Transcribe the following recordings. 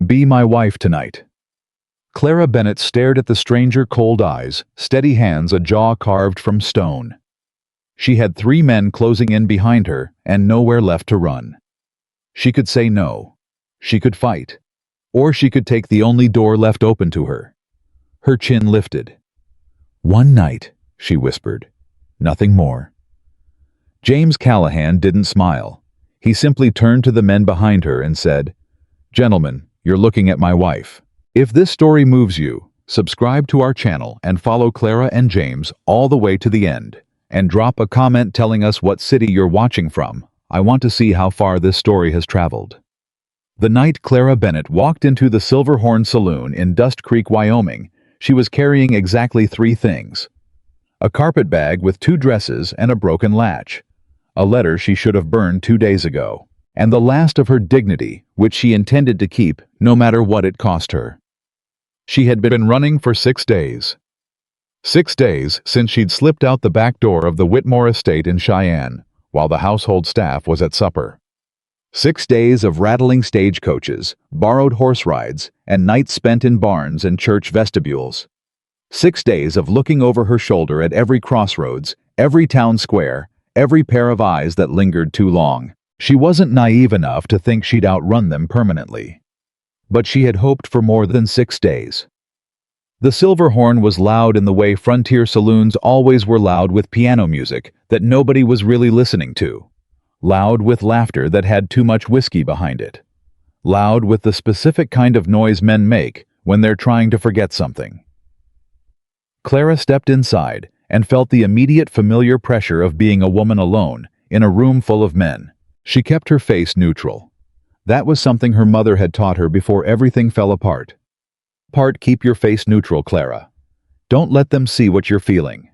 Be my wife tonight." Clara Bennett stared at the stranger, cold eyes, steady hands, a jaw carved from stone. She had 3 men closing in behind her and nowhere left to run. She could say no. She could fight. Or she could take the only door left open to her. Her chin lifted. "One night," she whispered. "Nothing more." James Callahan didn't smile. He simply turned to the men behind her and said, "Gentlemen, you're looking at my wife. If this story moves you, subscribe to our channel and follow Clara and James all the way to the end. And drop a comment telling us what city you're watching from. I want to see how far this story has traveled." The night Clara Bennett walked into the Silverhorn Saloon in Dust Creek, Wyoming, she was carrying exactly 3 things. A carpet bag with 2 dresses and a broken latch. A letter she should have burned 2 days ago. And the last of her dignity, which she intended to keep, no matter what it cost her. She had been running for 6 days. 6 days since she'd slipped out the back door of the Whitmore estate in Cheyenne, while the household staff was at supper. 6 days of rattling stagecoaches, borrowed horse rides, and nights spent in barns and church vestibules. 6 days of looking over her shoulder at every crossroads, every town square, every pair of eyes that lingered too long. She wasn't naive enough to think she'd outrun them permanently. But she had hoped for more than 6 days. The Silverhorn was loud in the way frontier saloons always were, loud with piano music that nobody was really listening to. Loud with laughter that had too much whiskey behind it. Loud with the specific kind of noise men make when they're trying to forget something. Clara stepped inside and felt the immediate familiar pressure of being a woman alone in a room full of men. She kept her face neutral. That was something her mother had taught her before everything fell apart. Keep your face neutral, Clara. Don't let them see what you're feeling.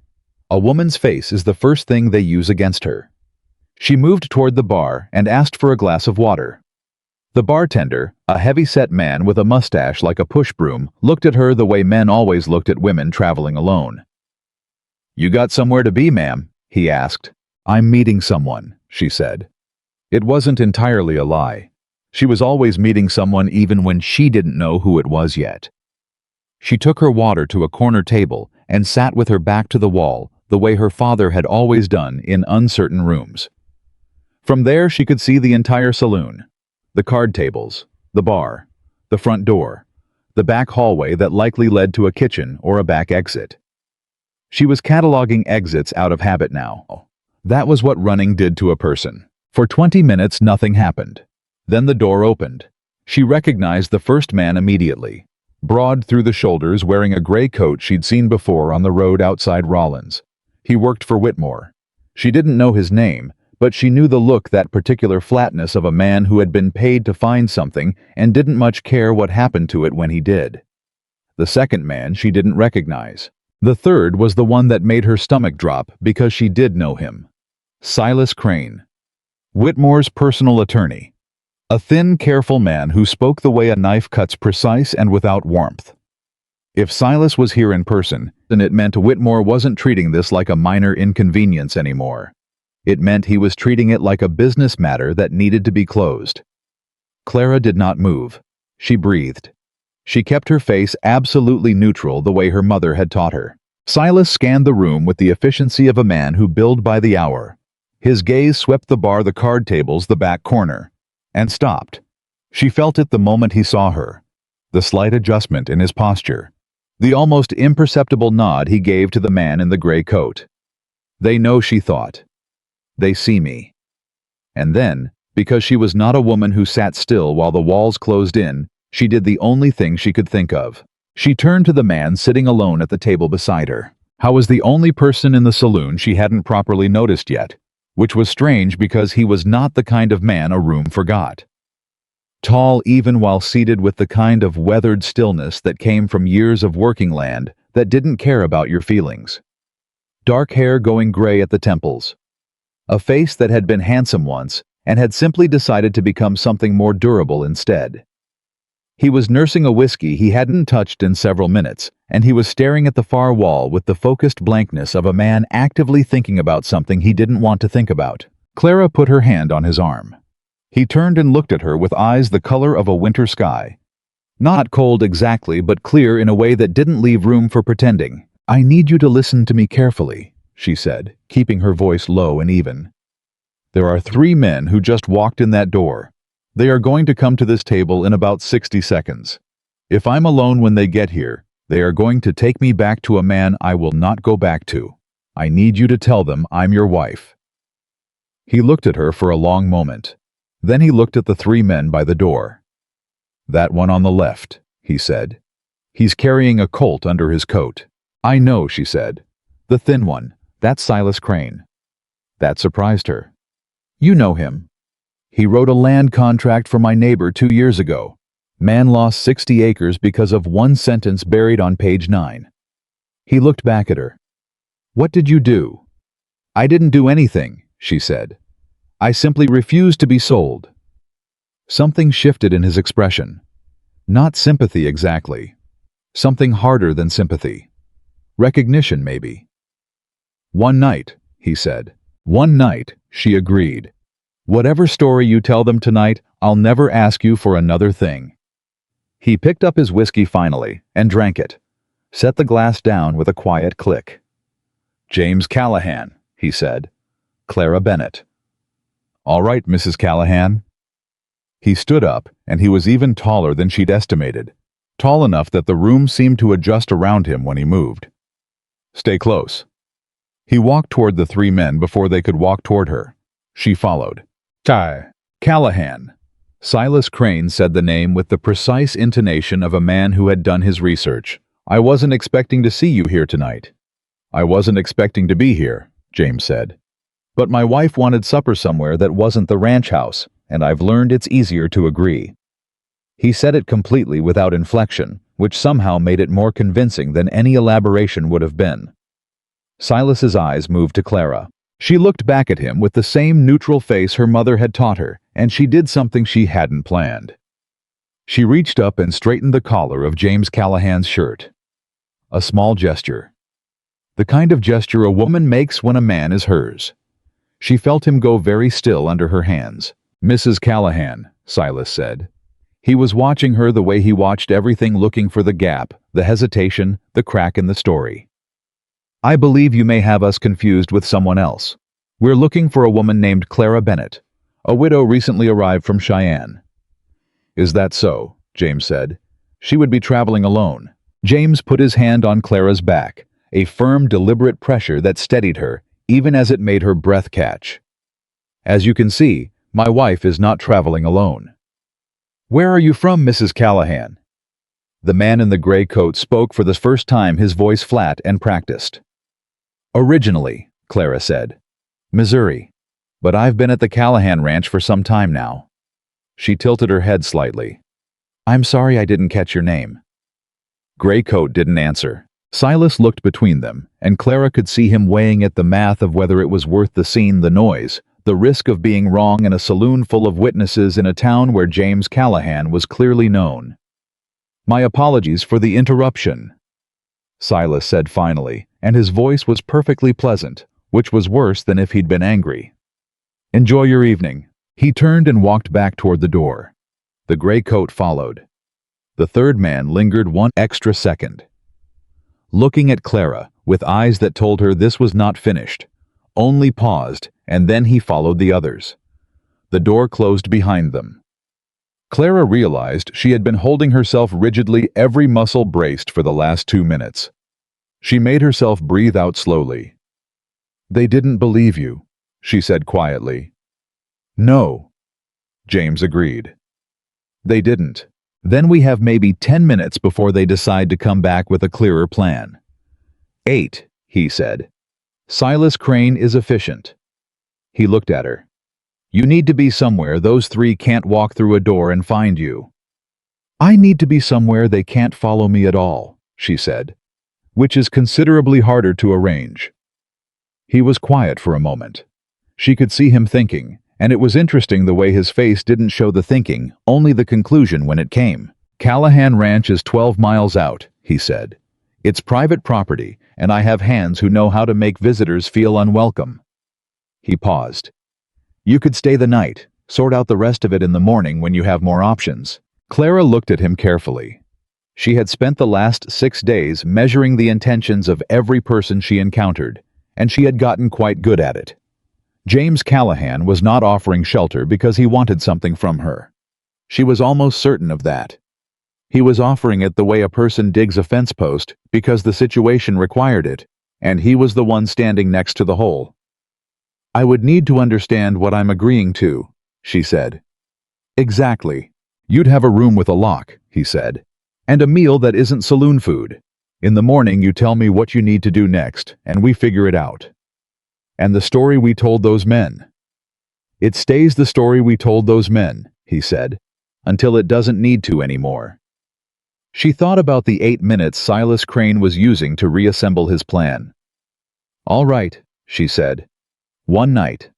A woman's face is the first thing they use against her. She moved toward the bar and asked for a glass of water. The bartender, a heavy-set man with a mustache like a push broom, looked at her the way men always looked at women traveling alone. "You got somewhere to be, ma'am?" he asked. "I'm meeting someone," she said. It wasn't entirely a lie. She was always meeting someone even when she didn't know who it was yet. She took her water to a corner table and sat with her back to the wall, the way her father had always done in uncertain rooms. From there she could see the entire saloon. The card tables, the bar, the front door, the back hallway that likely led to a kitchen or a back exit. She was cataloging exits out of habit now. That was what running did to a person. For 20 minutes nothing happened. Then the door opened. She recognized the first man immediately. Broad through the shoulders, wearing a gray coat she'd seen before on the road outside Rollins. He worked for Whitmore. She didn't know his name, but she knew the look, that particular flatness of a man who had been paid to find something and didn't much care what happened to it when he did. The second man she didn't recognize. The third was the one that made her stomach drop because she did know him. Silas Crane. Whitmore's personal attorney. A thin, careful man who spoke the way a knife cuts, precise and without warmth. If Silas was here in person, then it meant Whitmore wasn't treating this like a minor inconvenience anymore. It meant he was treating it like a business matter that needed to be closed. Clara did not move. She breathed. She kept her face absolutely neutral the way her mother had taught her. Silas scanned the room with the efficiency of a man who billed by the hour. His gaze swept the bar, the card tables, the back corner, and stopped. She felt it the moment he saw her. The slight adjustment in his posture. The almost imperceptible nod he gave to the man in the gray coat. They know, she thought. They see me. And then, because she was not a woman who sat still while the walls closed in, she did the only thing she could think of. She turned to the man sitting alone at the table beside her. How was the only person in the saloon she hadn't properly noticed yet, which was strange because he was not the kind of man a room forgot. Tall even while seated, with the kind of weathered stillness that came from years of working land that didn't care about your feelings. Dark hair going gray at the temples. A face that had been handsome once and had simply decided to become something more durable instead. He was nursing a whiskey he hadn't touched in several minutes, and he was staring at the far wall with the focused blankness of a man actively thinking about something he didn't want to think about. Clara put her hand on his arm. He turned and looked at her with eyes the color of a winter sky. Not cold exactly, but clear in a way that didn't leave room for pretending. "I need you to listen to me carefully," she said, keeping her voice low and even. "There are 3 men who just walked in that door. They are going to come to this table in about 60 seconds. If I'm alone when they get here, they are going to take me back to a man I will not go back to. I need you to tell them I'm your wife." He looked at her for a long moment. Then he looked at the 3 men by the door. "That one on the left," he said. "He's carrying a Colt under his coat." "I know," she said. "The thin one. That's Silas Crane." That surprised her. "You know him. He wrote a land contract for my neighbor 2 years ago. Man lost 60 acres because of one sentence buried on page 9. He looked back at her. "What did you do?" "I didn't do anything," she said. "I simply refused to be sold." Something shifted in his expression. Not sympathy exactly. Something harder than sympathy. Recognition, maybe. "One night," he said. "One night," she agreed. "Whatever story you tell them tonight, I'll never ask you for another thing." He picked up his whiskey finally and drank it, set the glass down with a quiet click. "James Callahan," he said. "Clara Bennett." "All right, Mrs. Callahan." He stood up, and he was even taller than she'd estimated, tall enough that the room seemed to adjust around him when he moved. "Stay close." He walked toward the 3 men before they could walk toward her. She followed. Callahan." Silas Crane said the name with the precise intonation of a man who had done his research. "I wasn't expecting to see you here tonight." "I wasn't expecting to be here," James said. "But my wife wanted supper somewhere that wasn't the ranch house, and I've learned it's easier to agree." He said it completely without inflection, which somehow made it more convincing than any elaboration would have been. Silas's eyes moved to Clara. She looked back at him with the same neutral face her mother had taught her, and she did something she hadn't planned. She reached up and straightened the collar of James Callahan's shirt. A small gesture. The kind of gesture a woman makes when a man is hers. She felt him go very still under her hands. "Mrs. Callahan," Silas said. He was watching her the way he watched everything, looking for the gap, the hesitation, the crack in the story. "I believe you may have us confused with someone else. We're looking for a woman named Clara Bennett, a widow recently arrived from Cheyenne." "Is that so?" James said. "She would be traveling alone." James put his hand on Clara's back, a firm, deliberate pressure that steadied her, even as it made her breath catch. "As you can see, my wife is not traveling alone." "Where are you from, Mrs. Callahan?" The man in the gray coat spoke for the first time, his voice flat and practiced. "Originally," Clara said, "Missouri. But I've been at the Callahan Ranch for some time now." She tilted her head slightly. "I'm sorry I didn't catch your name." Gray coat didn't answer. Silas looked between them, and Clara could see him weighing at the math of whether it was worth the scene, the noise, the risk of being wrong in a saloon full of witnesses in a town where James Callahan was clearly known. "My apologies for the interruption," Silas said finally, and his voice was perfectly pleasant, which was worse than if he'd been angry. "Enjoy your evening." He turned and walked back toward the door. The gray coat followed. The 3rd man lingered one extra second, looking at Clara with eyes that told her this was not finished, only paused, and then he followed the others. The door closed behind them. Clara realized she had been holding herself rigidly, every muscle braced for the last 2 minutes. She made herself breathe out slowly. "They didn't believe you," she said quietly. "No," James agreed. "They didn't. Then we have maybe 10 minutes before they decide to come back with a clearer plan." 8, he said. "Silas Crane is efficient." He looked at her. "You need to be somewhere those 3 can't walk through a door and find you." "I need to be somewhere they can't follow me at all," she said, "which is considerably harder to arrange." He was quiet for a moment. She could see him thinking, and it was interesting the way his face didn't show the thinking, only the conclusion when it came. "Callahan Ranch is 12 miles out," he said. "It's private property, and I have hands who know how to make visitors feel unwelcome." He paused. "You could stay the night, sort out the rest of it in the morning when you have more options." Clara looked at him carefully. She had spent the last 6 days measuring the intentions of every person she encountered, and she had gotten quite good at it. James Callahan was not offering shelter because he wanted something from her. She was almost certain of that. He was offering it the way a person digs a fence post because the situation required it, and he was the one standing next to the hole. "I would need to understand what I'm agreeing to," she said. "Exactly. You'd have a room with a lock," he said, "and a meal that isn't saloon food. In the morning you tell me what you need to do next, and we figure it out." "And the story we told those men?" "It stays the story we told those men," he said, "until it doesn't need to anymore." She thought about the 8 minutes Silas Crane was using to reassemble his plan. "All right," she said. "One night."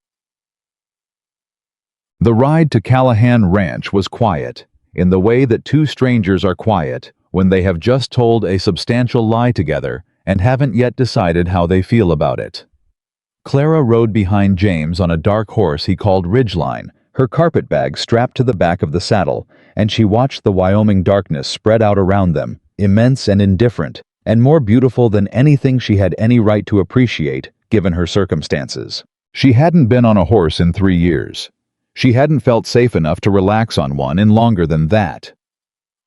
The ride to Callahan Ranch was quiet, in the way that two strangers are quiet when they have just told a substantial lie together and haven't yet decided how they feel about it. Clara rode behind James on a dark horse he called Ridgeline, her carpetbag strapped to the back of the saddle, and she watched the Wyoming darkness spread out around them, immense and indifferent, and more beautiful than anything she had any right to appreciate, given her circumstances. She hadn't been on a horse in 3 years. She hadn't felt safe enough to relax on one in longer than that.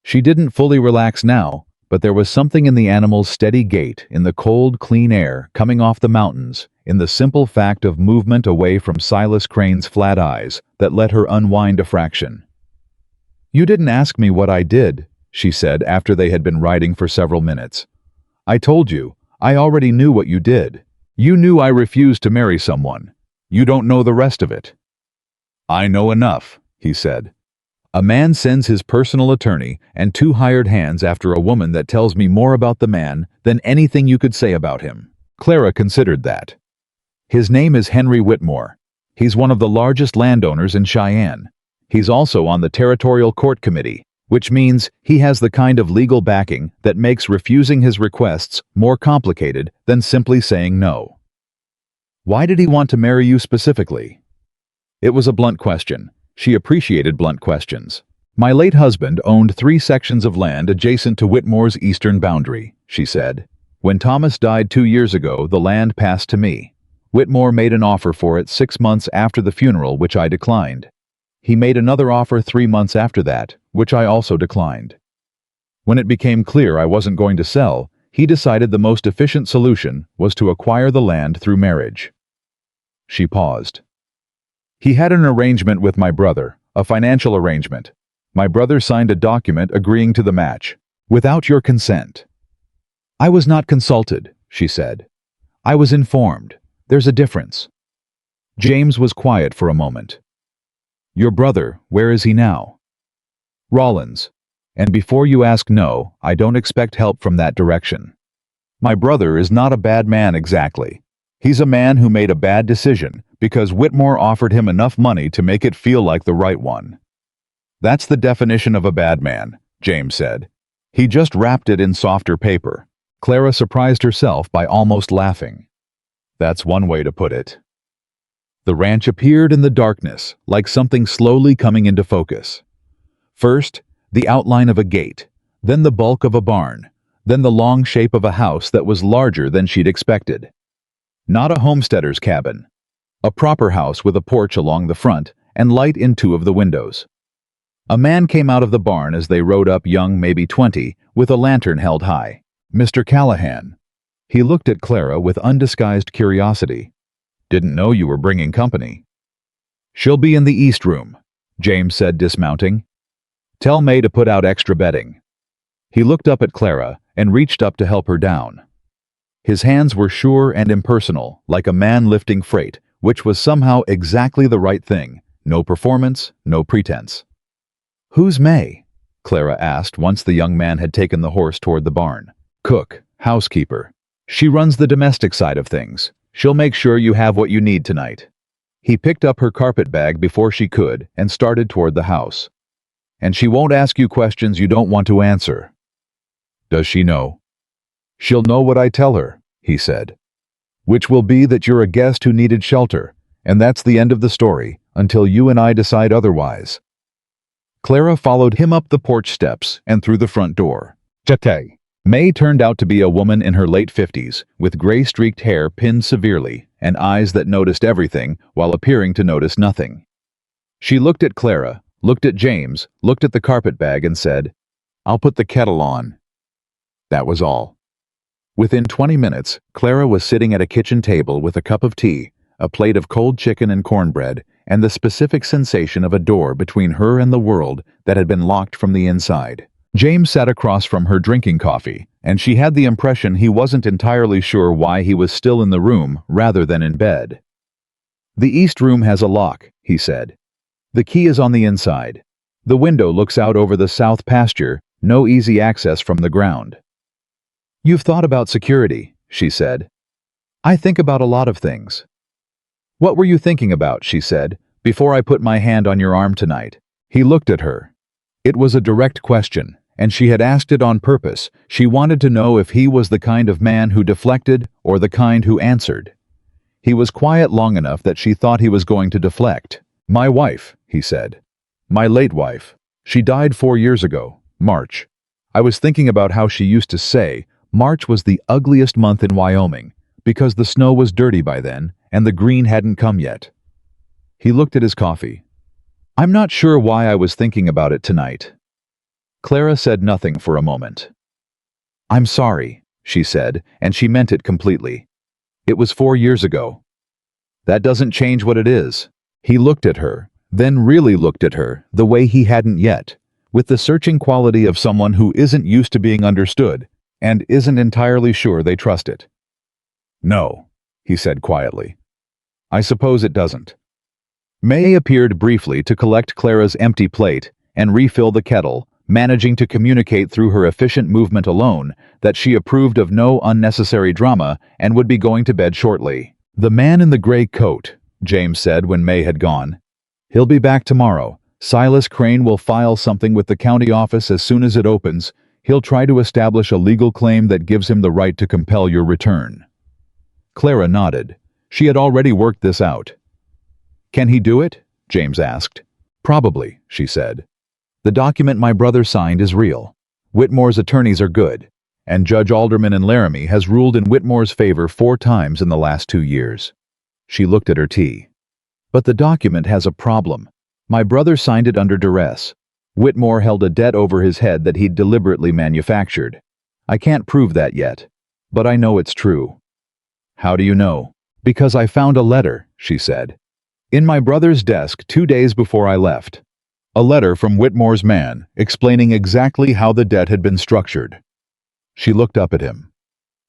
She didn't fully relax now, but there was something in the animal's steady gait, in the cold, clean air coming off the mountains, in the simple fact of movement away from Silas Crane's flat eyes, that let her unwind a fraction. "You didn't ask me what I did," she said after they had been riding for several minutes. "I told you. I already knew what you did. You knew I refused to marry someone. You don't know the rest of it." "I know enough," he said. "A man sends his personal attorney and 2 hired hands after a woman that tells me more about the man than anything you could say about him." Clara considered that. "His name is Henry Whitmore. He's one of the largest landowners in Cheyenne. He's also on the Territorial Court Committee, which means he has the kind of legal backing that makes refusing his requests more complicated than simply saying no." "Why did he want to marry you specifically?" It was a blunt question. She appreciated blunt questions. "My late husband owned 3 sections of land adjacent to Whitmore's eastern boundary," she said. "When Thomas died 2 years ago, the land passed to me. Whitmore made an offer for it 6 months after the funeral, which I declined. He made another offer 3 months after that, which I also declined. When it became clear I wasn't going to sell, he decided the most efficient solution was to acquire the land through marriage." She paused. "He had an arrangement with my brother, a financial arrangement. My brother signed a document agreeing to the match, without your consent." "I was not consulted," she said. "I was informed. There's a difference." James was quiet for a moment. "Your brother, where is he now?" "Rollins. And before you ask, no, I don't expect help from that direction. My brother is not a bad man exactly. He's a man who made a bad decision because Whitmore offered him enough money to make it feel like the right one." "That's the definition of a bad man," James said. "He just wrapped it in softer paper." Clara surprised herself by almost laughing. "That's one way to put it." The ranch appeared in the darkness, like something slowly coming into focus. First, the outline of a gate, then the bulk of a barn, then the long shape of a house that was larger than she'd expected. Not a homesteader's cabin. A proper house with a porch along the front and light in 2 of the windows. A man came out of the barn as they rode up, young, maybe 20, with a lantern held high. "Mr. Callahan." He looked at Clara with undisguised curiosity. "Didn't know you were bringing company." "She'll be in the East Room," James said, dismounting. "Tell May to put out extra bedding." He looked up at Clara and reached up to help her down. His hands were sure and impersonal, like a man lifting freight, which was somehow exactly the right thing. No performance, no pretense. "Who's May?" Clara asked once the young man had taken the horse toward the barn. "Cook, housekeeper. She runs the domestic side of things. She'll make sure you have what you need tonight." He picked up her carpetbag before she could and started toward the house. "And she won't ask you questions you don't want to answer." "Does she know?" "She'll know what I tell her," he said. "Which will be that you're a guest who needed shelter, and that's the end of the story, until you and I decide otherwise." Clara followed him up the porch steps and through the front door. Chate. May turned out to be a woman in her late 50s, with gray-streaked hair pinned severely and eyes that noticed everything while appearing to notice nothing. She looked at Clara, looked at James, looked at the carpet bag and said, "I'll put the kettle on." That was all. Within 20 minutes, Clara was sitting at a kitchen table with a cup of tea, a plate of cold chicken and cornbread, and the specific sensation of a door between her and the world that had been locked from the inside. James sat across from her drinking coffee, and she had the impression he wasn't entirely sure why he was still in the room rather than in bed. "The east room has a lock," he said. "The key is on the inside. The window looks out over the south pasture, no easy access from the ground." "You've thought about security," she said. "I think about a lot of things." "What were you thinking about," she said, "before I put my hand on your arm tonight?" He looked at her. It was a direct question, and she had asked it on purpose. She wanted to know if he was the kind of man who deflected or the kind who answered. He was quiet long enough that she thought he was going to deflect. "My wife," he said. "My late wife. She died 4 years ago, March. I was thinking about how she used to say March was the ugliest month in Wyoming, because the snow was dirty by then and the green hadn't come yet." He looked at his coffee. "I'm not sure why I was thinking about it tonight." Clara said nothing for a moment. "I'm sorry," she said, and she meant it completely. "It was 4 years ago." "That doesn't change what it is." He looked at her, then really looked at her, the way he hadn't yet, with the searching quality of someone who isn't used to being understood and isn't entirely sure they trust it. "No," he said quietly. "I suppose it doesn't." May appeared briefly to collect Clara's empty plate and refill the kettle, managing to communicate through her efficient movement alone that she approved of no unnecessary drama and would be going to bed shortly. "The man in the gray coat," James said when May had gone. "He'll be back tomorrow. Silas Crane will file something with the county office as soon as it opens. He'll try to establish a legal claim that gives him the right to compel your return." Clara nodded. She had already worked this out. "Can he do it?" James asked. "Probably," she said. "The document my brother signed is real. Whitmore's attorneys are good, and Judge Alderman in Laramie has ruled in Whitmore's favor 4 times in the last 2 years. She looked at her tea. "But the document has a problem. My brother signed it under duress. Whitmore held a debt over his head that he'd deliberately manufactured. I can't prove that yet, but I know it's true." "How do you know?" "Because I found a letter," she said. "In my brother's desk 2 days before I left. A letter from Whitmore's man, explaining exactly how the debt had been structured." She looked up at him.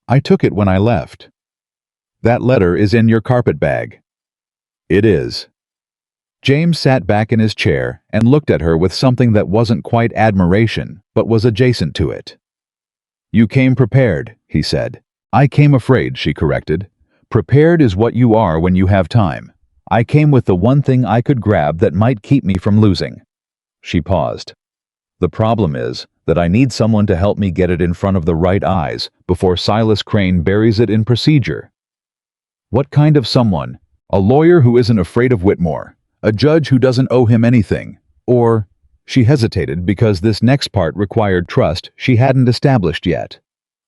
"I took it when I left." "That letter is in your carpet bag." "It is." James sat back in his chair and looked at her with something that wasn't quite admiration, but was adjacent to it. "You came prepared," he said. "I came afraid," she corrected. "Prepared is what you are when you have time. I came with the one thing I could grab that might keep me from losing." She paused. "The problem is that I need someone to help me get it in front of the right eyes before Silas Crane buries it in procedure." "What kind of someone?" "A lawyer who isn't afraid of Whitmore. A judge who doesn't owe him anything. Or—" She hesitated because this next part required trust she hadn't established yet.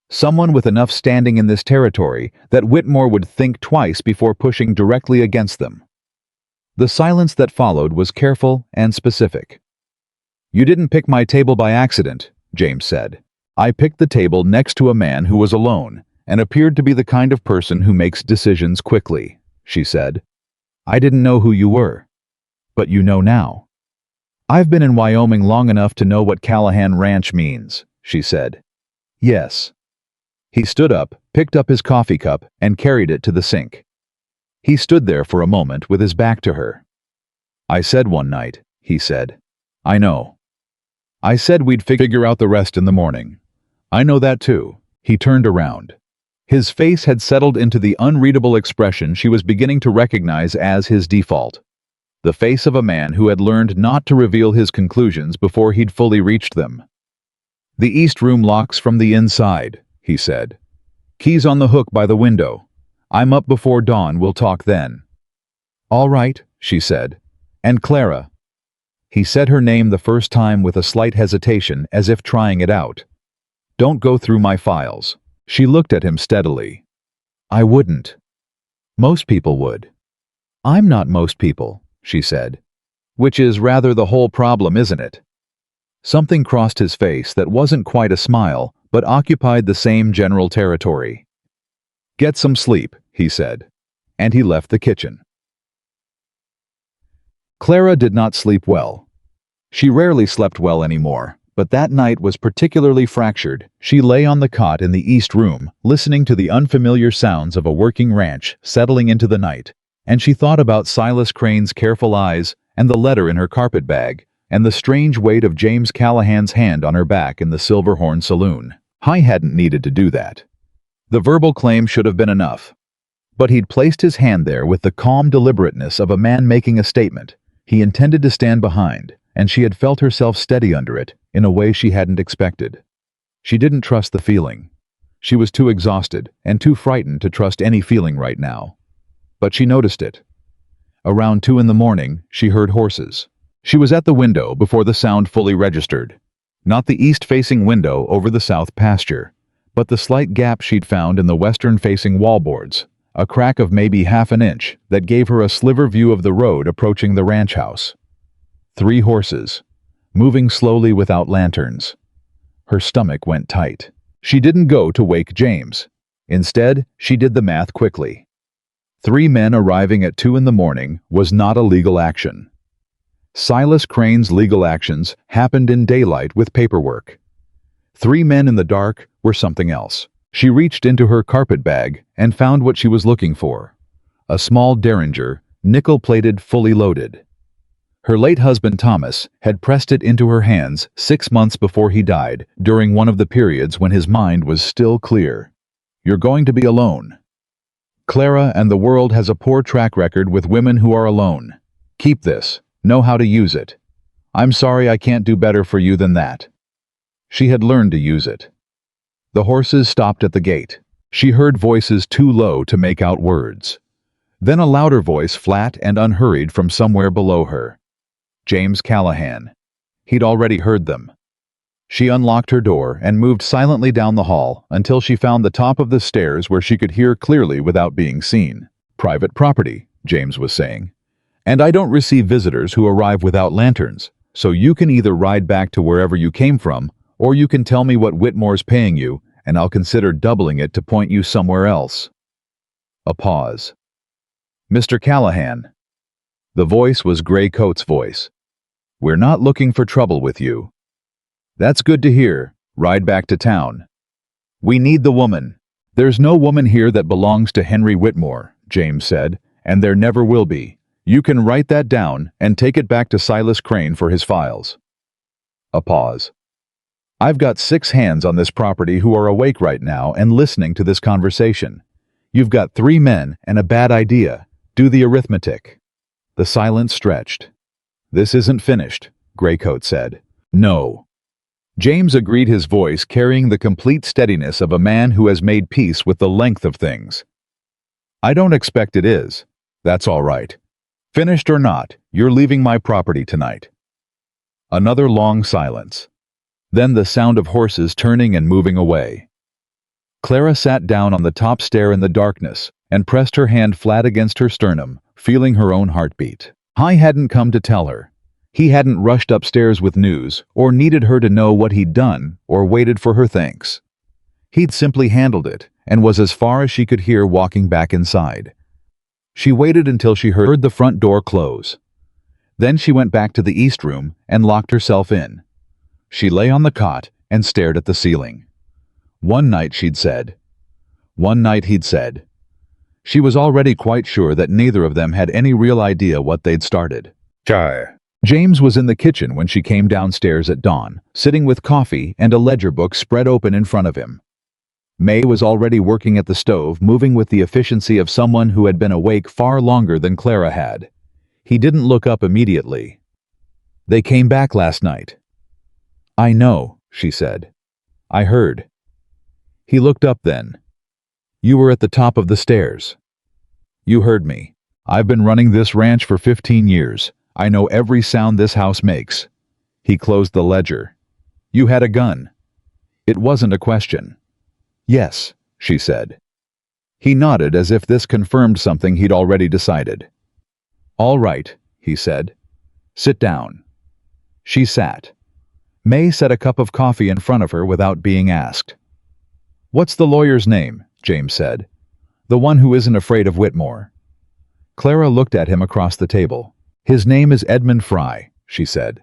"Someone with enough standing in this territory that Whitmore would think twice before pushing directly against them." The silence that followed was careful and specific. "You didn't pick my table by accident," James said. "I picked the table next to a man who was alone and appeared to be the kind of person who makes decisions quickly," she said. "I didn't know who you were. But you know now." "I've been in Wyoming long enough to know what Callahan Ranch means," she said. "Yes." He stood up, picked up his coffee cup, and carried it to the sink. He stood there for a moment with his back to her. "I said one night," he said. "I know. I said we'd figure out the rest in the morning. I know that too." He turned around. His face had settled into the unreadable expression she was beginning to recognize as his default. The face of a man who had learned not to reveal his conclusions before he'd fully reached them. "The east room locks from the inside," he said. "Key's on the hook by the window. I'm up before dawn, we'll talk then." "All right," she said. "And Clara." He said her name the first time with a slight hesitation, as if trying it out. "Don't go through my files." She looked at him steadily. "I wouldn't. Most people would." "I'm not most people," she said. "Which is rather the whole problem, isn't it?" Something crossed his face that wasn't quite a smile, but occupied the same general territory. "Get some sleep," he said, and he left the kitchen. Clara did not sleep well. She rarely slept well anymore, but that night was particularly fractured. She lay on the cot in the east room, listening to the unfamiliar sounds of a working ranch settling into the night, and she thought about Silas Crane's careful eyes, and the letter in her carpet bag, and the strange weight of James Callahan's hand on her back in the Silverhorn Saloon. I hadn't needed to do that. The verbal claim should have been enough. But he'd placed his hand there with the calm deliberateness of a man making a statement he intended to stand behind, and she had felt herself steady under it in a way she hadn't expected. She didn't trust the feeling. She was too exhausted and too frightened to trust any feeling right now. But she noticed it. Around 2 in the morning, she heard horses. She was at the window before the sound fully registered. Not the east-facing window over the south pasture, but the slight gap she'd found in the western-facing wallboards, a crack of maybe half an inch that gave her a sliver view of the road approaching the ranch house. 3 horses, moving slowly without lanterns. Her stomach went tight. She didn't go to wake James. Instead, she did the math quickly. 3 men arriving at 2 in the morning was not a legal action. Silas Crane's legal actions happened in daylight with paperwork. 3 men in the dark were something else. She reached into her carpet bag and found what she was looking for. A small derringer, nickel-plated, fully loaded. Her late husband Thomas had pressed it into her hands 6 months before he died, during one of the periods when his mind was still clear. "You're going to be alone. Clara and the world has a poor track record with women who are alone. Keep this. Know how to use it. I'm sorry I can't do better for you than that." She had learned to use it. The horses stopped at the gate. She heard voices too low to make out words. Then a louder voice, flat and unhurried, from somewhere below her. James Callahan. He'd already heard them. She unlocked her door and moved silently down the hall until she found the top of the stairs where she could hear clearly without being seen. "Private property," James was saying. "And I don't receive visitors who arrive without lanterns, so you can either ride back to wherever you came from, or you can tell me what Whitmore's paying you, and I'll consider doubling it to point you somewhere else." A pause. "Mr. Callahan." The voice was Gray Coat's voice. "We're not looking for trouble with you." "That's good to hear. Ride back to town." "We need the woman." "There's no woman here that belongs to Henry Whitmore," James said, "and there never will be. You can write that down and take it back to Silas Crane for his files." A pause. "I've got 6 hands on this property who are awake right now and listening to this conversation. You've got 3 men and a bad idea. Do the arithmetic." The silence stretched. "This isn't finished," Graycoat said. "No." James agreed, his voice carrying the complete steadiness of a man who has made peace with the length of things. "I don't expect it is. That's all right. Finished or not, you're leaving my property tonight." Another long silence. Then the sound of horses turning and moving away. Clara sat down on the top stair in the darkness and pressed her hand flat against her sternum, feeling her own heartbeat. He hadn't come to tell her. He hadn't rushed upstairs with news, or needed her to know what he'd done, or waited for her thanks. He'd simply handled it, and was as far as she could hear walking back inside. She waited until she heard the front door close. Then she went back to the east room and locked herself in. She lay on the cot and stared at the ceiling. One night, she'd said. One night, he'd said. She was already quite sure that neither of them had any real idea what they'd started. Chai. James was in the kitchen when she came downstairs at dawn, sitting with coffee and a ledger book spread open in front of him. May was already working at the stove, moving with the efficiency of someone who had been awake far longer than Clara had. He didn't look up immediately. "They came back last night." "I know," she said. "I heard." He looked up then. "You were at the top of the stairs." "You heard me. I've been running this ranch for 15 years. I know every sound this house makes." He closed the ledger. "You had a gun." It wasn't a question. "Yes," she said. He nodded as if this confirmed something he'd already decided. "All right," he said. "Sit down." She sat. May set a cup of coffee in front of her without being asked. "What's the lawyer's name?" James said. "The one who isn't afraid of Whitmore." Clara looked at him across the table. "His name is Edmund Fry," she said.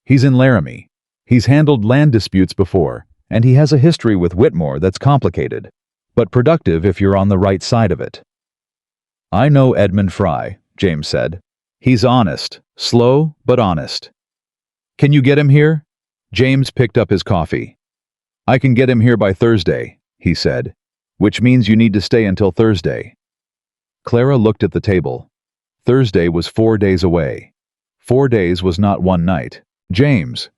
"He's in Laramie. He's handled land disputes before, and he has a history with Whitmore that's complicated, but productive if you're on the right side of it." "I know Edmund Fry," James said. "He's honest, slow but honest." "Can you get him here?" James picked up his coffee. "I can get him here by Thursday," he said, "which means you need to stay until Thursday." Clara looked at the table. Thursday was 4 days away. 4 days was not one night. "James,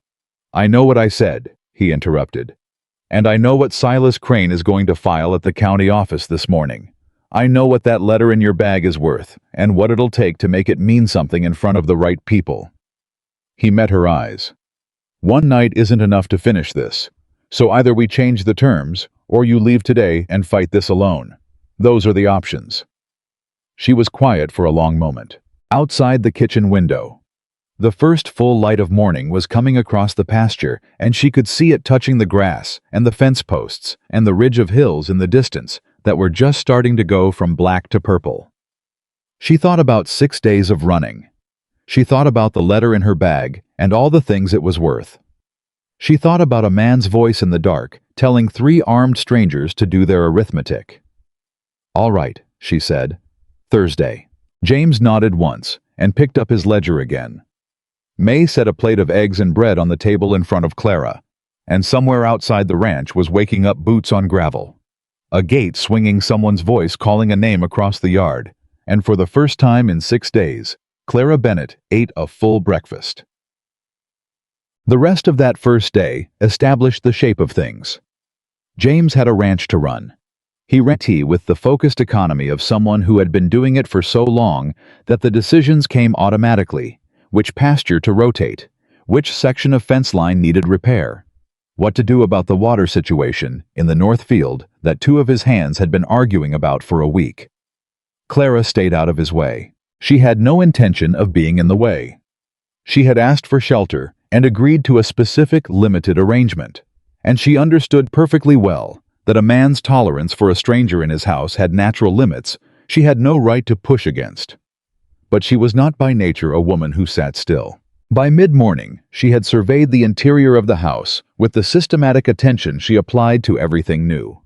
I know what I said," he interrupted. "And I know what Silas Crane is going to file at the county office this morning. I know what that letter in your bag is worth, and what it'll take to make it mean something in front of the right people." He met her eyes. "One night isn't enough to finish this, so either we change the terms, or you leave today and fight this alone. Those are the options." She was quiet for a long moment. Outside the kitchen window, the first full light of morning was coming across the pasture, and she could see it touching the grass and the fence posts and the ridge of hills in the distance that were just starting to go from black to purple. She thought about 6 days of running. She thought about the letter in her bag and all the things it was worth. She thought about a man's voice in the dark telling 3 armed strangers to do their arithmetic. "All right," she said. "Thursday." James nodded once and picked up his ledger again. May set a plate of eggs and bread on the table in front of Clara, and somewhere outside the ranch was waking up boots on gravel. A gate swinging, someone's voice calling a name across the yard, and for the first time in 6 days, Clara Bennett ate a full breakfast. The rest of that first day established the shape of things. James had a ranch to run. He ran tea with the focused economy of someone who had been doing it for so long that the decisions came automatically: which pasture to rotate, which section of fence line needed repair, what to do about the water situation in the north field that 2 of his hands had been arguing about for a week. Clara stayed out of his way. She had no intention of being in the way. She had asked for shelter and agreed to a specific, limited arrangement, and she understood perfectly well that a man's tolerance for a stranger in his house had natural limits she had no right to push against. But she was not by nature a woman who sat still. By mid-morning, she had surveyed the interior of the house with the systematic attention she applied to everything new.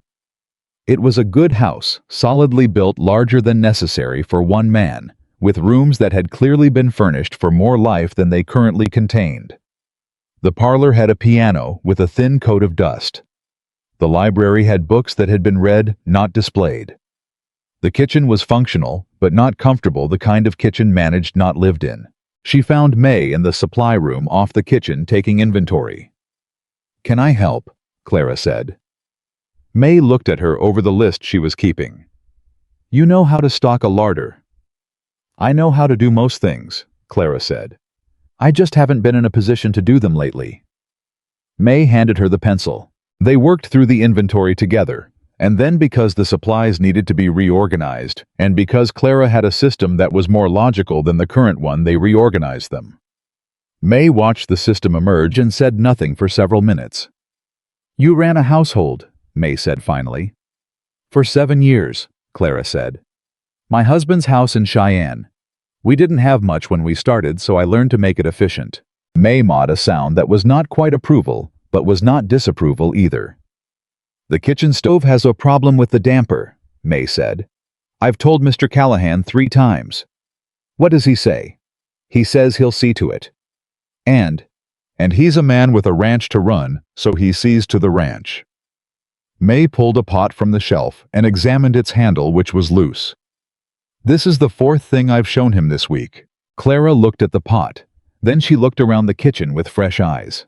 It was a good house, solidly built, larger than necessary for one man, with rooms that had clearly been furnished for more life than they currently contained. The parlor had a piano with a thin coat of dust. The library had books that had been read, not displayed. The kitchen was functional, but not comfortable, the kind of kitchen managed, not lived in. She found May in the supply room off the kitchen taking inventory. "Can I help?" Clara said. May looked at her over the list she was keeping. "You know how to stock a larder." "I know how to do most things," Clara said. "I just haven't been in a position to do them lately." May handed her the pencil. They worked through the inventory together, and then, because the supplies needed to be reorganized, and because Clara had a system that was more logical than the current one, they reorganized them. May watched the system emerge and said nothing for several minutes. "You ran a household," May said finally. "For 7 years," Clara said. "My husband's house in Cheyenne. We didn't have much when we started, so I learned to make it efficient." May made a sound that was not quite approval, but was not disapproval either. "The kitchen stove has a problem with the damper," May said. "I've told Mr. Callahan 3 times. What does he say? He says he'll see to it. And he's a man with a ranch to run, so he sees to the ranch." May pulled a pot from the shelf and examined its handle, which was loose. "This is the 4th thing I've shown him this week." Clara looked at the pot. Then she looked around the kitchen with fresh eyes.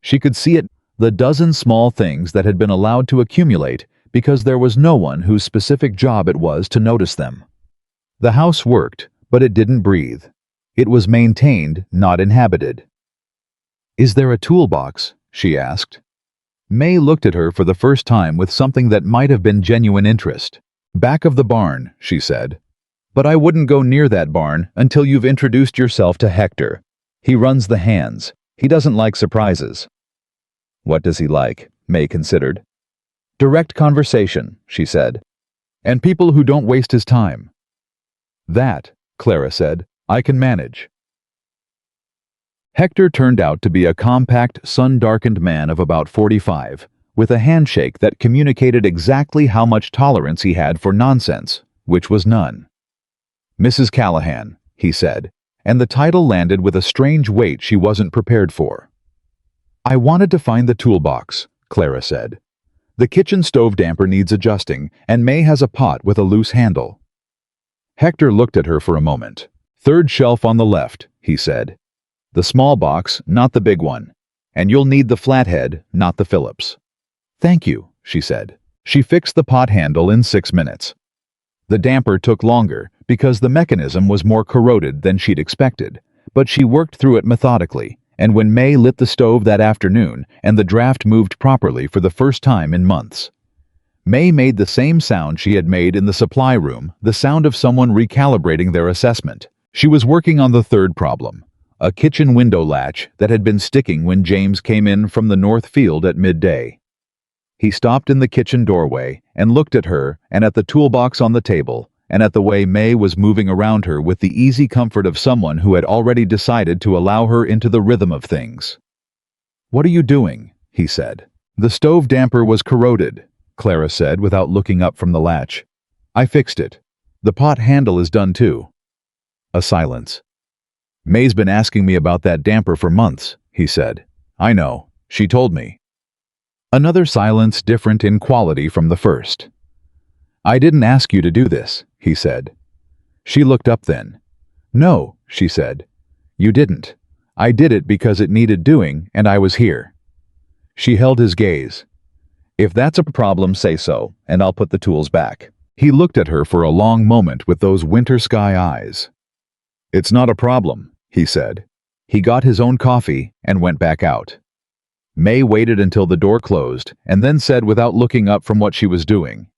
She could see it, the dozen small things that had been allowed to accumulate because there was no one whose specific job it was to notice them. The house worked, but it didn't breathe. It was maintained, not inhabited. "Is there a toolbox?" she asked. May looked at her for the first time with something that might have been genuine interest. "Back of the barn," she said. "But I wouldn't go near that barn until you've introduced yourself to Hector. He runs the hands. He doesn't like surprises." "What does he like?" May considered. "Direct conversation," she said. "And people who don't waste his time." "That," Clara said, "I can manage." Hector turned out to be a compact, sun-darkened man of about 45, with a handshake that communicated exactly how much tolerance he had for nonsense, which was none. "Mrs. Callahan," he said, and the title landed with a strange weight she wasn't prepared for. "I wanted to find the toolbox," Clara said. "The kitchen stove damper needs adjusting, and May has a pot with a loose handle." Hector looked at her for a moment. "Third shelf on the left," he said. "The small box, not the big one. And you'll need the flathead, not the Phillips." "Thank you," she said. She fixed the pot handle in 6 minutes. The damper took longer because the mechanism was more corroded than she'd expected, but she worked through it methodically, and when May lit the stove that afternoon and the draft moved properly for the first time in months. May made the same sound she had made in the supply room, the sound of someone recalibrating their assessment. She was working on the third problem, a kitchen window latch that had been sticking when James came in from the north field at midday. He stopped in the kitchen doorway and looked at her and at the toolbox on the table and at the way May was moving around her with the easy comfort of someone who had already decided to allow her into the rhythm of things. "What are you doing?" he said. "The stove damper was corroded," Clara said without looking up from the latch. "I fixed it. The pot handle is done too." A silence. "May's been asking me about that damper for months," he said. "I know. She told me." Another silence, different in quality from the first. "I didn't ask you to do this," he said. She looked up then. "No," she said. "You didn't. I did it because it needed doing and I was here." She held his gaze. "If that's a problem, say so, and I'll put the tools back." He looked at her for a long moment with those winter sky eyes. "It's not a problem," he said. He got his own coffee and went back out. May waited until the door closed and then said without looking up from what she was doing,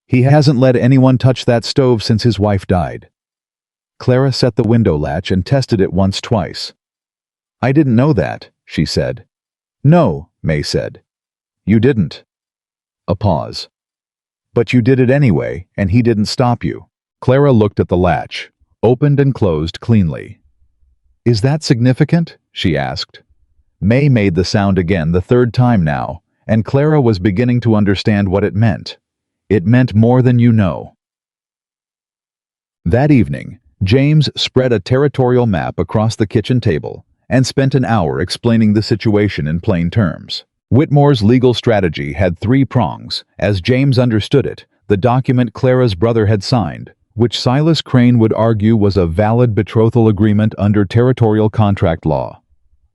"He hasn't let anyone touch that stove since his wife died." Clara set the window latch and tested it once, twice. "I didn't know that," she said. "No," May said. "You didn't." A pause. "But you did it anyway, and he didn't stop you." Clara looked at the latch, opened and closed cleanly. "Is that significant?" she asked. May made the sound again the third time now, and Clara was beginning to understand what it meant. It meant more than you know. That evening, James spread a territorial map across the kitchen table and spent an hour explaining the situation in plain terms. Whitmore's legal strategy had 3 prongs, as James understood it: the document Clara's brother had signed, which Silas Crane would argue was a valid betrothal agreement under territorial contract law;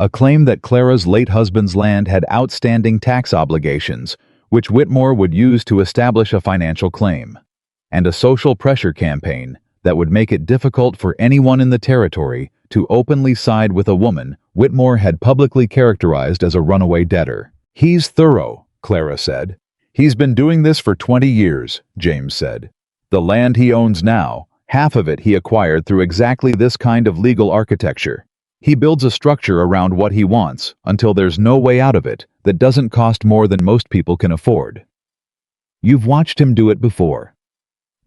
a claim that Clara's late husband's land had outstanding tax obligations, which Whitmore would use to establish a financial claim; and a social pressure campaign that would make it difficult for anyone in the territory to openly side with a woman Whitmore had publicly characterized as a runaway debtor. "He's thorough," Clara said. "He's been doing this for 20 years, James said. The land he owns now, half of it he acquired through exactly this kind of legal architecture. He builds a structure around what he wants until there's no way out of it that doesn't cost more than most people can afford. You've watched him do it before."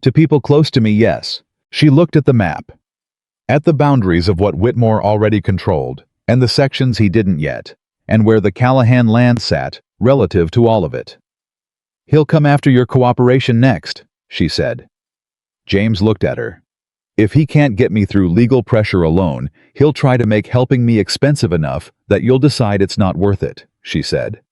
"To people close to me, yes." She looked at the map, at the boundaries of what Whitmore already controlled, and the sections he didn't yet, and where the Callahan land sat, relative to all of it. "He'll come after your cooperation next," she said. James looked at her. "If he can't get me through legal pressure alone, he'll try to make helping me expensive enough that you'll decide it's not worth it," she said.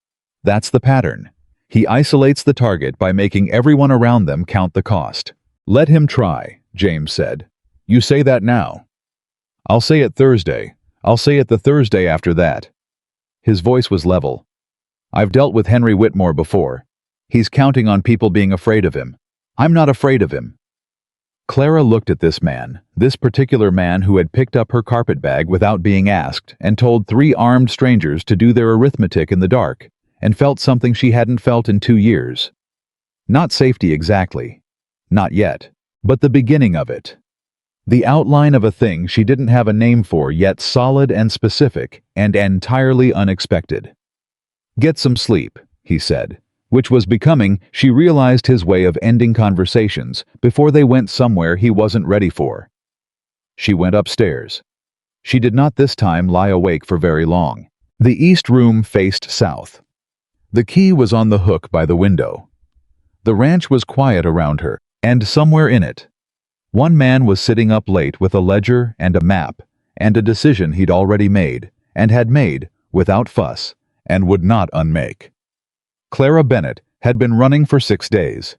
"That's the pattern. He isolates the target by making everyone around them count the cost." "Let him try," James said. "You say that now." "I'll say it Thursday. I'll say it the Thursday after that." His voice was level. "I've dealt with Henry Whitmore before. He's counting on people being afraid of him. I'm not afraid of him." Clara looked at this particular man who had picked up her carpet bag without being asked and told three armed strangers to do their arithmetic in the dark, and felt something she hadn't felt in 2 years. Not safety exactly. Not yet. But the beginning of it. The outline of a thing she didn't have a name for, yet solid and specific and entirely unexpected. "Get some sleep," he said, which was becoming, she realized, his way of ending conversations before they went somewhere he wasn't ready for. She went upstairs. She did not this time lie awake for very long. The east room faced south. The key was on the hook by the window. The ranch was quiet around her, and somewhere in it, one man was sitting up late with a ledger and a map, and a decision he'd already made, and had made, without fuss, and would not unmake. Clara Bennett had been running for 6 days.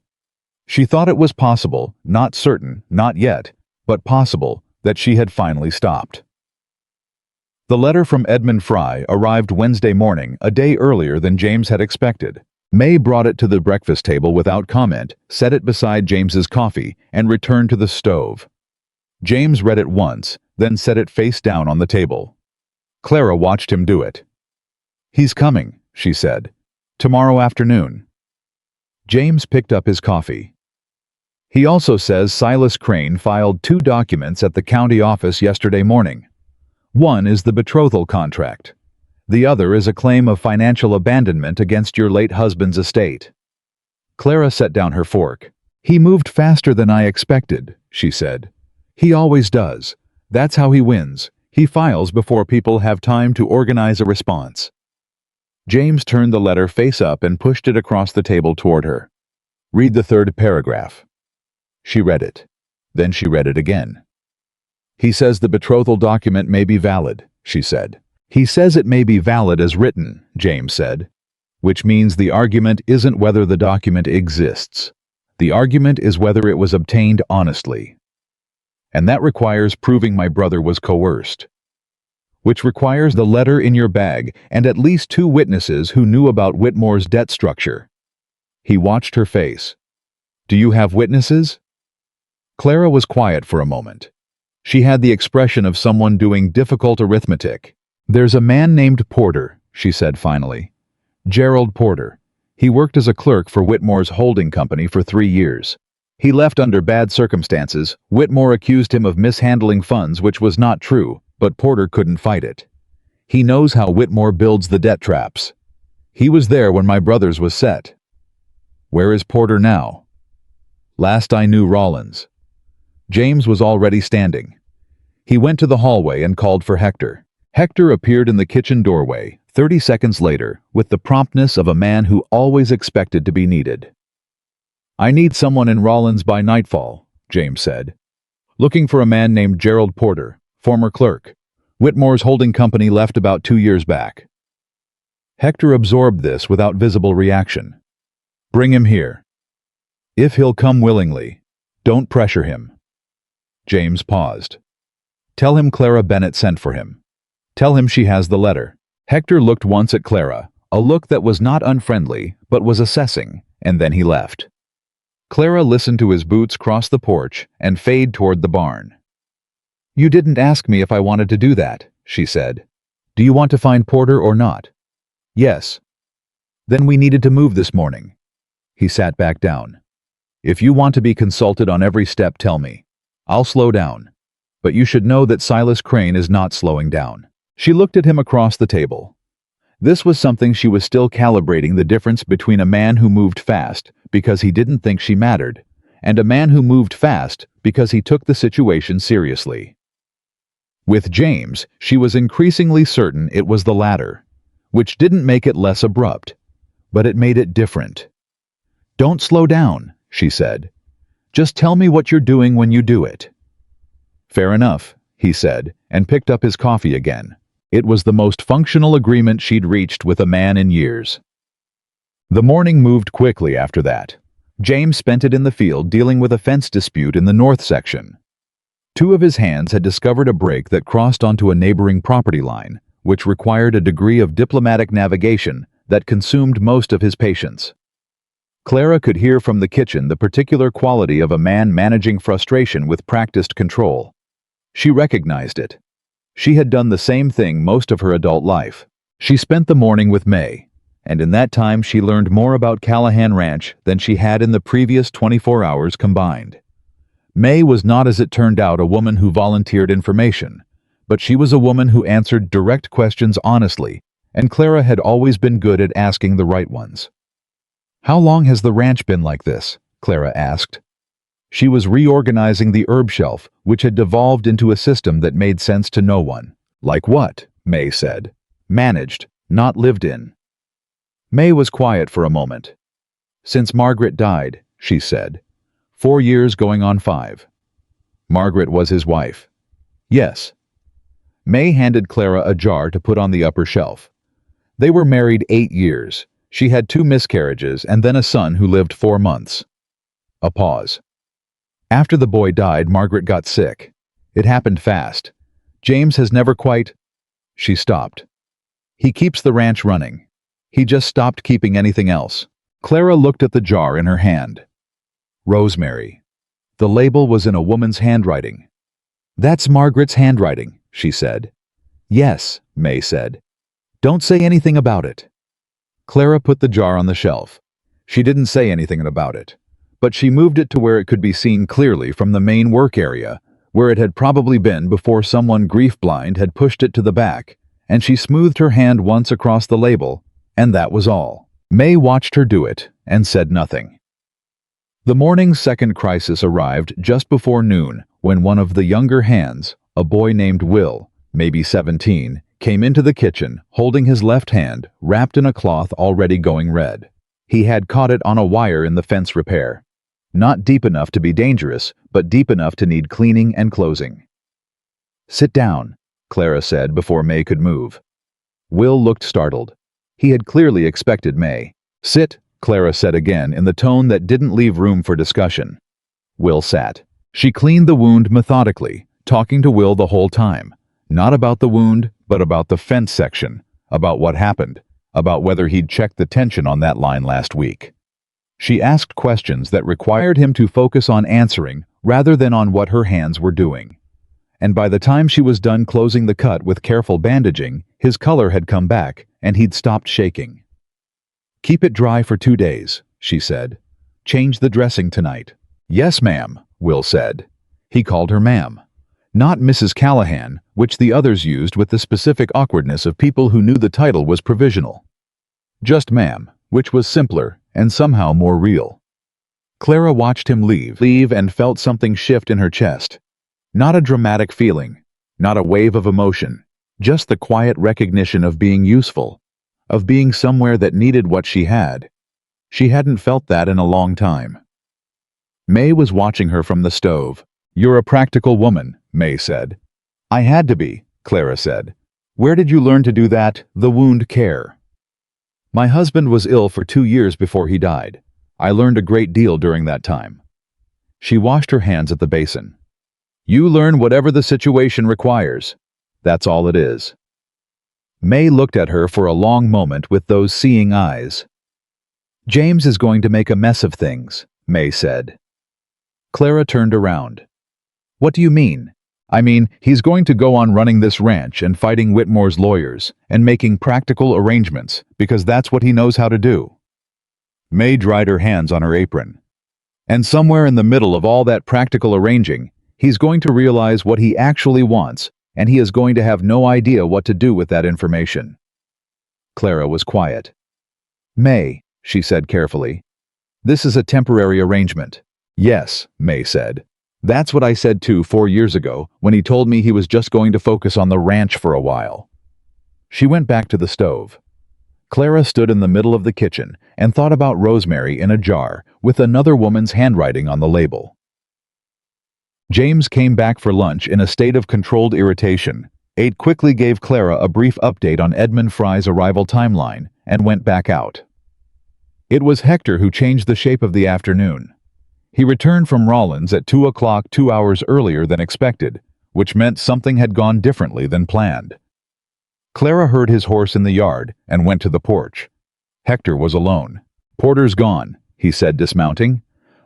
She thought it was possible, not certain, not yet, but possible, that she had finally stopped. The letter from Edmund Fry arrived Wednesday morning, a day earlier than James had expected. May brought it to the breakfast table without comment, set it beside James's coffee, and returned to the stove. James read it once, then set it face down on the table. Clara watched him do it. "He's coming," she said. "Tomorrow afternoon." James picked up his coffee. "He also says Silas Crane filed 2 documents at the county office yesterday morning. One is the betrothal contract. The other is a claim of financial abandonment against your late husband's estate." Clara set down her fork. "He moved faster than I expected," she said. "He always does. That's how he wins. He files before people have time to organize a response." James turned the letter face up and pushed it across the table toward her. "Read the 3rd paragraph." She read it. Then she read it again. "He says the betrothal document may be valid," she said. "He says it may be valid as written," James said, "which means the argument isn't whether the document exists. The argument is whether it was obtained honestly. And that requires proving my brother was coerced. Which requires the letter in your bag and at least 2 witnesses who knew about Whitmore's debt structure." He watched her face. "Do you have witnesses?" Clara was quiet for a moment. She had the expression of someone doing difficult arithmetic. "There's a man named Porter," she said finally. "Gerald Porter. He worked as a clerk for Whitmore's holding company for 3 years. He left under bad circumstances. Whitmore accused him of mishandling funds, which was not true, but Porter couldn't fight it. He knows how Whitmore builds the debt traps. He was there when my brother's was set." "Where is Porter now?" "Last I knew, Rollins." James was already standing. He went to the hallway and called for Hector. Hector appeared in the kitchen doorway, 30 seconds later, with the promptness of a man who always expected to be needed. "I need someone in Rollins by nightfall," James said. "Looking for a man named Gerald Porter, former clerk. Whitmore's holding company left about 2 years back." Hector absorbed this without visible reaction. "Bring him here. If he'll come willingly, don't pressure him." James paused. "Tell him Clara Bennett sent for him. Tell him she has the letter." Hector looked once at Clara, a look that was not unfriendly, but was assessing, and then he left. Clara listened to his boots cross the porch and fade toward the barn. "You didn't ask me if I wanted to do that," she said. "Do you want to find Porter or not?" "Yes." "Then we needed to move this morning." He sat back down. "If you want to be consulted on every step, tell me. I'll slow down. But you should know that Silas Crane is not slowing down." She looked at him across the table. This was something she was still calibrating, the difference between a man who moved fast because he didn't think she mattered, and a man who moved fast because he took the situation seriously. With James, she was increasingly certain it was the latter, which didn't make it less abrupt, but it made it different. "Don't slow down," she said. "Just tell me what you're doing when you do it." "Fair enough," he said, and picked up his coffee again. It was the most functional agreement she'd reached with a man in years. The morning moved quickly after that. James spent it in the field dealing with a fence dispute in the north section. 2 of his hands had discovered a break that crossed onto a neighboring property line, which required a degree of diplomatic navigation that consumed most of his patience. Clara could hear from the kitchen the particular quality of a man managing frustration with practiced control. She recognized it. She had done the same thing most of her adult life. She spent the morning with May, and in that time she learned more about Callahan Ranch than she had in the previous 24 hours combined. May was not, as it turned out, a woman who volunteered information, but she was a woman who answered direct questions honestly, and Clara had always been good at asking the right ones. "How long has the ranch been like this?" Clara asked. She was reorganizing the herb shelf, which had devolved into a system that made sense to no one. "Like what?" May said. "Managed, not lived in." May was quiet for a moment. "Since Margaret died," she said. 4 years going on 5. Margaret was his wife. "Yes." May handed Clara a jar to put on the upper shelf. They were married 8 years. She had 2 miscarriages and then a son who lived 4 months. A pause. "After the boy died, Margaret got sick. It happened fast. James has never quite—" She stopped. "He keeps the ranch running. He just stopped keeping anything else." Clara looked at the jar in her hand. Rosemary. The label was in a woman's handwriting. "That's Margaret's handwriting," she said. "Yes," May said. "Don't say anything about it." Clara put the jar on the shelf. She didn't say anything about it, but she moved it to where it could be seen clearly from the main work area, where it had probably been before someone grief-blind had pushed it to the back, and she smoothed her hand once across the label, and that was all. May watched her do it and said nothing. The morning's second crisis arrived just before noon when one of the younger hands, a boy named Will, maybe 17, came into the kitchen holding his left hand wrapped in a cloth already going red. He had caught it on a wire in the fence repair. Not deep enough to be dangerous, but deep enough to need cleaning and closing. "Sit down," Clara said before May could move. Will looked startled. He had clearly expected May. "Sit," Clara said again in the tone that didn't leave room for discussion. Will sat. She cleaned the wound methodically, talking to Will the whole time. Not about the wound, but about the fence section, about what happened, about whether he'd checked the tension on that line last week. She asked questions that required him to focus on answering rather than on what her hands were doing. And by the time she was done closing the cut with careful bandaging, his color had come back, and he'd stopped shaking. "Keep it dry for 2 days," she said. "Change the dressing tonight." "Yes, ma'am," Will said. He called her ma'am. Not Mrs. Callahan, which the others used with the specific awkwardness of people who knew the title was provisional. Just ma'am, which was simpler and somehow more real. Clara watched him leave and felt something shift in her chest. Not a dramatic feeling, not a wave of emotion, just the quiet recognition of being useful, of being somewhere that needed what she had. She hadn't felt that in a long time. May was watching her from the stove. "You're a practical woman," May said. "I had to be," Clara said. "Where did you learn to do that, the wound care?" "My husband was ill for 2 years before he died. I learned a great deal during that time." She washed her hands at the basin. "You learn whatever the situation requires. That's all it is." May looked at her for a long moment with those seeing eyes. "James is going to make a mess of things," May said. Clara turned around. "What do you mean?" "I mean, he's going to go on running this ranch and fighting Whitmore's lawyers and making practical arrangements because that's what he knows how to do." May dried her hands on her apron. "And somewhere in the middle of all that practical arranging, he's going to realize what he actually wants, and he is going to have no idea what to do with that information." Clara was quiet. "May," she said carefully, "this is a temporary arrangement." "Yes," May said. "That's what I said too 4 years ago when he told me he was just going to focus on the ranch for a while." She went back to the stove. Clara stood in the middle of the kitchen and thought about Rosemary in a jar with another woman's handwriting on the label. James came back for lunch in a state of controlled irritation, quickly gave Clara a brief update on Edmund Fry's arrival timeline, and went back out. It was Hector who changed the shape of the afternoon. He returned from Rollins at 2 o'clock 2 hours earlier than expected, which meant something had gone differently than planned. Clara heard his horse in the yard and went to the porch. Hector was alone. "Porter's gone," he said, dismounting.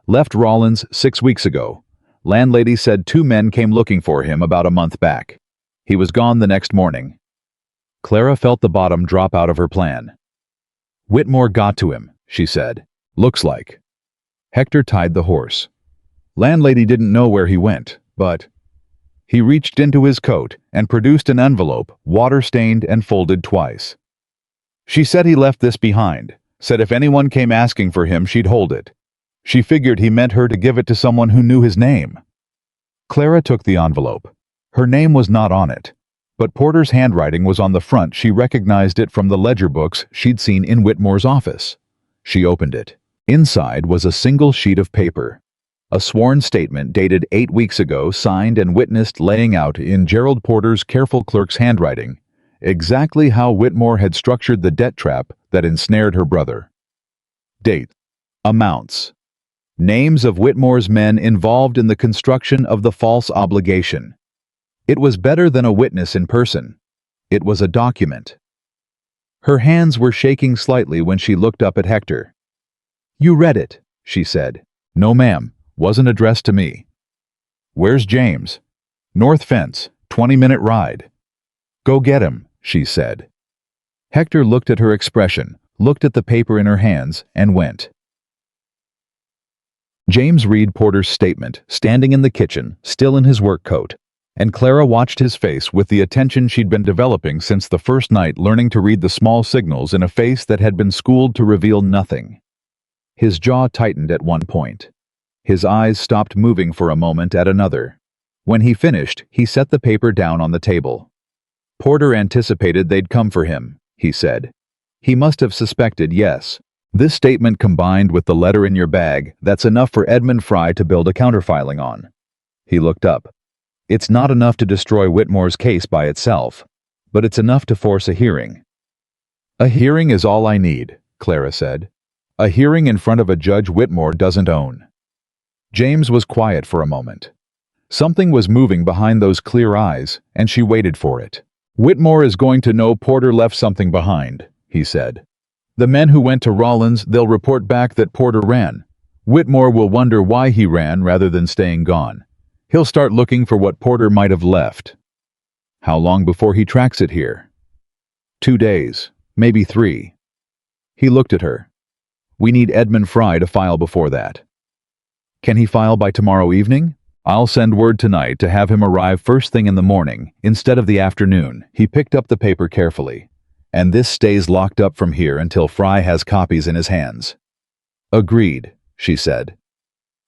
Left Rollins 6 weeks ago. Landlady said 2 men came looking for him about a month back. He was gone the next morning. Clara felt the bottom drop out of her plan. Whitmore got to him, she said. Looks like. Hector tied the horse. Landlady didn't know where he went, but... He reached into his coat and produced an envelope, water-stained and folded twice. She said he left this behind, said if anyone came asking for him she'd hold it. She figured he meant her to give it to someone who knew his name. Clara took the envelope. Her name was not on it, but Porter's handwriting was on the front. She recognized it from the ledger books she'd seen in Whitmore's office. She opened it. Inside was a single sheet of paper. A sworn statement dated 8 weeks ago, signed and witnessed, laying out in Gerald Porter's careful clerk's handwriting exactly how Whitmore had structured the debt trap that ensnared her brother. Date. Amounts. Names of Whitmore's men involved in the construction of the false obligation. It was better than a witness in person. It was a document. Her hands were shaking slightly when she looked up at Hector. "You read it," she said. "No, ma'am. Wasn't addressed to me." "Where's James?" "North fence, 20-minute ride." "Go get him," she said. Hector looked at her expression, looked at the paper in her hands, and went. James read Porter's statement, standing in the kitchen, still in his work coat, and Clara watched his face with the attention she'd been developing since the first night, learning to read the small signals in a face that had been schooled to reveal nothing. His jaw tightened at one point. His eyes stopped moving for a moment at another. When he finished, he set the paper down on the table. "Porter anticipated they'd come for him," he said. "He must have suspected, yes. This statement combined with the letter in your bag, that's enough for Edmund Fry to build a counterfiling on." He looked up. "It's not enough to destroy Whitmore's case by itself, but it's enough to force a hearing." "A hearing is all I need," Clara said. "A hearing in front of a judge Whitmore doesn't own." James was quiet for a moment. Something was moving behind those clear eyes, and she waited for it. "Whitmore is going to know Porter left something behind," he said. "The men who went to Rollins, they'll report back that Porter ran. Whitmore will wonder why he ran rather than staying gone. He'll start looking for what Porter might have left." "How long before he tracks it here?" 2 days, maybe 3. He looked at her. "We need Edmund Fry to file before that." "Can he file by tomorrow evening?" "I'll send word tonight to have him arrive first thing in the morning, instead of the afternoon." He picked up the paper carefully. "And this stays locked up from here until Fry has copies in his hands." "Agreed," she said.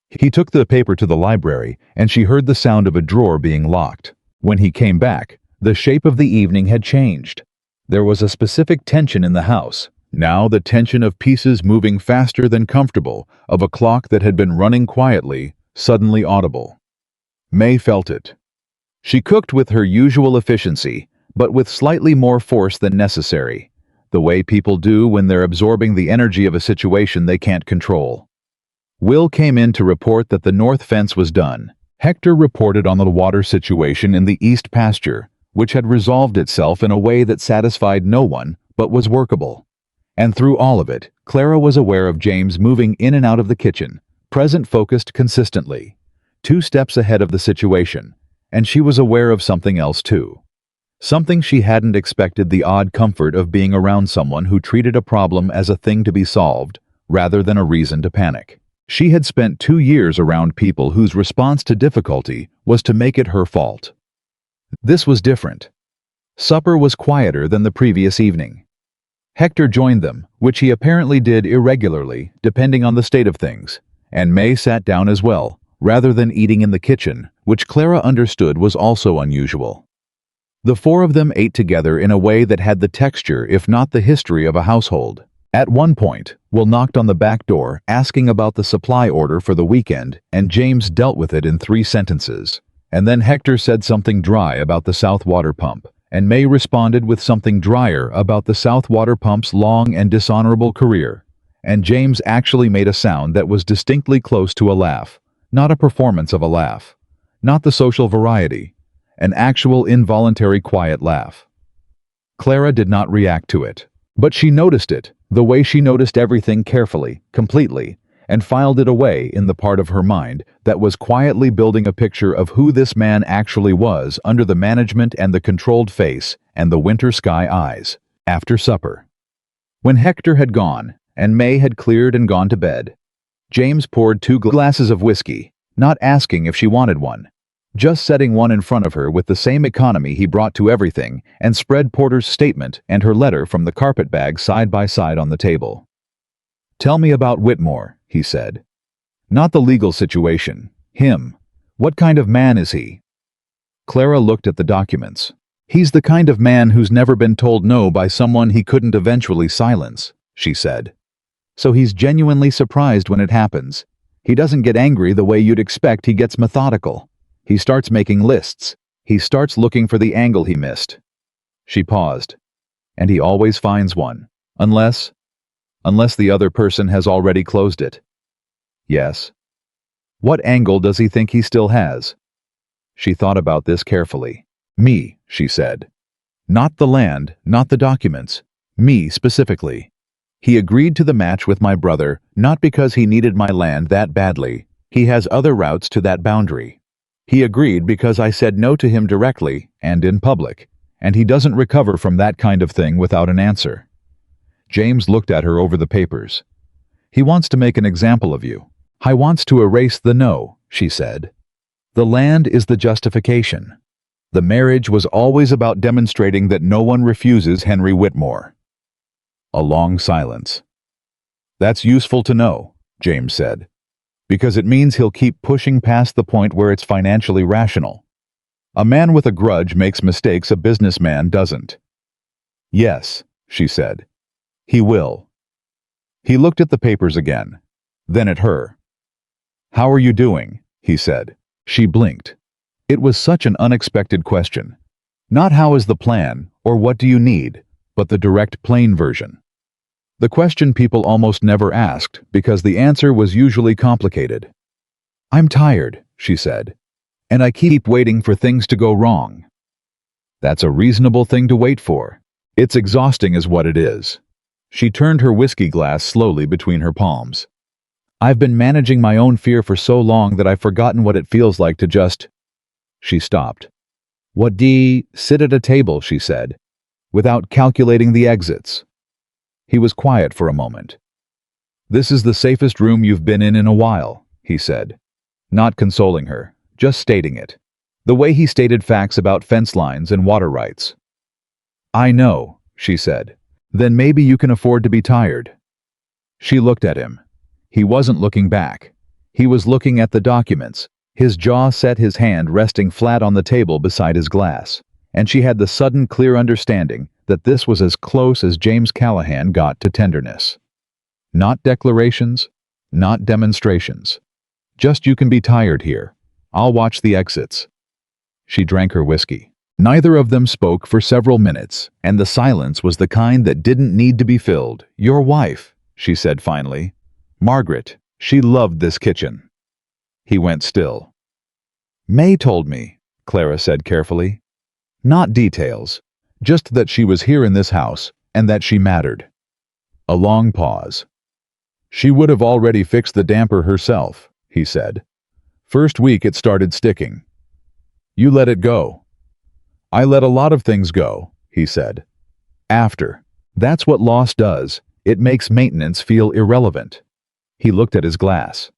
He took the paper to the library, and she heard the sound of a drawer being locked. When he came back, the shape of the evening had changed. There was a specific tension in the house. Now the tension of pieces moving faster than comfortable, of a clock that had been running quietly, suddenly audible. May felt it. She cooked with her usual efficiency, but with slightly more force than necessary, the way people do when they're absorbing the energy of a situation they can't control. Will came in to report that the north fence was done. Hector reported on the water situation in the east pasture, which had resolved itself in a way that satisfied no one, but was workable. And through all of it, Clara was aware of James moving in and out of the kitchen, present focused consistently, 2 steps ahead of the situation, and she was aware of something else too. Something she hadn't expected: the odd comfort of being around someone who treated a problem as a thing to be solved, rather than a reason to panic. She had spent 2 years around people whose response to difficulty was to make it her fault. This was different. Supper was quieter than the previous evening. Hector joined them, which he apparently did irregularly, depending on the state of things, and May sat down as well, rather than eating in the kitchen, which Clara understood was also unusual. The 4 of them ate together in a way that had the texture, if not the history, of a household. At one point, Will knocked on the back door, asking about the supply order for the weekend, and James dealt with it in 3 sentences. And then Hector said something dry about the South Water Pump, and May responded with something drier about the South Water Pump's long and dishonorable career. And James actually made a sound that was distinctly close to a laugh, not a performance of a laugh, not the social variety, an actual involuntary quiet laugh. Clara did not react to it, but she noticed it, the way she noticed everything, carefully, completely, and filed it away in the part of her mind that was quietly building a picture of who this man actually was under the management and the controlled face and the winter sky eyes. After supper, when Hector had gone and May had cleared and gone to bed, James poured 2 glasses of whiskey, not asking if she wanted one, just setting one in front of her with the same economy he brought to everything, and spread Porter's statement and her letter from the carpetbag side by side on the table. "Tell me about Whitmore," he said. "Not the legal situation. Him. What kind of man is he?" Clara looked at the documents. "He's the kind of man who's never been told no by someone he couldn't eventually silence," she said. "So he's genuinely surprised when it happens. He doesn't get angry the way you'd expect. He gets methodical. He starts making lists. He starts looking for the angle he missed." She paused. "And he always finds one. Unless the other person has already closed it." "Yes." "What angle does he think he still has?" She thought about this carefully. "Me," she said. "Not the land, not the documents. Me specifically. He agreed to the match with my brother, not because he needed my land that badly. He has other routes to that boundary. He agreed because I said no to him directly and in public, and he doesn't recover from that kind of thing without an answer." James looked at her over the papers. "He wants to make an example of you. He wants to erase the no," she said. "The land is the justification. The marriage was always about demonstrating that no one refuses Henry Whitmore." A long silence. "That's useful to know," James said, "because it means he'll keep pushing past the point where it's financially rational. A man with a grudge makes mistakes a businessman doesn't." "Yes," she said. "He will." He looked at the papers again, then at her. "How are you doing?" he said. She blinked. It was such an unexpected question. Not how is the plan, or what do you need, but the direct plain version. The question people almost never asked because the answer was usually complicated. "I'm tired," she said, "and I keep waiting for things to go wrong." That's a reasonable thing to wait for. It's exhausting is what it is. She turned her whiskey glass slowly between her palms. "I've been managing my own fear for so long that I've forgotten what it feels like to just—" She stopped. Sit at a table," she said, "without calculating the exits." He was quiet for a moment. "This is the safest room you've been in a while," he said, not consoling her, just stating it, the way he stated facts about fence lines and water rights. "I know," she said. "Then maybe you can afford to be tired." She looked at him. He wasn't looking back. He was looking at the documents, his jaw set, his hand resting flat on the table beside his glass, and she had the sudden clear understanding that this was as close as James Callahan got to tenderness. Not declarations, not demonstrations. Just "you can be tired here. I'll watch the exits." She drank her whiskey. Neither of them spoke for several minutes, and the silence was the kind that didn't need to be filled. "Your wife," she said finally. "Margaret, she loved this kitchen." He went still. "May told me," Clara said carefully. "Not details, just that she was here in this house, and that she mattered." A long pause. "She would have already fixed the damper herself," he said. "First week it started sticking. You let it go." "I let a lot of things go," he said. "After. That's what loss does. It makes maintenance feel irrelevant." He looked at his glass.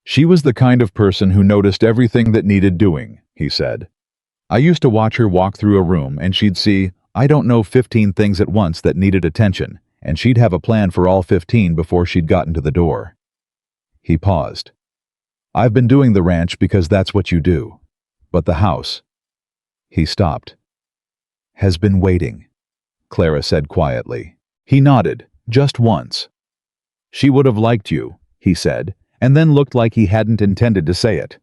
"She was the kind of person who noticed everything that needed doing," he said. "I used to watch her walk through a room and she'd see, 15 things at once that needed attention, and she'd have a plan for all 15 before she'd gotten to the door." He paused. "I've been doing the ranch because that's what you do. But the house—" He stopped. "Has been waiting," Clara said quietly. He nodded, just once. "She would have liked you," he said, and then looked like he hadn't intended to say it.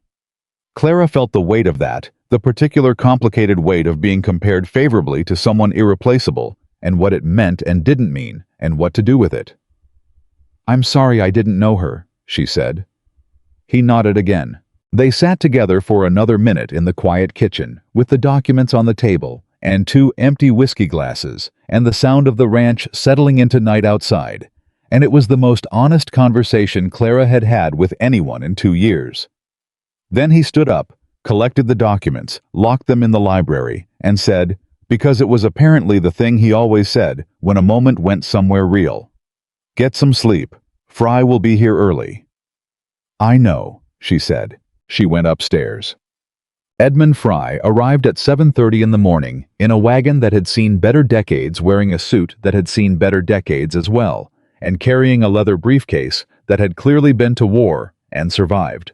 Clara felt the weight of that, the particular complicated weight of being compared favorably to someone irreplaceable, and what it meant and didn't mean, and what to do with it. "I'm sorry I didn't know her," she said. He nodded again. They sat together for another minute in the quiet kitchen, with the documents on the table, and 2 empty whiskey glasses, and the sound of the ranch settling into night outside, and it was the most honest conversation Clara had had with anyone in 2 years. Then he stood up, collected the documents, locked them in the library, and said, because it was apparently the thing he always said when a moment went somewhere real, "Get some sleep. Fry will be here early." "I know," she said. She went upstairs. Edmund Fry arrived at 7:30 in the morning in a wagon that had seen better decades, wearing a suit that had seen better decades as well, and carrying a leather briefcase that had clearly been to war and survived.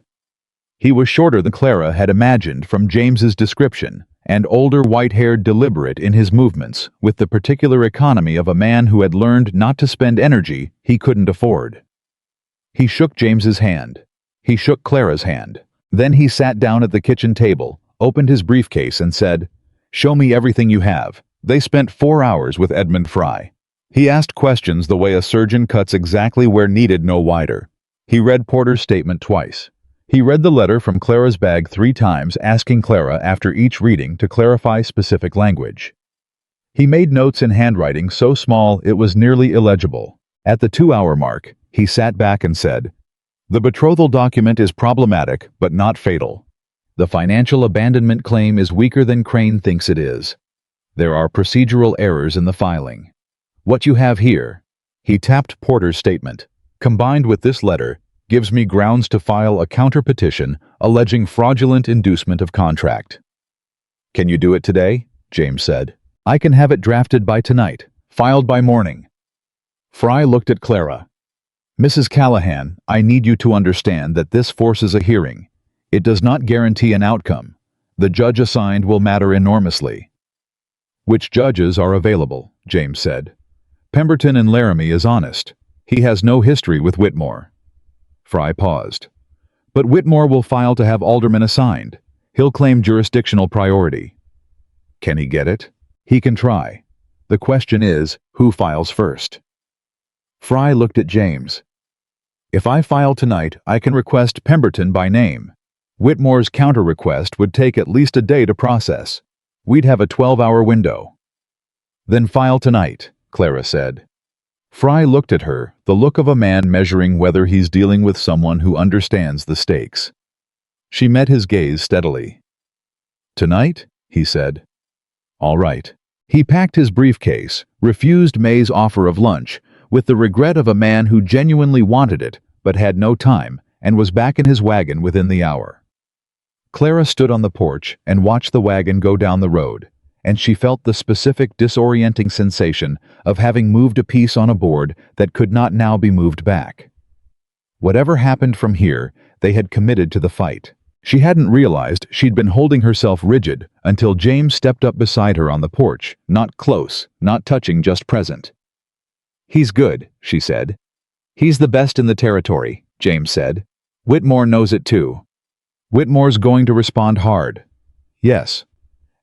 He was shorter than Clara had imagined from James's description, and older, white-haired, deliberate in his movements, with the particular economy of a man who had learned not to spend energy he couldn't afford. He shook James's hand. He shook Clara's hand. Then he sat down at the kitchen table, opened his briefcase and said, "Show me everything you have." They spent 4 hours with Edmund Fry. He asked questions the way a surgeon cuts exactly where needed, no wider. He read Porter's statement twice. He read the letter from Clara's bag 3 times, asking Clara after each reading to clarify specific language. He made notes in handwriting so small it was nearly illegible. At the 2-hour mark, he sat back and said, "The betrothal document is problematic, but not fatal. The financial abandonment claim is weaker than Crane thinks it is. There are procedural errors in the filing. What you have here," he tapped Porter's statement, "combined with this letter, gives me grounds to file a counter-petition alleging fraudulent inducement of contract." "Can you do it today?" James said. "I can have it drafted by tonight, filed by morning." Fry looked at Clara. "Mrs. Callahan, I need you to understand that this forces a hearing. It does not guarantee an outcome. The judge assigned will matter enormously." "Which judges are available?" James said. "Pemberton and Laramie is honest. He has no history with Whitmore." Fry paused. "But Whitmore will file to have aldermen assigned. He'll claim jurisdictional priority." "Can he get it?" "He can try. The question is, who files first?" Fry looked at James. "If I file tonight, I can request Pemberton by name. Whitmore's counter-request would take at least a day to process. We'd have a 12-hour window." "Then file tonight," Clara said. Fry looked at her, the look of a man measuring whether he's dealing with someone who understands the stakes. She met his gaze steadily. "Tonight?" he said. "All right." He packed his briefcase, refused May's offer of lunch, with the regret of a man who genuinely wanted it, but had no time, and was back in his wagon within the hour. Clara stood on the porch and watched the wagon go down the road, and she felt the specific disorienting sensation of having moved a piece on a board that could not now be moved back. Whatever happened from here, they had committed to the fight. She hadn't realized she'd been holding herself rigid until James stepped up beside her on the porch, not close, not touching, just present. "He's good," she said. "He's the best in the territory," James said. "Whitmore knows it too. Whitmore's going to respond hard." "Yes.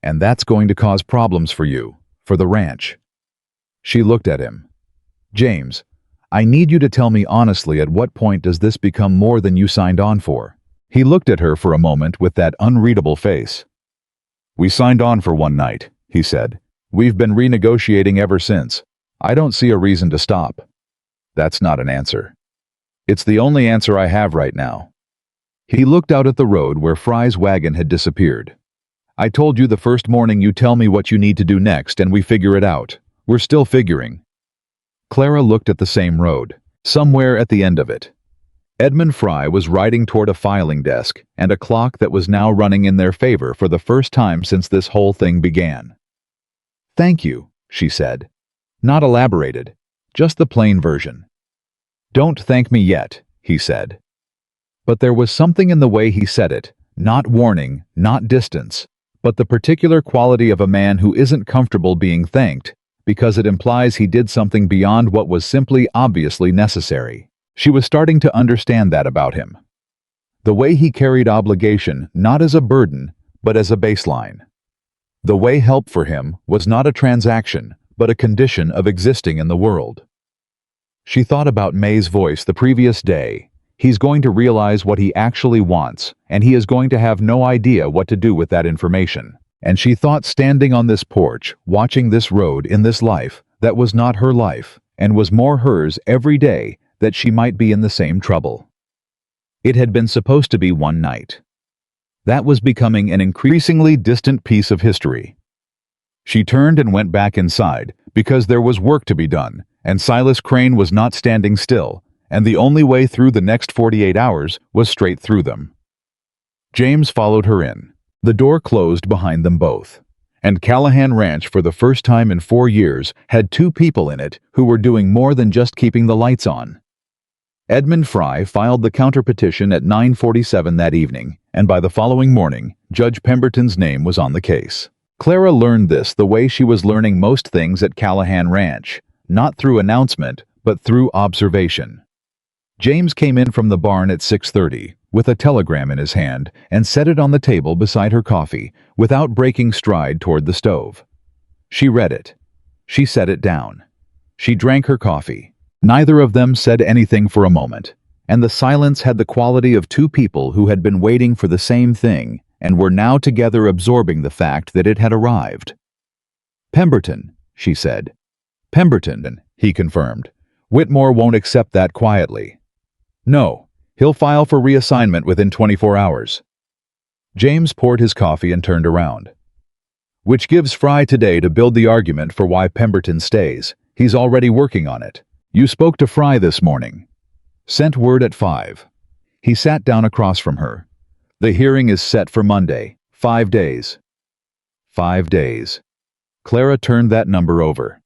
And that's going to cause problems for you, for the ranch." She looked at him. "James, I need you to tell me honestly, at what point does this become more than you signed on for?" He looked at her for a moment with that unreadable face. "We signed on for one night," he said. "We've been renegotiating ever since. I don't see a reason to stop." "That's not an answer." "It's the only answer I have right now." He looked out at the road where Fry's wagon had disappeared. "I told you the first morning you tell me what you need to do next and we figure it out. We're still figuring." Clara looked at the same road, somewhere at the end of it. Edmund Fry was riding toward a filing desk and a clock that was now running in their favor for the first time since this whole thing began. "Thank you," she said. Not elaborated, just the plain version. "Don't thank me yet," he said. But there was something in the way he said it, not warning, not distance, but the particular quality of a man who isn't comfortable being thanked, because it implies he did something beyond what was simply obviously necessary. She was starting to understand that about him. The way he carried obligation not as a burden, but as a baseline. The way help for him was not a transaction, but a condition of existing in the world. She thought about May's voice the previous day. He's going to realize what he actually wants, and he is going to have no idea what to do with that information. And she thought, standing on this porch, watching this road in this life, that was not her life, and was more hers every day that she might be in the same trouble. It had been supposed to be one night. That was becoming an increasingly distant piece of history. She turned and went back inside because there was work to be done, and Silas Crane was not standing still, and the only way through the next 48 hours was straight through them. James followed her in. The door closed behind them both, and Callahan Ranch, for the first time in 4 years, had 2 people in it who were doing more than just keeping the lights on. Edmund Fry filed the counter-petition at 9:47 that evening, and by the following morning, Judge Pemberton's name was on the case. Clara learned this the way she was learning most things at Callahan Ranch, not through announcement, but through observation. James came in from the barn at 6:30, with a telegram in his hand, and set it on the table beside her coffee, without breaking stride toward the stove. She read it. She set it down. She drank her coffee. Neither of them said anything for a moment, and the silence had the quality of 2 people who had been waiting for the same thing and were now together absorbing the fact that it had arrived. "Pemberton," she said. "Pemberton," he confirmed. "Whitmore won't accept that quietly. No, he'll file for reassignment within 24 hours. James poured his coffee and turned around. "Which gives Fry today to build the argument for why Pemberton stays. He's already working on it. You spoke to Fry this morning." "Sent word at 5. He sat down across from her. "The hearing is set for Monday. 5 days. 5 days. Clara turned that number over.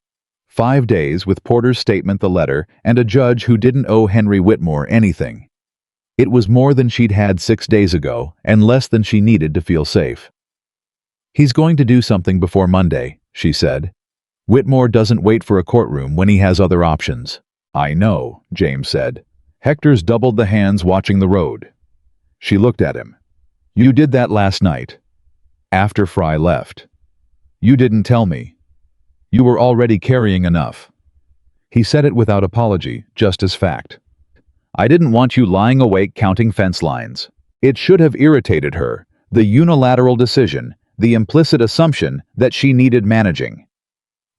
5 days with Porter's statement, the letter, and a judge who didn't owe Henry Whitmore anything. It was more than she'd had 6 days ago, and less than she needed to feel safe. "He's going to do something before Monday," she said. "Whitmore doesn't wait for a courtroom when he has other options." "I know," James said. Hector's doubled the hands watching the road. She looked at him. "You did that last night. After Fry left. You didn't tell me. You were already carrying enough." He said it without apology, just as fact. "I didn't want you lying awake counting fence lines." It should have irritated her, the unilateral decision, the implicit assumption that she needed managing.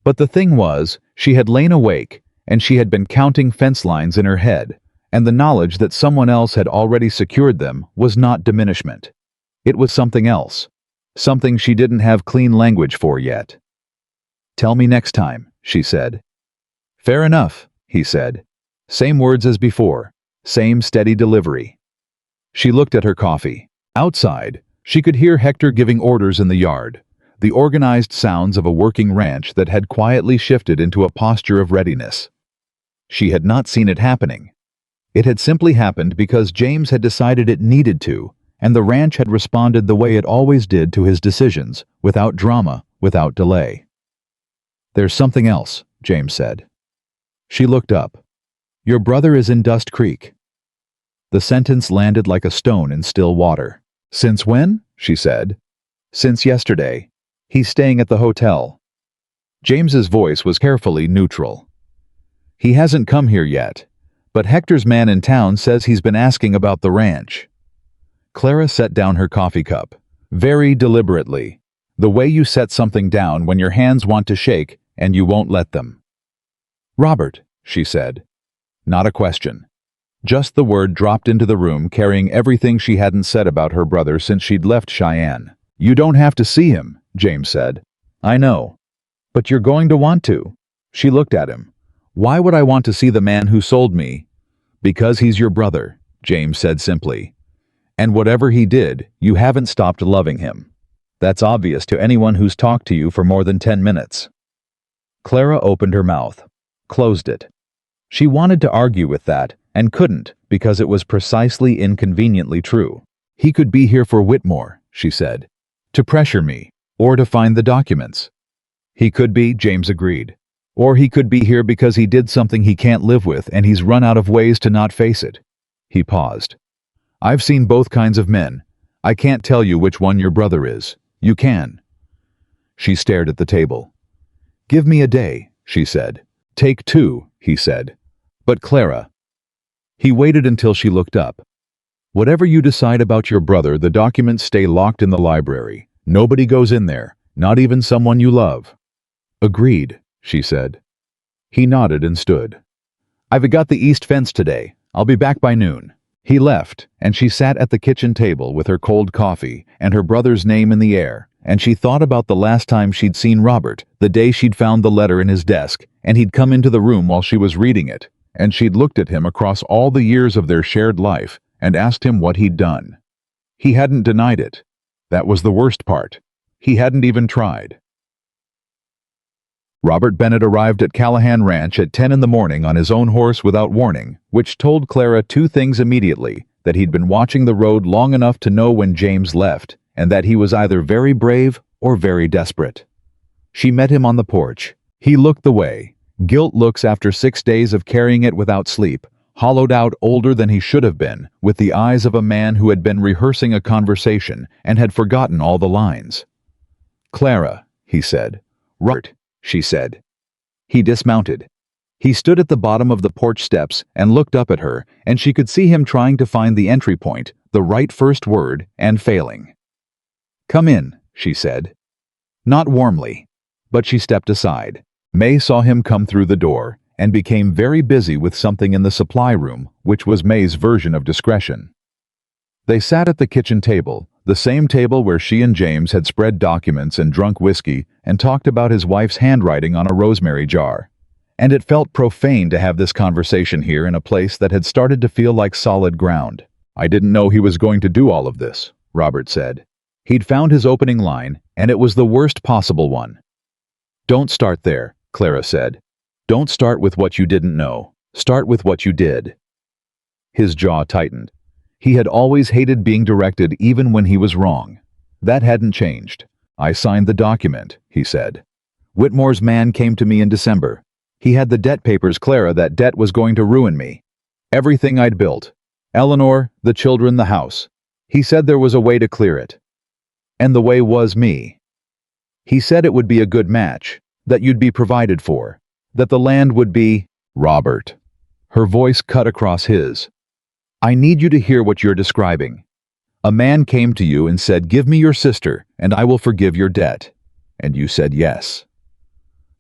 But the thing was, she had lain awake, and she had been counting fence lines in her head, and the knowledge that someone else had already secured them was not diminishment. It was something else, something she didn't have clean language for yet. "Tell me next time," she said. "Fair enough," he said. Same words as before, same steady delivery. She looked at her coffee. Outside, she could hear Hector giving orders in the yard, the organized sounds of a working ranch that had quietly shifted into a posture of readiness. She had not seen it happening. It had simply happened because James had decided it needed to, and the ranch had responded the way it always did to his decisions, without drama, without delay. "There's something else," James said. She looked up. "Your brother is in Dust Creek." The sentence landed like a stone in still water. "Since when?" she said. "Since yesterday. He's staying at the hotel." James's voice was carefully neutral. "He hasn't come here yet, but Hector's man in town says he's been asking about the ranch." Clara set down her coffee cup, very deliberately, the way you set something down when your hands want to shake and you won't let them. "Robert," she said. Not a question. Just the word dropped into the room, carrying everything she hadn't said about her brother since she'd left Cheyenne. "You don't have to see him," James said. "I know. But you're going to want to." She looked at him. "Why would I want to see the man who sold me?" "Because he's your brother," James said simply. "And whatever he did, you haven't stopped loving him. That's obvious to anyone who's talked to you for more than 10 minutes. Clara opened her mouth, closed it. She wanted to argue with that, and couldn't, because it was precisely inconveniently true. "He could be here for Whitmore," she said. "To pressure me, or to find the documents." "He could be," James agreed. "Or he could be here because he did something he can't live with and he's run out of ways to not face it." He paused. "I've seen both kinds of men. I can't tell you which one your brother is. You can." She stared at the table. "Give me a day," she said. "Take 2, he said. "But Clara." He waited until she looked up. "Whatever you decide about your brother, the documents stay locked in the library. Nobody goes in there, not even someone you love." "Agreed," she said. He nodded and stood. "I've got the east fence today. I'll be back by noon." He left, and she sat at the kitchen table with her cold coffee and her brother's name in the air, and she thought about the last time she'd seen Robert, the day she'd found the letter in his desk, and he'd come into the room while she was reading it, and she'd looked at him across all the years of their shared life and asked him what he'd done. He hadn't denied it. That was the worst part. He hadn't even tried. Robert Bennett arrived at Callahan Ranch at 10 in the morning on his own horse without warning, which told Clara two things immediately: that he'd been watching the road long enough to know when James left, and that he was either very brave or very desperate. She met him on the porch. He looked the way. Guilt looks after 6 days of carrying it without sleep, hollowed out, older than he should have been, with the eyes of a man who had been rehearsing a conversation and had forgotten all the lines. "Clara," he said. "Robert," she said. He dismounted. He stood at the bottom of the porch steps and looked up at her, and she could see him trying to find the entry point, the right first word, and failing. "Come in," she said. Not warmly, but she stepped aside. May saw him come through the door and became very busy with something in the supply room, which was May's version of discretion. They sat at the kitchen table, the same table where she and James had spread documents and drunk whiskey and talked about his wife's handwriting on a rosemary jar. And it felt profane to have this conversation here in a place that had started to feel like solid ground. "I didn't know he was going to do all of this," Robert said. He'd found his opening line, and it was the worst possible one. "Don't start there," Clara said. "Don't start with what you didn't know. Start with what you did." His jaw tightened. He had always hated being directed even when he was wrong. That hadn't changed. "I signed the document," he said. "Whitmore's man came to me in December. He had the debt papers, Clara. That debt was going to ruin me. Everything I'd built. Eleanor, the children, the house. He said there was a way to clear it. And the way was me. He said it would be a good match, that you'd be provided for, that the land would be—" "Robert." Her voice cut across his. "I need you to hear what you're describing. A man came to you and said, 'Give me your sister, and I will forgive your debt.' And you said yes."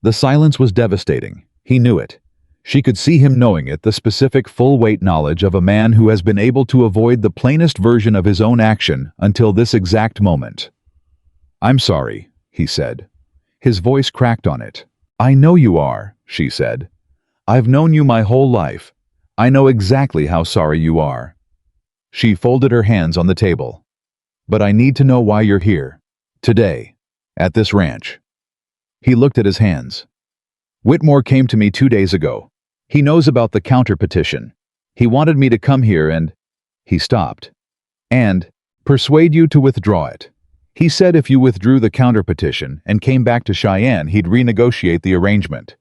The silence was devastating. He knew it. She could see him knowing it, the specific full-weight knowledge of a man who has been able to avoid the plainest version of his own action until this exact moment. "I'm sorry," he said. His voice cracked on it. "I know you are," she said. "I've known you my whole life. I know exactly how sorry you are." She folded her hands on the table. "But I need to know why you're here. Today. At this ranch." He looked at his hands. "Whitmore came to me 2 days ago. He knows about the counter petition. He wanted me to come here and—" He stopped. "And persuade you to withdraw it. He said if you withdrew the counter petition and came back to Cheyenne, he'd renegotiate the arrangement.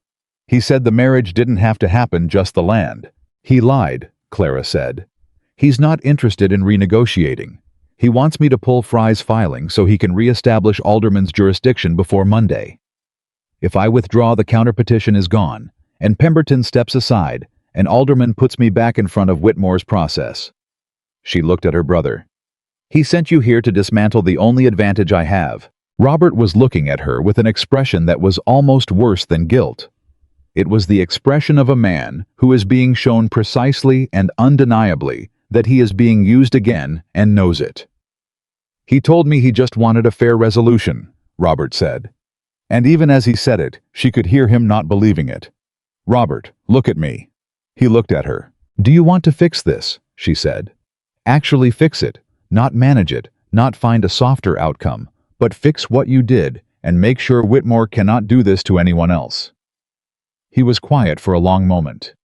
He said the marriage didn't have to happen, just the land." "He lied," Clara said. "He's not interested in renegotiating. He wants me to pull Fry's filing so he can re-establish Alderman's jurisdiction before Monday. If I withdraw, the counterpetition is gone, and Pemberton steps aside, and Alderman puts me back in front of Whitmore's process." She looked at her brother. "He sent you here to dismantle the only advantage I have." Robert was looking at her with an expression that was almost worse than guilt. It was the expression of a man who is being shown precisely and undeniably that he is being used again and knows it. "He told me he just wanted a fair resolution," Robert said. And even as he said it, she could hear him not believing it. "Robert, look at me." He looked at her. "Do you want to fix this?" she said. "Actually fix it, not manage it, not find a softer outcome, but fix what you did and make sure Whitmore cannot do this to anyone else." He was quiet for a long moment.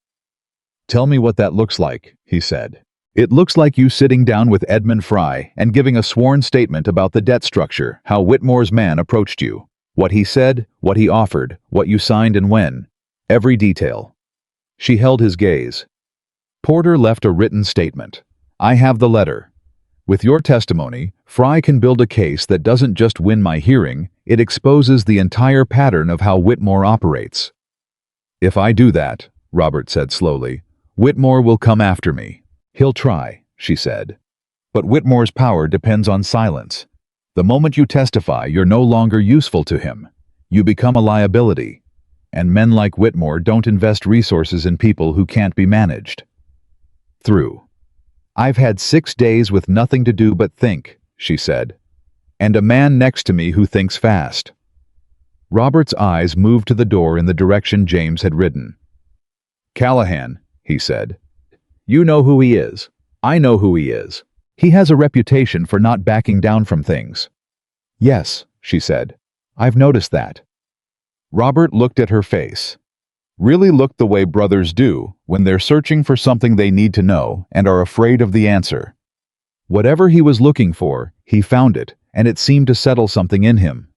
"Tell me what that looks like," he said. "It looks like you sitting down with Edmund Fry and giving a sworn statement about the debt structure, how Whitmore's man approached you. What he said, what he offered, what you signed and when. Every detail." She held his gaze. "Porter left a written statement. I have the letter. With your testimony, Fry can build a case that doesn't just win my hearing, it exposes the entire pattern of how Whitmore operates." "If I do that," Robert said slowly, "Whitmore will come after me. He'll try," she said. "But Whitmore's power depends on silence. The moment you testify, you're no longer useful to him. You become a liability. and men like Whitmore don't invest resources in people who can't be managed. I've had 6 days with nothing to do but think, she said. And a man next to me who thinks fast. Robert's eyes moved to the door in the direction James had ridden. Callahan, he said. You know who he is. I know who he is. He has a reputation for not backing down from things. Yes, she said. I've noticed that. Robert looked at her face. Really looked the way brothers do when they're searching for something they need to know and are afraid of the answer. Whatever he was looking for, he found it, and it seemed to settle something in him.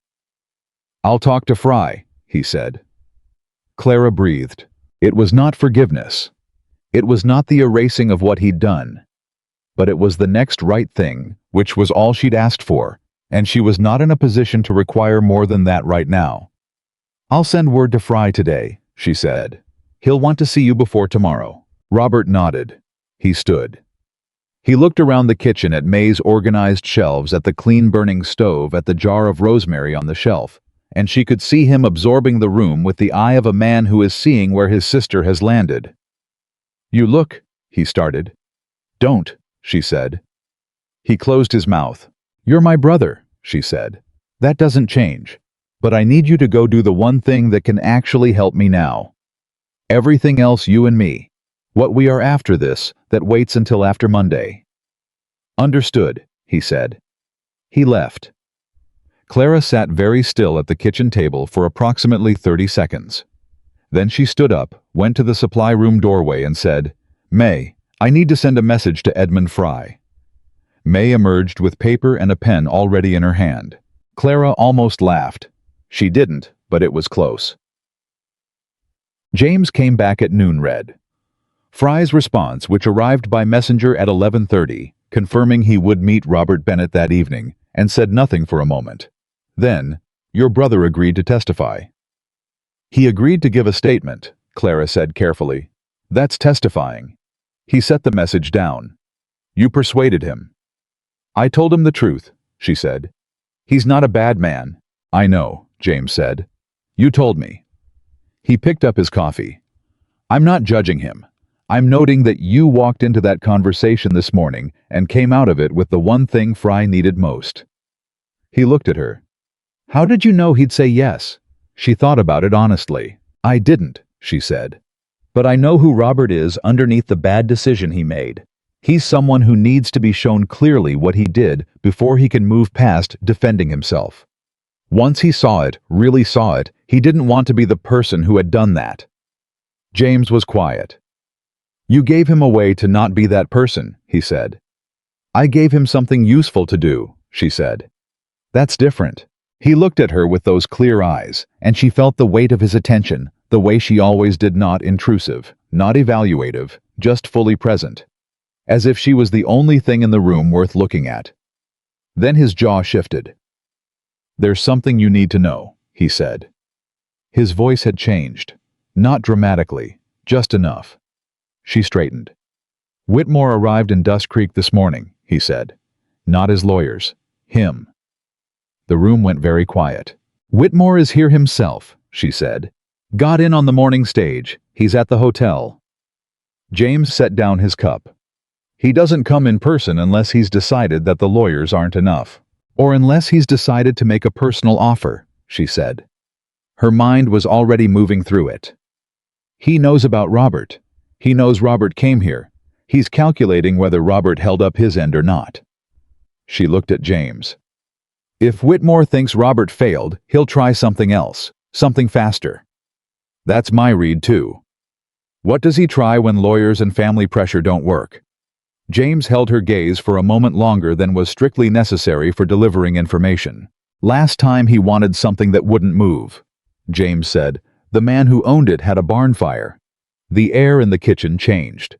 I'll talk to Fry, he said. Clara breathed. It was not forgiveness. It was not the erasing of what he'd done. But it was the next right thing, which was all she'd asked for, and she was not in a position to require more than that right now. I'll send word to Fry today, she said. He'll want to see you before tomorrow. Robert nodded. He stood. He looked around the kitchen at May's organized shelves, at the clean-burning stove, at the jar of rosemary on the shelf, and she could see him absorbing the room with the eye of a man who is seeing where his sister has landed. You look, he started. Don't, she said. He closed his mouth. You're my brother, she said. That doesn't change. But I need you to go do the one thing that can actually help me now. Everything else you and me. What we are after this, that waits until after Monday. Understood, he said. He left. Clara sat very still at the kitchen table for approximately 30 seconds. Then she stood up, went to the supply room doorway and said, May, I need to send a message to Edmund Fry. May emerged with paper and a pen already in her hand. Clara almost laughed. She didn't, but it was close. James came back at noon, read. Fry's response, which arrived by messenger at 11:30, confirming he would meet Robert Bennett that evening, and said nothing for a moment. Then, your brother agreed to testify. He agreed to give a statement, Clara said carefully. That's testifying. He set the message down. You persuaded him. I told him the truth, she said. He's not a bad man. I know, James said. You told me. He picked up his coffee. I'm not judging him. I'm noting that you walked into that conversation this morning and came out of it with the one thing Fry needed most. He looked at her. How did you know he'd say yes? She thought about it honestly. I didn't, she said. But I know who Robert is underneath the bad decision he made. He's someone who needs to be shown clearly what he did before he can move past defending himself. Once he saw it, really saw it, he didn't want to be the person who had done that. James was quiet. You gave him a way to not be that person, he said. I gave him something useful to do, she said. That's different. He looked at her with those clear eyes, and she felt the weight of his attention, the way she always did, not intrusive, not evaluative, just fully present. As if she was the only thing in the room worth looking at. Then his jaw shifted. There's something you need to know, he said. His voice had changed. Not dramatically, just enough. She straightened. Whitmore arrived in Dust Creek this morning, he said. Not his lawyers. Him. The room went very quiet. Whitmore is here himself, she said. Got in on the morning stage. He's at the hotel. James set down his cup. He doesn't come in person unless he's decided that the lawyers aren't enough. Or unless he's decided to make a personal offer, she said. Her mind was already moving through it. He knows about Robert. He knows Robert came here. He's calculating whether Robert held up his end or not. She looked at James. If Whitmore thinks Robert failed, he'll try something else, something faster. That's my read too. What does he try when lawyers and family pressure don't work? James held her gaze for a moment longer than was strictly necessary for delivering information. Last time he wanted something that wouldn't move. James said, the man who owned it had a barn fire. The air in the kitchen changed.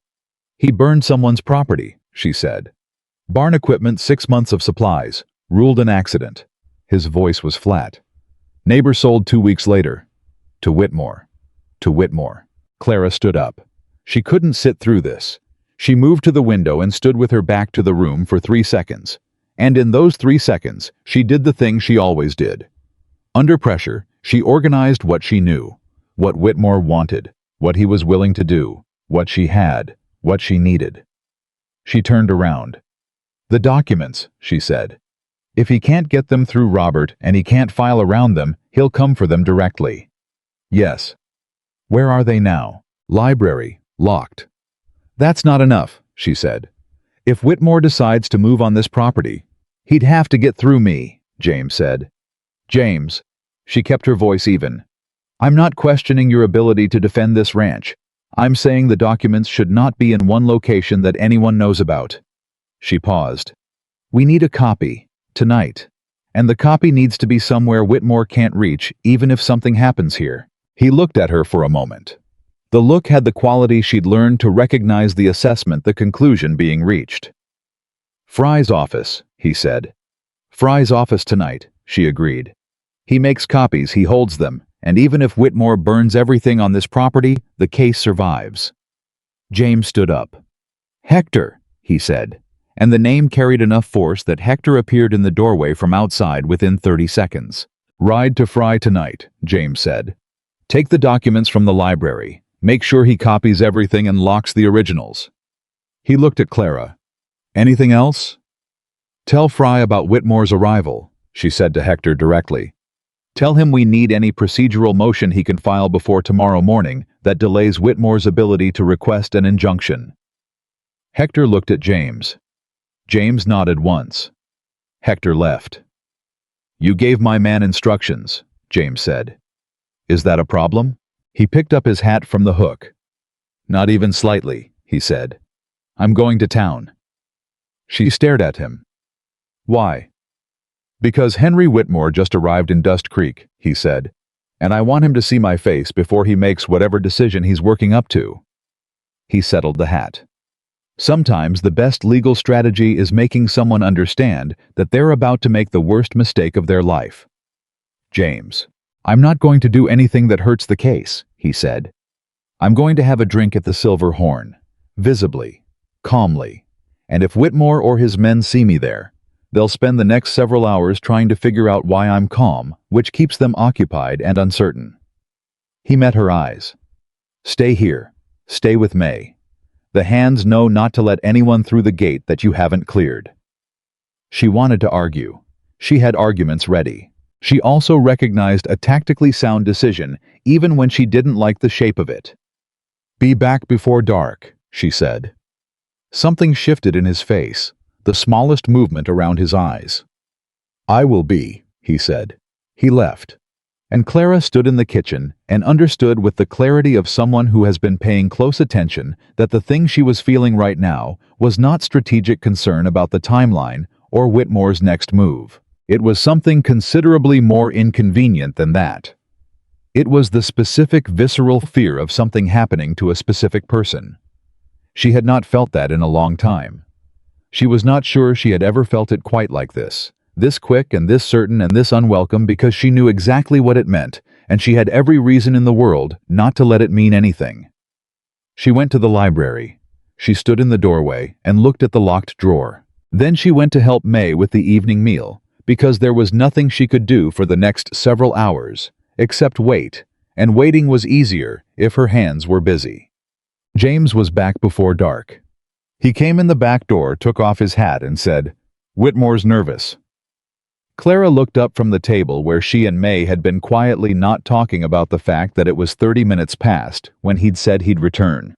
He burned someone's property, she said. Barn equipment, 6 months of supplies. Ruled an accident. His voice was flat. Neighbor sold 2 weeks later. To Whitmore. To Whitmore. Clara stood up. She couldn't sit through this. She moved to the window and stood with her back to the room for 3 seconds. And in those 3 seconds, she did the thing she always did. Under pressure, she organized what she knew. What Whitmore wanted, what he was willing to do, what she had, what she needed. She turned around. "The documents," she said. "If he can't get them through Robert and he can't file around them, he'll come for them directly." "Yes." "Where are they now?" "Library, locked." "That's not enough," she said. "If Whitmore decides to move on this property, he'd have to get through me," James said. "James," she kept her voice even, "I'm not questioning your ability to defend this ranch. I'm saying the documents should not be in one location that anyone knows about." She paused. "We need a copy, tonight. And the copy needs to be somewhere Whitmore can't reach, even if something happens here." He looked at her for a moment. The look had the quality she'd learned to recognize the assessment, the conclusion being reached. "Fry's office," he said. "Fry's office tonight," she agreed. "He makes copies, he holds them, and even if Whitmore burns everything on this property, the case survives." James stood up. "Hector," he said, and the name carried enough force that Hector appeared in the doorway from outside within 30 seconds. "Ride to Fry tonight," James said. "Take the documents from the library. Make sure he copies everything and locks the originals." He looked at Clara. "Anything else?" "Tell Fry about Whitmore's arrival," she said to Hector directly. "Tell him we need any procedural motion he can file before tomorrow morning that delays Whitmore's ability to request an injunction." Hector looked at James. James nodded once. Hector left. "You gave my man instructions," James said. "Is that a problem?" He picked up his hat from the hook. "Not even slightly," he said. "I'm going to town." She stared at him. "Why?" "Because Henry Whitmore just arrived in Dust Creek," he said, "and I want him to see my face before he makes whatever decision he's working up to." He settled the hat. Sometimes the best legal strategy is making someone understand that they're about to make the worst mistake of their life. "James, I'm not going to do anything that hurts the case," he said. "I'm going to have a drink at the Silver Horn, visibly, calmly, and if Whitmore or his men see me there, they'll spend the next several hours trying to figure out why I'm calm, which keeps them occupied and uncertain." He met her eyes. "Stay here. Stay with May. The hands know not to let anyone through the gate that you haven't cleared." She wanted to argue. She had arguments ready. She also recognized a tactically sound decision, even when she didn't like the shape of it. "Be back before dark," she said. Something shifted in his face, the smallest movement around his eyes. "I will be," he said. He left. And Clara stood in the kitchen and understood with the clarity of someone who has been paying close attention that the thing she was feeling right now was not strategic concern about the timeline or Whitmore's next move. It was something considerably more inconvenient than that. It was the specific visceral fear of something happening to a specific person. She had not felt that in a long time. She was not sure she had ever felt it quite like this quick and this certain and this unwelcome, because she knew exactly what it meant, and she had every reason in the world not to let it mean anything. She went to the library. She stood in the doorway and looked at the locked drawer. Then she went to help May with the evening meal, because there was nothing she could do for the next several hours, except wait, and waiting was easier if her hands were busy. James was back before dark. He came in the back door, took off his hat, and said, "Whitmore's nervous." Clara looked up from the table where she and May had been quietly not talking about the fact that it was 30 minutes past when he'd said he'd return.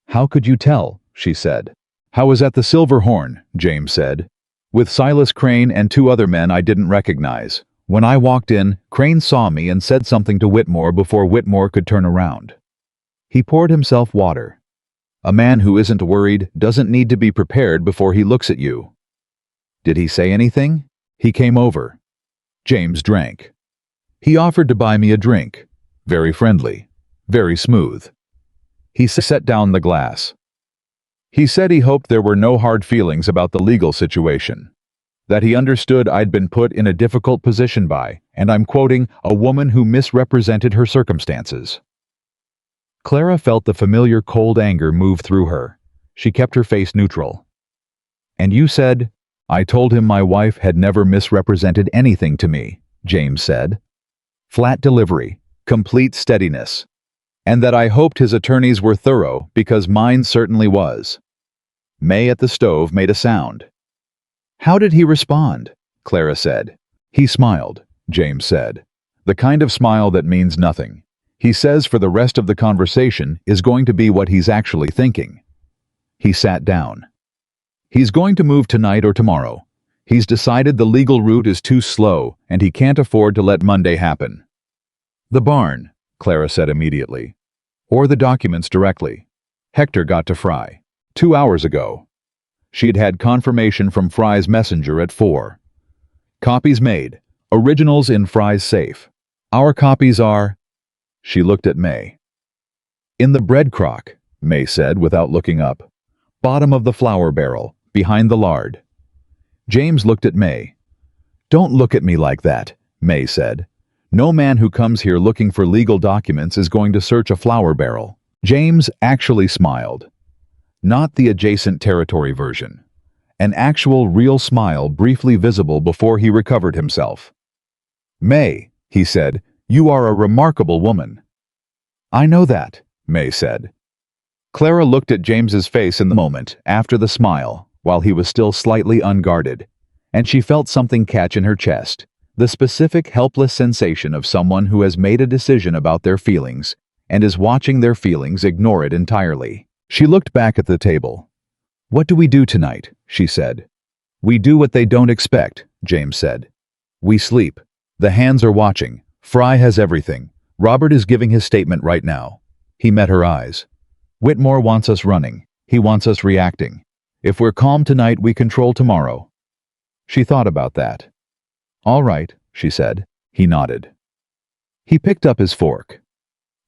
"How could you tell?" she said. "I was at the Silver Horn," James said, "with Silas Crane and 2 other men I didn't recognize. When I walked in, Crane saw me and said something to Whitmore before Whitmore could turn around." He poured himself water. "A man who isn't worried doesn't need to be prepared before he looks at you." "Did he say anything?" "He came over." James drank. "He offered to buy me a drink. Very friendly. Very smooth." He set down the glass. "He said he hoped there were no hard feelings about the legal situation. That he understood I'd been put in a difficult position by, and I'm quoting, a woman who misrepresented her circumstances." Clara felt the familiar cold anger move through her. She kept her face neutral. "And you said—" "I told him my wife had never misrepresented anything to me," James said. "Flat delivery, complete steadiness. And that I hoped his attorneys were thorough, because mine certainly was. May at the stove made a sound. How did he respond? Clara said. He smiled, James said. The kind of smile that means nothing. He says for the rest of the conversation is going to be what he's actually thinking. He sat down. He's going to move tonight or tomorrow. He's decided the legal route is too slow and he can't afford to let Monday happen. The barn, Clara said immediately. Or the documents directly. Hector got to Fry 2 hours ago. She'd had confirmation from Fry's messenger at 4. Copies made. Originals in Fry's safe. Our copies are... She looked at May. In the bread crock, May said without looking up. Bottom of the flour barrel, behind the lard. James looked at May. Don't look at me like that, May said. No man who comes here looking for legal documents is going to search a flour barrel. James actually smiled. Not the adjacent territory version. An actual real smile briefly visible before he recovered himself. May, he said, you are a remarkable woman. I know that, May said. Clara looked at James's face in the moment after the smile, while he was still slightly unguarded, and she felt something catch in her chest, the specific helpless sensation of someone who has made a decision about their feelings and is watching their feelings ignore it entirely. She looked back at the table. What do we do tonight? She said. We do what they don't expect, James said. We sleep. The hands are watching. Fry has everything. Robert is giving his statement right now. He met her eyes. Whitmore wants us running. He wants us reacting. If we're calm tonight, we control tomorrow. She thought about that. All right, she said. He nodded. He picked up his fork.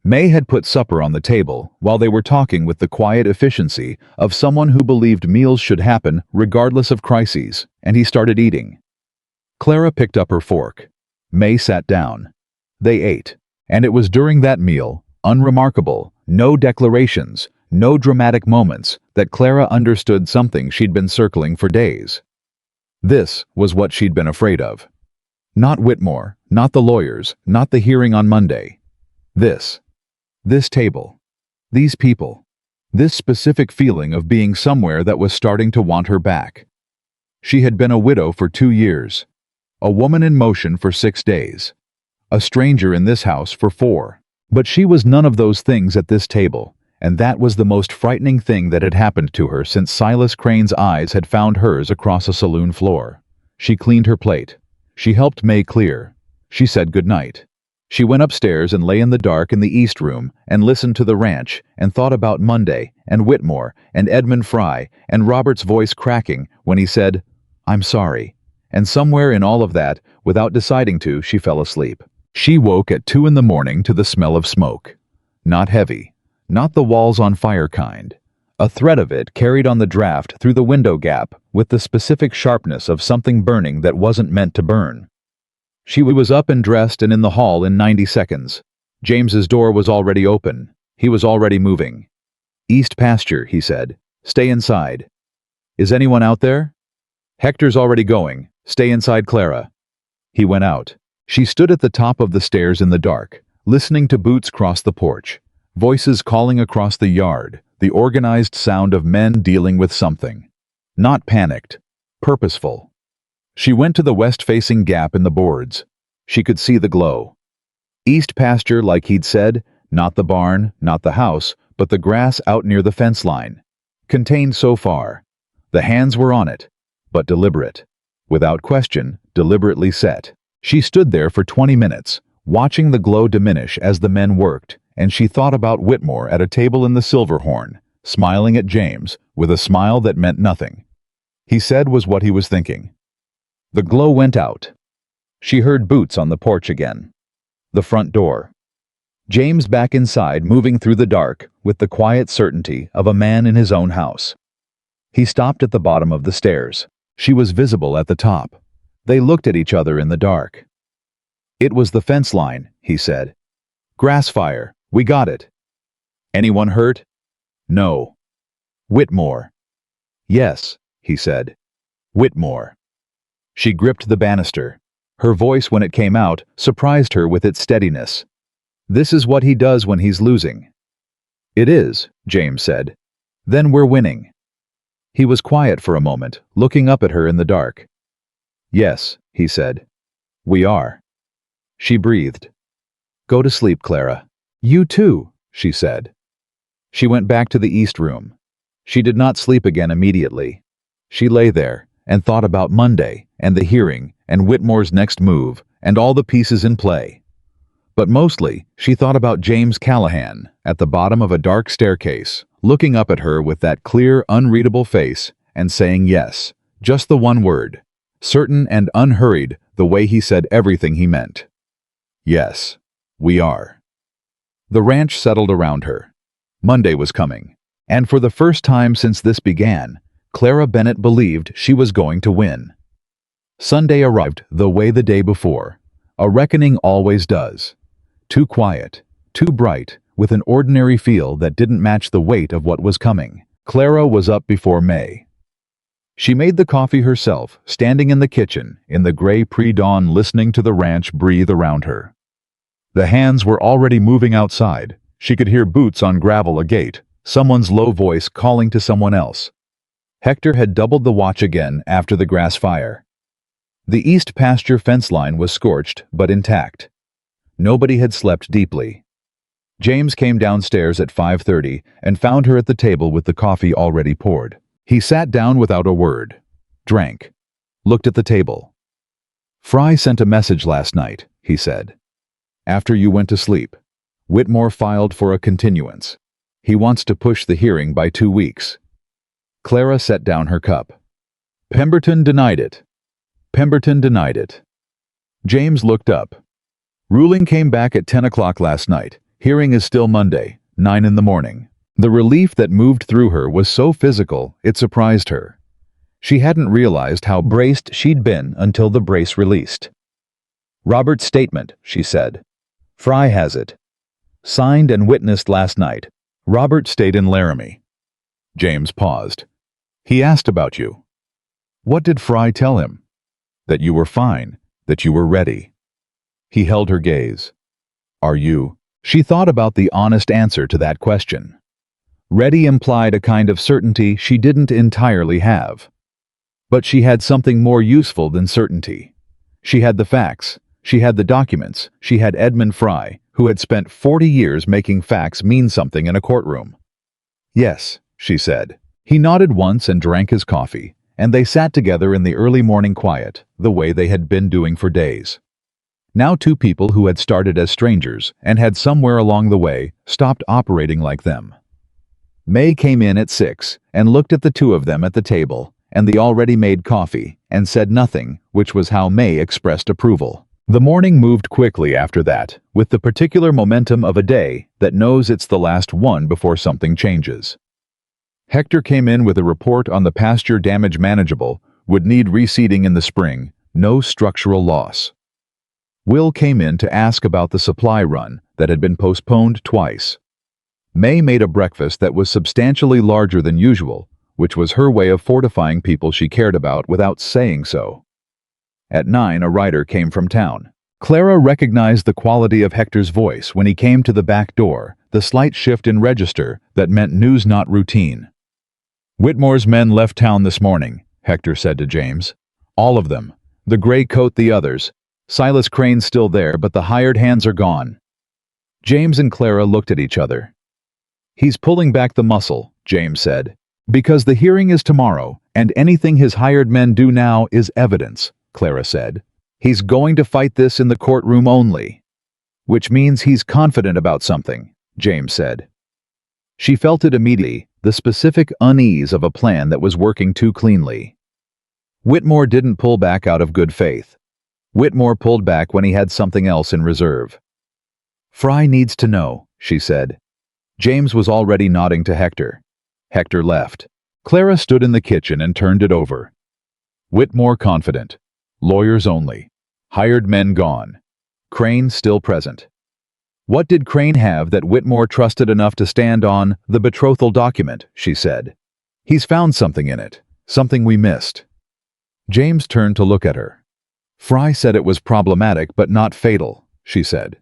May had put supper on the table while they were talking with the quiet efficiency of someone who believed meals should happen regardless of crises, and he started eating. Clara picked up her fork. May sat down. They ate, and it was during that meal, unremarkable, no declarations, no dramatic moments, that Clara understood something she'd been circling for days. This was what she'd been afraid of. Not Whitmore, not the lawyers, not the hearing on Monday. This table. These people. This specific feeling of being somewhere that was starting to want her back. She had been a widow for 2 years. A woman in motion for 6 days. A stranger in this house for 4. But she was none of those things at this table, and that was the most frightening thing that had happened to her since Silas Crane's eyes had found hers across a saloon floor. She cleaned her plate. She helped May clear. She said goodnight. She went upstairs and lay in the dark in the East Room and listened to the ranch and thought about Monday and Whitmore and Edmund Fry and Robert's voice cracking when he said, I'm sorry. And somewhere in all of that, without deciding to, she fell asleep. She woke at 2 in the morning to the smell of smoke. Not heavy. Not the walls on fire kind. A thread of it carried on the draft through the window gap with the specific sharpness of something burning that wasn't meant to burn. She was up and dressed and in the hall in 90 seconds. James's door was already open. He was already moving. East pasture, he said. Stay inside. Is anyone out there? Hector's already going. Stay inside, Clara. He went out. She stood at the top of the stairs in the dark, listening to boots cross the porch, voices calling across the yard, the organized sound of men dealing with something. Not panicked. Purposeful. She went to the west-facing gap in the boards. She could see the glow. East pasture, like he'd said, not the barn, not the house, but the grass out near the fence line. Contained so far. The hands were on it, but deliberate. Without question, deliberately set. She stood there for 20 minutes, watching the glow diminish as the men worked, and she thought about Whitmore at a table in the Silverhorn, smiling at James, with a smile that meant nothing. He said was what he was thinking. The glow went out. She heard boots on the porch again. The front door. James back inside, moving through the dark with the quiet certainty of a man in his own house. He stopped at the bottom of the stairs. She was visible at the top. They looked at each other in the dark. It was the fence line, he said. Grass fire. We got it. Anyone hurt? No. Whitmore. Yes, he said. Whitmore. She gripped the banister. Her voice, when it came out, surprised her with its steadiness. This is what he does when he's losing. It is, James said. Then we're winning. He was quiet for a moment, looking up at her in the dark. Yes, he said. We are. She breathed. Go to sleep, Clara. You too, she said. She went back to the east room. She did not sleep again immediately. She lay there and thought about Monday and the hearing and Whitmore's next move and all the pieces in play. But mostly, she thought about James Callahan at the bottom of a dark staircase, looking up at her with that clear, unreadable face and saying yes, just the one word, certain and unhurried, the way he said everything he meant. Yes, we are. The ranch settled around her. Monday was coming, and for the first time since this began, Clara Bennett believed she was going to win. Sunday arrived the way the day before. A reckoning always does. Too quiet, too bright, with an ordinary feel that didn't match the weight of what was coming. Clara was up before May. She made the coffee herself, standing in the kitchen, in the gray pre-dawn, listening to the ranch breathe around her. The hands were already moving outside. She could hear boots on gravel a gate, someone's low voice calling to someone else. Hector had doubled the watch again after the grass fire. The east pasture fence line was scorched, but intact. Nobody had slept deeply. James came downstairs at 5:30 and found her at the table with the coffee already poured. He sat down without a word, drank, looked at the table. Fry sent a message last night, he said. After you went to sleep, Whitmore filed for a continuance. He wants to push the hearing by 2 weeks. Clara set down her cup. Pemberton denied it. Pemberton denied it. James looked up. Ruling came back at 10 o'clock last night. Hearing is still Monday, 9 in the morning. The relief that moved through her was so physical, it surprised her. She hadn't realized how braced she'd been until the brace released. Robert's statement, she said. Fry has it. Signed and witnessed last night. Robert stayed in Laramie. James paused. He asked about you. What did Fry tell him? That you were fine, that you were ready. He held her gaze. Are you? She thought about the honest answer to that question. Ready implied a kind of certainty she didn't entirely have. But she had something more useful than certainty. She had the facts. She had the documents. She had Edmund Fry, who had spent 40 years making facts mean something in a courtroom. Yes, she said. He nodded once and drank his coffee, and they sat together in the early morning quiet, the way they had been doing for days. Now two people who had started as strangers and had somewhere along the way stopped operating like them. May came in at 6 and looked at the two of them at the table and the already made coffee and said nothing, which was how May expressed approval. The morning moved quickly after that, with the particular momentum of a day that knows it's the last one before something changes. Hector came in with a report on the pasture damage manageable, would need reseeding in the spring, no structural loss. Will came in to ask about the supply run that had been postponed twice. May made a breakfast that was substantially larger than usual, which was her way of fortifying people she cared about without saying so. At 9, a rider came from town. Clara recognized the quality of Hector's voice when he came to the back door, the slight shift in register that meant news not routine. Whitmore's men left town this morning, Hector said to James. All of them. The gray coat, the others. Silas Crane's still there, but the hired hands are gone. James and Clara looked at each other. He's pulling back the muscle, James said, because the hearing is tomorrow, and anything his hired men do now is evidence, Clara said. He's going to fight this in the courtroom only. Which means he's confident about something, James said. She felt it immediately, the specific unease of a plan that was working too cleanly. Whitmore didn't pull back out of good faith. Whitmore pulled back when he had something else in reserve. Fry needs to know, she said. James was already nodding to Hector. Hector left. Clara stood in the kitchen and turned it over. Whitmore confident. Lawyers only. Hired men gone. Crane still present. What did Crane have that Whitmore trusted enough to stand on the betrothal document, she said. He's found something in it, something we missed. James turned to look at her. Fry said it was problematic but not fatal, she said.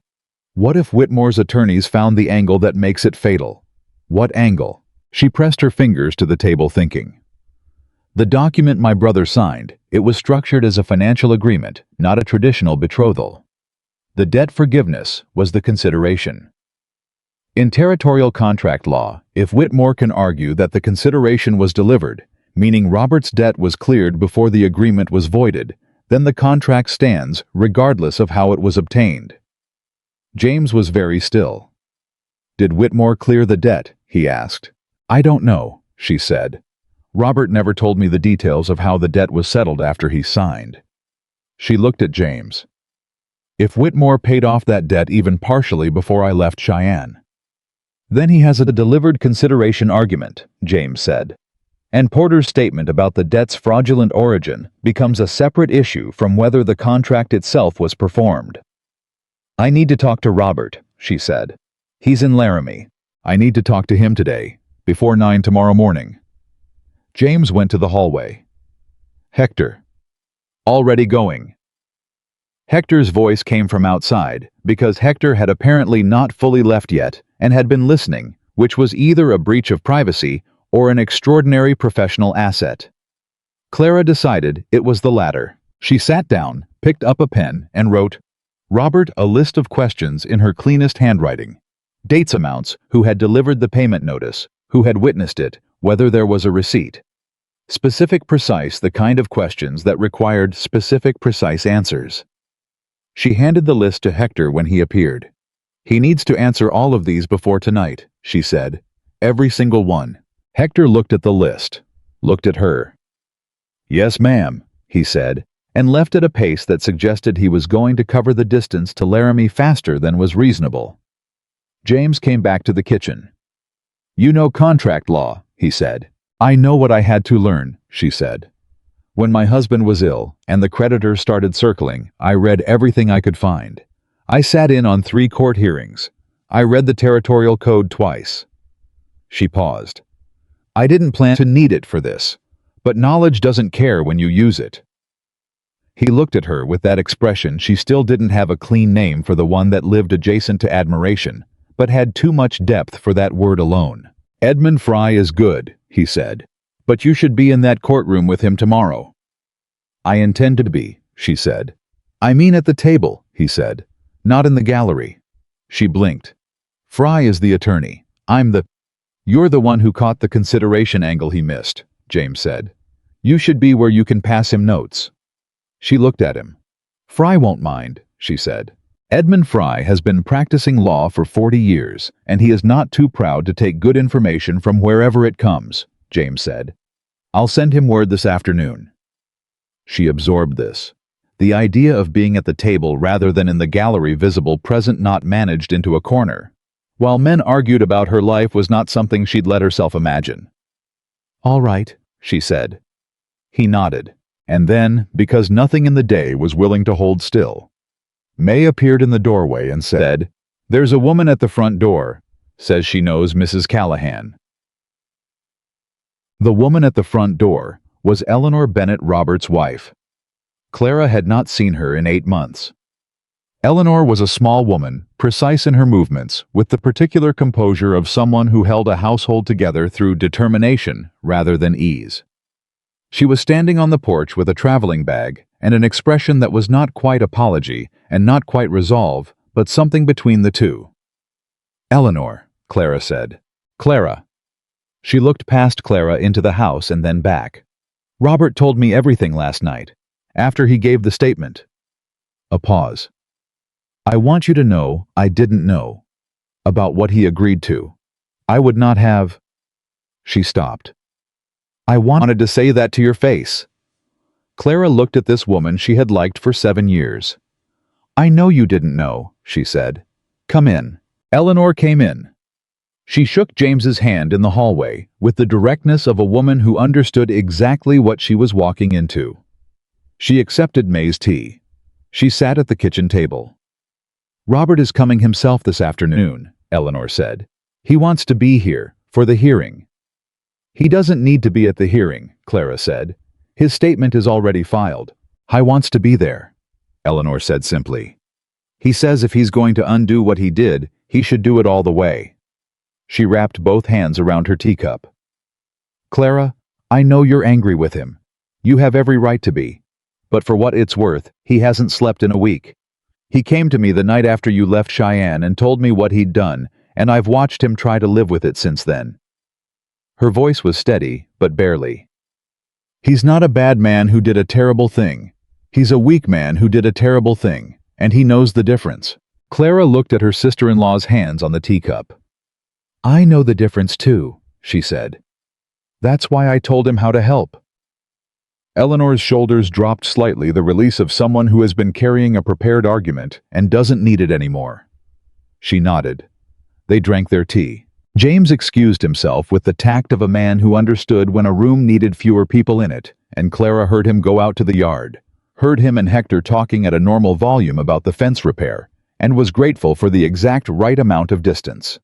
What if Whitmore's attorneys found the angle that makes it fatal? What angle? She pressed her fingers to the table thinking. The document my brother signed, it was structured as a financial agreement, not a traditional betrothal. The debt forgiveness was the consideration. In territorial contract law, if Whitmore can argue that the consideration was delivered, meaning Robert's debt was cleared before the agreement was voided, then the contract stands regardless of how it was obtained. James was very still. Did Whitmore clear the debt? He asked. I don't know, she said. Robert never told me the details of how the debt was settled after he signed. She looked at James. If Whitmore paid off that debt even partially before I left Cheyenne. Then he has a delivered consideration argument, James said. And Porter's statement about the debt's fraudulent origin becomes a separate issue from whether the contract itself was performed. I need to talk to Robert, she said. He's in Laramie. I need to talk to him today, before 9 tomorrow morning. James went to the hallway. Hector. Already going. Hector's voice came from outside, because Hector had apparently not fully left yet and had been listening, which was either a breach of privacy or an extraordinary professional asset. Clara decided it was the latter. She sat down, picked up a pen, and wrote, Robert, a list of questions in her cleanest handwriting. Dates, amounts, who had delivered the payment notice, who had witnessed it, whether there was a receipt. Specific, precise, the kind of questions that required specific, precise answers. She handed the list to Hector when he appeared. He needs to answer all of these before tonight, she said. Every single one. Hector looked at the list, looked at her. Yes, ma'am, he said, and left at a pace that suggested he was going to cover the distance to Laramie faster than was reasonable. James came back to the kitchen. You know contract law, he said. I know what I had to learn, she said. When my husband was ill and the creditors started circling, I read everything I could find. I sat in on 3 court hearings. I read the territorial code twice. She paused. I didn't plan to need it for this, but knowledge doesn't care when you use it. He looked at her with that expression. She still didn't have a clean name for the one that lived adjacent to admiration, but had too much depth for that word alone. Edmund Fry is good, he said, but you should be in that courtroom with him tomorrow. I intend to be, she said. I mean at the table, he said, not in the gallery. She blinked. Fry is the attorney. I'm the... You're the one who caught the consideration angle he missed, James said. You should be where you can pass him notes. She looked at him. Fry won't mind, she said. Edmund Fry has been practicing law for 40 years, and he is not too proud to take good information from wherever it comes, James said. I'll send him word this afternoon. She absorbed this. The idea of being at the table rather than in the gallery, visible, present, not managed into a corner. While men argued about her life was not something she'd let herself imagine. All right, she said. He nodded, and then, because nothing in the day was willing to hold still, May appeared in the doorway and said, There's a woman at the front door, says she knows Mrs. Callahan. The woman at the front door was Eleanor Bennett, Robert's wife. Clara had not seen her in 8 months. Eleanor was a small woman, precise in her movements, with the particular composure of someone who held a household together through determination rather than ease. She was standing on the porch with a traveling bag and an expression that was not quite apology and not quite resolve, but something between the two. Eleanor, Clara said. Clara. She looked past Clara into the house and then back. Robert told me everything last night, after he gave the statement. A pause. I want you to know I didn't know about what he agreed to. I would not have... She stopped. I wanted to say that to your face. Clara looked at this woman she had liked for 7 years. I know you didn't know, she said. Come in. Eleanor came in. She shook James's hand in the hallway with the directness of a woman who understood exactly what she was walking into. She accepted May's tea. She sat at the kitchen table. Robert is coming himself this afternoon, Eleanor said. He wants to be here, for the hearing. He doesn't need to be at the hearing, Clara said. His statement is already filed. He wants to be there, Eleanor said simply. He says if he's going to undo what he did, he should do it all the way. She wrapped both hands around her teacup. Clara, I know you're angry with him. You have every right to be. But for what it's worth, he hasn't slept in a week. He came to me the night after you left Cheyenne and told me what he'd done, and I've watched him try to live with it since then. Her voice was steady, but barely. He's not a bad man who did a terrible thing. He's a weak man who did a terrible thing, and he knows the difference. Clara looked at her sister-in-law's hands on the teacup. I know the difference too, she said. That's why I told him how to help. Eleanor's shoulders dropped slightly, the release of someone who has been carrying a prepared argument and doesn't need it anymore. She nodded. They drank their tea. James excused himself with the tact of a man who understood when a room needed fewer people in it, and Clara heard him go out to the yard, heard him and Hector talking at a normal volume about the fence repair, and was grateful for the exact right amount of distance.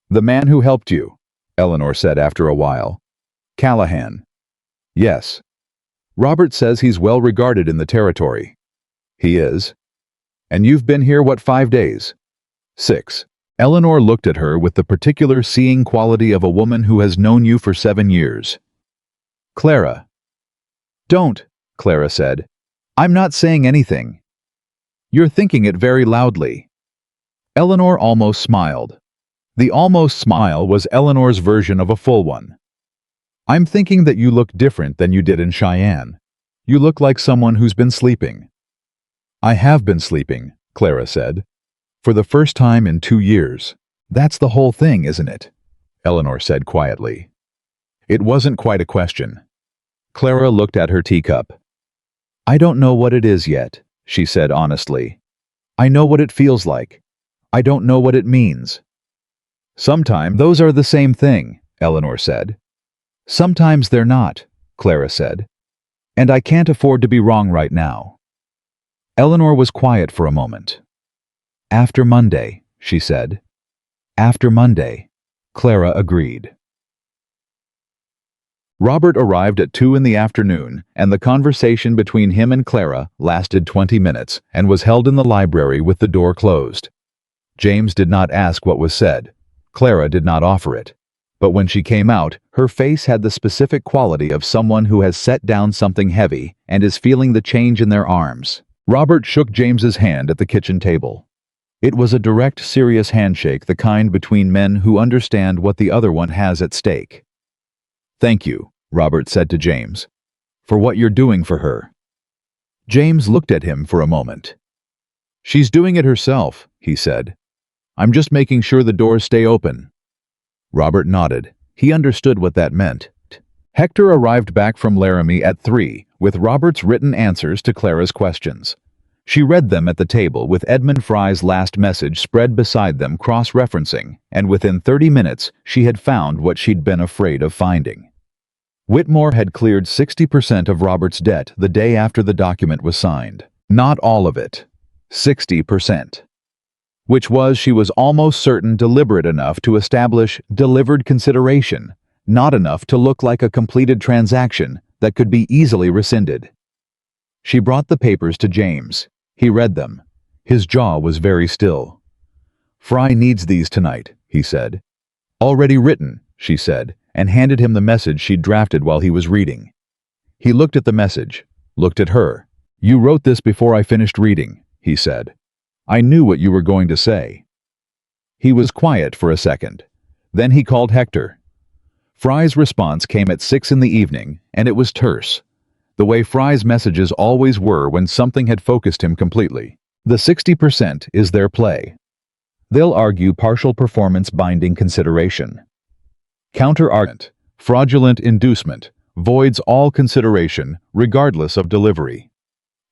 The man who helped you, Eleanor said after a while. Callahan. Yes. Robert says he's well regarded in the territory. He is. And you've been here, what, 5 days? 6. Eleanor looked at her with the particular seeing quality of a woman who has known you for 7 years. Clara. Don't, Clara said. I'm not saying anything. You're thinking it very loudly. Eleanor almost smiled. The almost smile was Eleanor's version of a full one. I'm thinking that you look different than you did in Cheyenne. You look like someone who's been sleeping. I have been sleeping, Clara said. For the first time in 2 years. That's the whole thing, isn't it? Eleanor said quietly. It wasn't quite a question. Clara looked at her teacup. I don't know what it is yet, she said honestly. I know what it feels like. I don't know what it means. Sometimes those are the same thing, Eleanor said. Sometimes they're not, Clara said. And I can't afford to be wrong right now. Eleanor was quiet for a moment. After Monday, she said. After Monday, Clara agreed. Robert arrived at 2 in the afternoon, and the conversation between him and Clara lasted 20 minutes and was held in the library with the door closed. James did not ask what was said. Clara did not offer it. But when she came out, her face had the specific quality of someone who has set down something heavy and is feeling the change in their arms. Robert shook James's hand at the kitchen table. It was a direct, serious handshake, the kind between men who understand what the other one has at stake. Thank you, Robert said to James, for what you're doing for her. James looked at him for a moment. She's doing it herself, he said. I'm just making sure the doors stay open. Robert nodded. He understood what that meant. Hector arrived back from Laramie at 3 with Robert's written answers to Clara's questions. She read them at the table with Edmund Fry's last message spread beside them, cross-referencing, and within 30 minutes she had found what she'd been afraid of finding. Whitmore had cleared 60% of Robert's debt the day after the document was signed. Not all of it. 60%. Which was, she was almost certain, deliberate enough to establish delivered consideration, not enough to look like a completed transaction that could be easily rescinded. She brought the papers to James. He read them. His jaw was very still. Fry needs these tonight, he said. Already written, she said, and handed him the message she'd drafted while he was reading. He looked at the message, looked at her. You wrote this before I finished reading, he said. I knew what you were going to say. He was quiet for a second. Then he called Hector. Fry's response came at 6 in the evening, and it was terse. The way Fry's messages always were when something had focused him completely. The 60% is their play. They'll argue partial performance binding consideration. Counter-argument, fraudulent inducement, voids all consideration, regardless of delivery.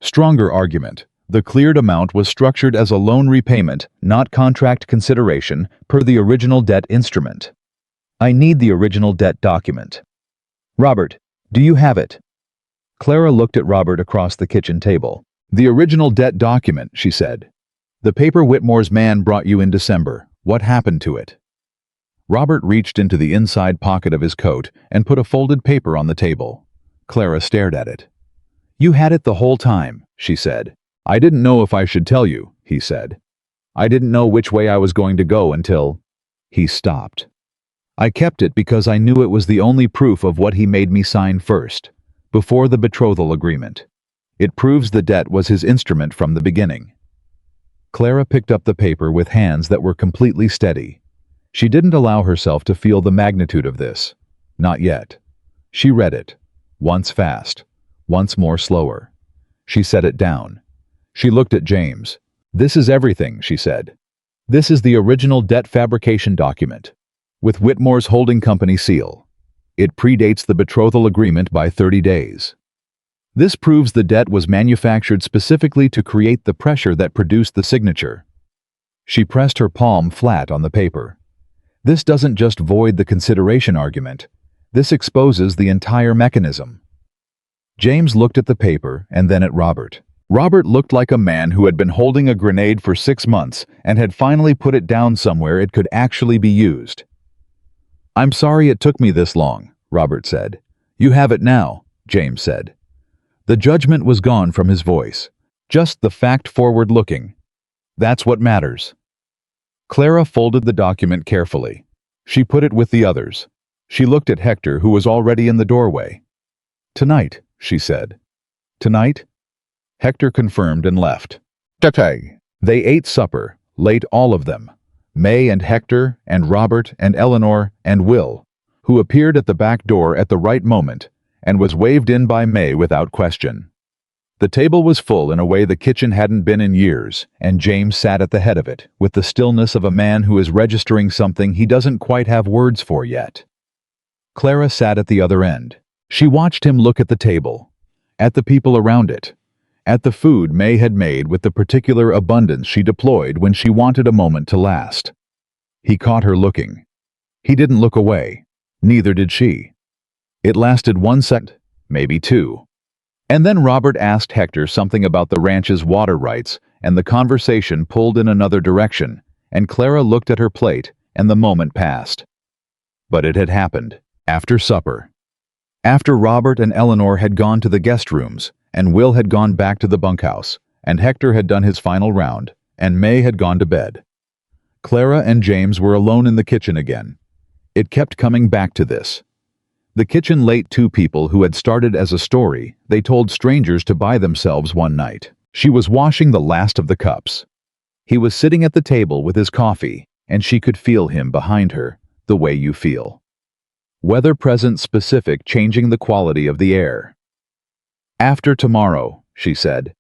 Stronger argument. The cleared amount was structured as a loan repayment, not contract consideration, per the original debt instrument. I need the original debt document. Robert, do you have it? Clara looked at Robert across the kitchen table. The original debt document, she said. The paper Whitmore's man brought you in December. What happened to it? Robert reached into the inside pocket of his coat and put a folded paper on the table. Clara stared at it. You had it the whole time, she said. I didn't know if I should tell you, he said. I didn't know which way I was going to go until... He stopped. I kept it because I knew it was the only proof of what he made me sign first, before the betrothal agreement. It proves the debt was his instrument from the beginning. Clara picked up the paper with hands that were completely steady. She didn't allow herself to feel the magnitude of this. Not yet. She read it, once fast, once more slower. She set it down. She looked at James. This is everything, she said. This is the original debt fabrication document, with Whitmore's holding company seal. It predates the betrothal agreement by 30 days. This proves the debt was manufactured specifically to create the pressure that produced the signature. She pressed her palm flat on the paper. This doesn't just void the consideration argument. This exposes the entire mechanism. James looked at the paper and then at Robert. Robert looked like a man who had been holding a grenade for 6 months and had finally put it down somewhere it could actually be used. I'm sorry it took me this long, Robert said. You have it now, James said. The judgment was gone from his voice. Just the fact-forward looking. That's what matters. Clara folded the document carefully. She put it with the others. She looked at Hector, who was already in the doorway. Tonight, she said. Tonight? Hector confirmed and left. Tete. They ate supper, late all of them. May and Hector and Robert and Eleanor and Will, who appeared at the back door at the right moment and was waved in by May without question. The table was full in a way the kitchen hadn't been in years, and James sat at the head of it, with the stillness of a man who is registering something he doesn't quite have words for yet. Clara sat at the other end. She watched him look at the table, at the people around it, at the food May had made with the particular abundance she deployed when she wanted a moment to last. He caught her looking. He didn't look away. Neither did she. It lasted 1 second, maybe 2. And then Robert asked Hector something about the ranch's water rights, and the conversation pulled in another direction, and Clara looked at her plate, and the moment passed. But it had happened, after supper. After Robert and Eleanor had gone to the guest rooms, and Will had gone back to the bunkhouse, and Hector had done his final round, and May had gone to bed. Clara and James were alone in the kitchen again. It kept coming back to this. The kitchen late 2 people who had started as a story they told strangers to buy themselves one night. She was washing the last of the cups. He was sitting at the table with his coffee, and she could feel him behind her, the way you feel. Weather present specific changing the quality of the air. After tomorrow, she said.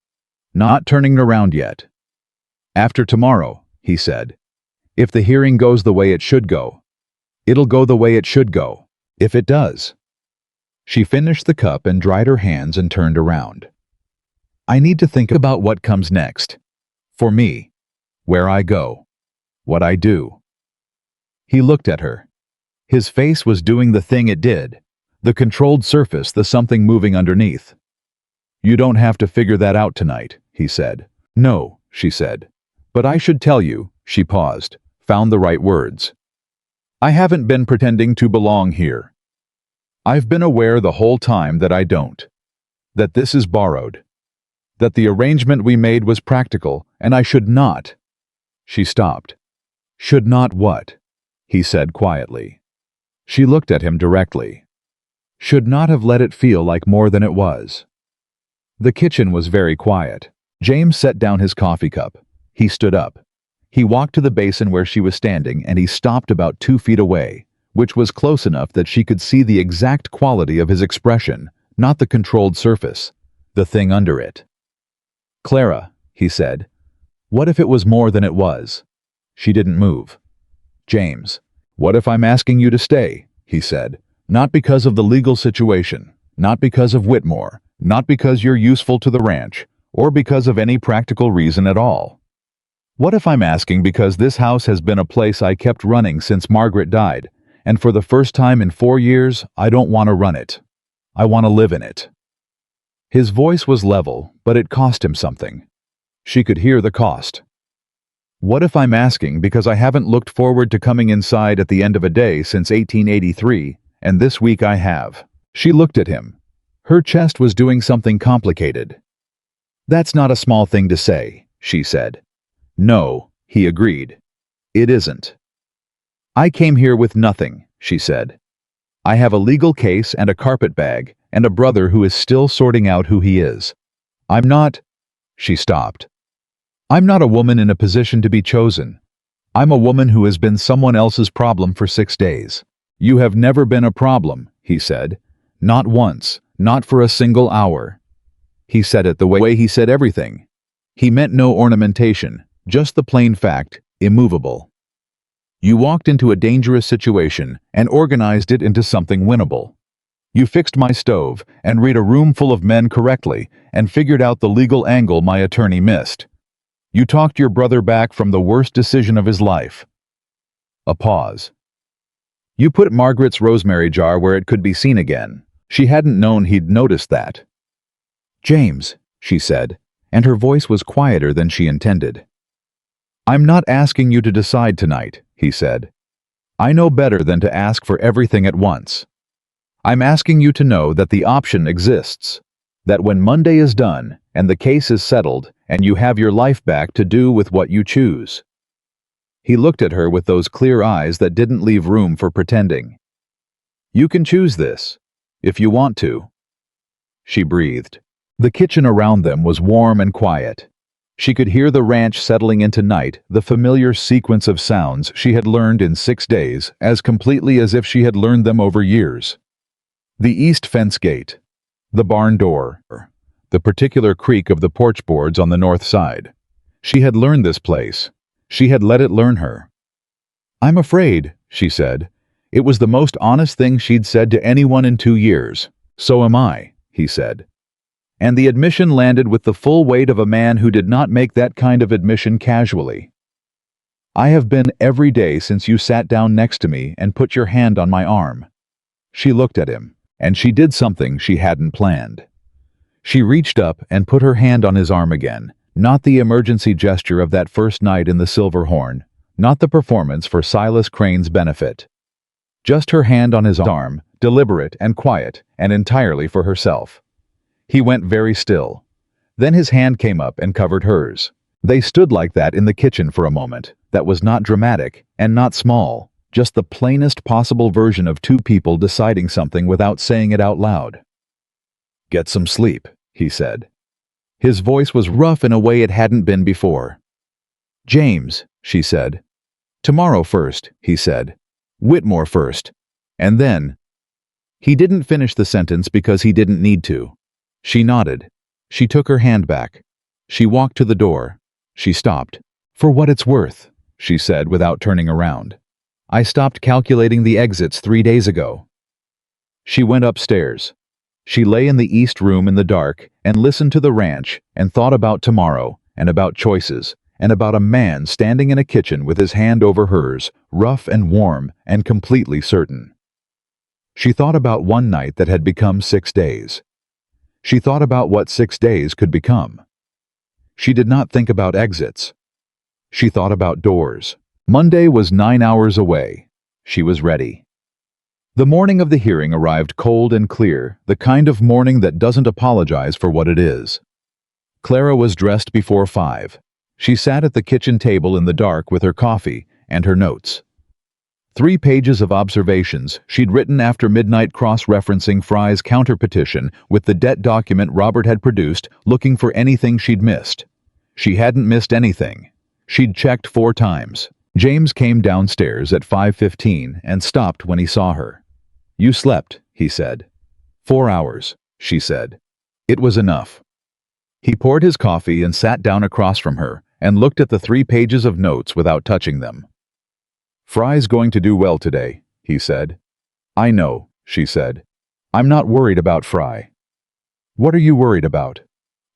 Not turning around yet. After tomorrow, he said. If the hearing goes the way it should go. It'll go the way it should go. If it does. She finished the cup and dried her hands and turned around. I need to think about what comes next. For me. Where I go. What I do. He looked at her. His face was doing the thing it did. The controlled surface, the something moving underneath. You don't have to figure that out tonight, he said. No, she said. But I should tell you, she paused, found the right words. I haven't been pretending to belong here. I've been aware the whole time that I don't. That this is borrowed. That the arrangement we made was practical, and I should not. She stopped. Should not what? He said quietly. She looked at him directly. Should not have let it feel like more than it was. The kitchen was very quiet. James set down his coffee cup. He stood up. He walked to the basin where she was standing, and he stopped about 2 feet away, which was close enough that she could see the exact quality of his expression, not the controlled surface, the thing under it. Clara, he said, what if it was more than it was? She didn't move. James, what if I'm asking you to stay? He said, not because of the legal situation, not because of Whitmore, not because you're useful to the ranch, or because of any practical reason at all. What if I'm asking because this house has been a place I kept running since Margaret died, and for the first time in 4 years, I don't want to run it. I want to live in it. His voice was level, but it cost him something. She could hear the cost. What if I'm asking because I haven't looked forward to coming inside at the end of a day since 1883, and this week I have? She looked at him. Her chest was doing something complicated. That's not a small thing to say, she said. No, he agreed. It isn't. I came here with nothing, she said. I have a legal case and a carpet bag, and a brother who is still sorting out who he is. I'm not. She stopped. I'm not a woman in a position to be chosen. I'm a woman who has been someone else's problem for 6 days. You have never been a problem, he said. Not once, not for a single hour. He said it the way he said everything. He meant no ornamentation, just the plain fact, immovable. You walked into a dangerous situation and organized it into something winnable. You fixed my stove and read a room full of men correctly and figured out the legal angle my attorney missed. You talked your brother back from the worst decision of his life. A pause. You put Margaret's rosemary jar where it could be seen again. She hadn't known he'd noticed that. James, she said, and her voice was quieter than she intended. I'm not asking you to decide tonight, he said. I know better than to ask for everything at once. I'm asking you to know that the option exists, that when Monday is done and the case is settled and you have your life back to do with what you choose. He looked at her with those clear eyes that didn't leave room for pretending. You can choose this, if you want to. She breathed. The kitchen around them was warm and quiet. She could hear the ranch settling into night, the familiar sequence of sounds she had learned in 6 days, as completely as if she had learned them over years. The east fence gate, the barn door, the particular creak of the porch boards on the north side. She had learned this place. She had let it learn her. I'm afraid, she said. It was the most honest thing she'd said to anyone in 2 years. So am I, he said. And the admission landed with the full weight of a man who did not make that kind of admission casually. I have been every day since you sat down next to me and put your hand on my arm. She looked at him, and she did something she hadn't planned. She reached up and put her hand on his arm again, not the emergency gesture of that first night in the Silver Horn, not the performance for Silas Crane's benefit. Just her hand on his arm, deliberate and quiet, and entirely for herself. He went very still. Then his hand came up and covered hers. They stood like that in the kitchen for a moment. That was not dramatic and not small, just the plainest possible version of two people deciding something without saying it out loud. Get some sleep, he said. His voice was rough in a way it hadn't been before. James, she said. Tomorrow first, he said. Whitmore first. And then. He didn't finish the sentence because he didn't need to. She nodded. She took her hand back. She walked to the door. She stopped. For what it's worth, she said without turning around. I stopped calculating the exits 3 days ago. She went upstairs. She lay in the east room in the dark and listened to the ranch and thought about tomorrow and about choices and about a man standing in a kitchen with his hand over hers, rough and warm and completely certain. She thought about one night that had become 6 days. She thought about what 6 days could become. She did not think about exits. She thought about doors. Monday was 9 hours away. She was ready. The morning of the hearing arrived cold and clear, the kind of morning that doesn't apologize for what it is. Clara was dressed before 5. She sat at the kitchen table in the dark with her coffee and her notes. 3 pages of observations she'd written after midnight cross-referencing Fry's counter-petition with the debt document Robert had produced, looking for anything she'd missed. She hadn't missed anything. She'd checked 4 times. James came downstairs at 5:15 and stopped when he saw her. You slept, he said. 4 hours, she said. It was enough. He poured his coffee and sat down across from her and looked at the 3 pages of notes without touching them. Fry's going to do well today, he said. I know, she said. I'm not worried about Fry. What are you worried about?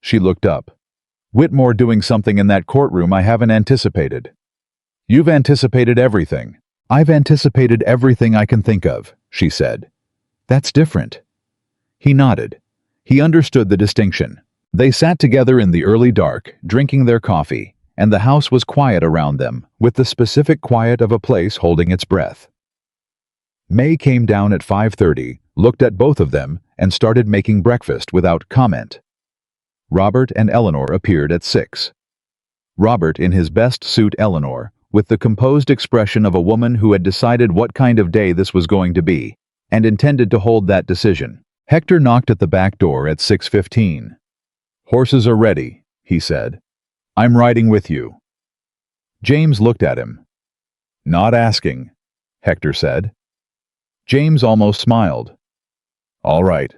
She looked up. Whitmore doing something in that courtroom I haven't anticipated. You've anticipated everything. I've anticipated everything I can think of, she said. That's different. He nodded. He understood the distinction. They sat together in the early dark, drinking their coffee, and the house was quiet around them, with the specific quiet of a place holding its breath. May came down at 5:30, looked at both of them, and started making breakfast without comment. Robert and Eleanor appeared at 6. Robert in his best suit, Eleanor, with the composed expression of a woman who had decided what kind of day this was going to be, and intended to hold that decision. Hector knocked at the back door at 6:15. "Horses are ready," he said. "I'm riding with you." James looked at him. "Not asking," Hector said. James almost smiled. "All right."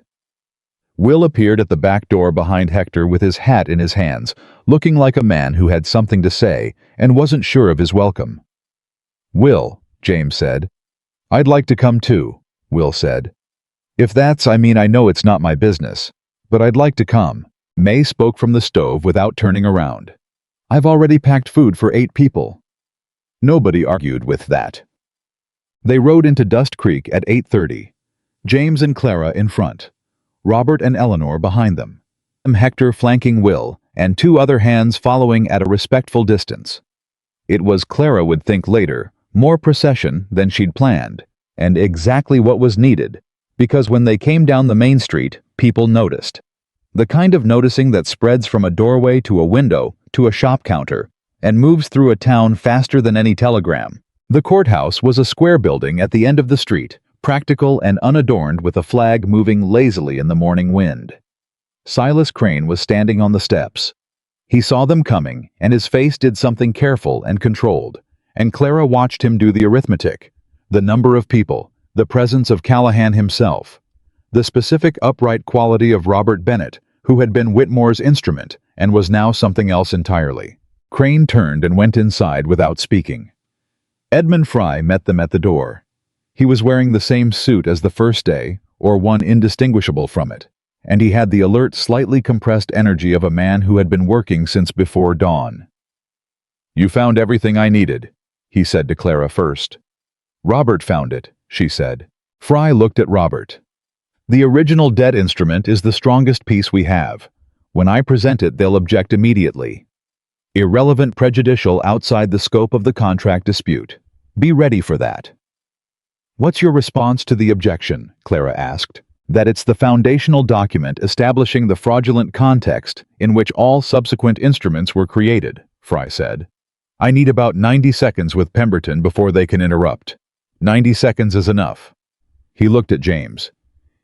Will appeared at the back door behind Hector with his hat in his hands, looking like a man who had something to say and wasn't sure of his welcome. "Will," James said. "I'd like to come too," Will said. I know it's not my business, but I'd like to come." May spoke from the stove without turning around. "I've already packed food for 8 people." Nobody argued with that. They rode into Dust Creek at 8:30. James and Clara in front, Robert and Eleanor behind them, Hector flanking Will, and 2 other hands following at a respectful distance. It was, Clara would think later, more procession than she'd planned, and exactly what was needed, because when they came down the main street, people noticed. The kind of noticing that spreads from a doorway to a window to a shop counter, and moves through a town faster than any telegram. The courthouse was a square building at the end of the street, practical and unadorned, with a flag moving lazily in the morning wind. Silas Crane was standing on the steps. He saw them coming, and his face did something careful and controlled, and Clara watched him do the arithmetic. The number of people, the presence of Callahan himself, the specific upright quality of Robert Bennett, who had been Whitmore's instrument and was now something else entirely. Crane turned and went inside without speaking. Edmund Fry met them at the door. He was wearing the same suit as the first day, or one indistinguishable from it, and he had the alert, slightly compressed energy of a man who had been working since before dawn. "You found everything I needed," he said to Clara first. "Robert found it," she said. Fry looked at Robert. "The original dead instrument is the strongest piece we have. When I present it, they'll object immediately. Irrelevant, prejudicial, outside the scope of the contract dispute. Be ready for that." "What's your response to the objection?" Clara asked. "That it's the foundational document establishing the fraudulent context in which all subsequent instruments were created," Fry said. "I need about 90 seconds with Pemberton before they can interrupt. 90 seconds is enough." He looked at James.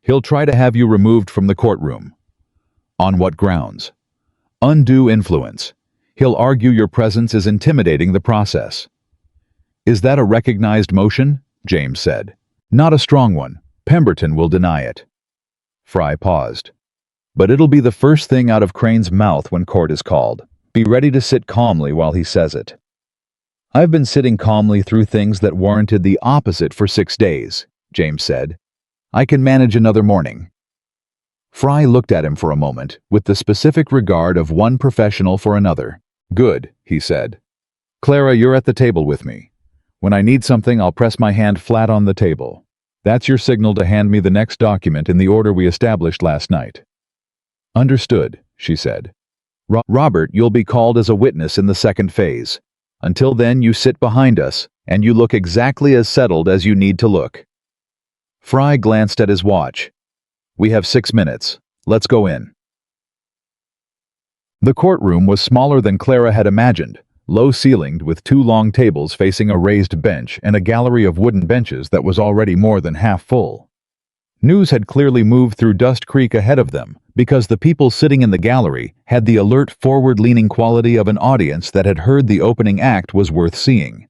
"He'll try to have you removed from the courtroom." "On what grounds?" "Undue influence. He'll argue your presence is intimidating the process." "Is that a recognized motion?" James said. "Not a strong one. Pemberton will deny it." Fry paused. "But it'll be the first thing out of Crane's mouth when court is called. Be ready to sit calmly while he says it." "I've been sitting calmly through things that warranted the opposite for 6 days," James said. "I can manage another morning." Fry looked at him for a moment, with the specific regard of one professional for another. "Good," he said. "Clara, you're at the table with me. When I need something, I'll press my hand flat on the table. That's your signal to hand me the next document in the order we established last night." "Understood," she said. Robert, you'll be called as a witness in the second phase. Until then, you sit behind us, and you look exactly as settled as you need to look." Fry glanced at his watch. "We have 6 minutes. Let's go in." The courtroom was smaller than Clara had imagined, low-ceilinged, with 2 long tables facing a raised bench and a gallery of wooden benches that was already more than half full. News had clearly moved through Dust Creek ahead of them, because the people sitting in the gallery had the alert, forward-leaning quality of an audience that had heard the opening act was worth seeing.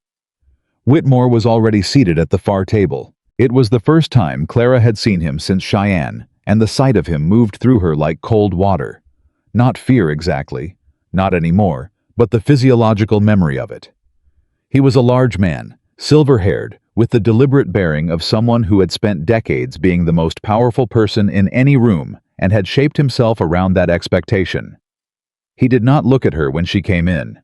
Whitmore was already seated at the far table. It was the first time Clara had seen him since Cheyenne, and the sight of him moved through her like cold water. Not fear exactly, not anymore, but the physiological memory of it. He was a large man, silver-haired, with the deliberate bearing of someone who had spent decades being the most powerful person in any room and had shaped himself around that expectation. He did not look at her when she came in.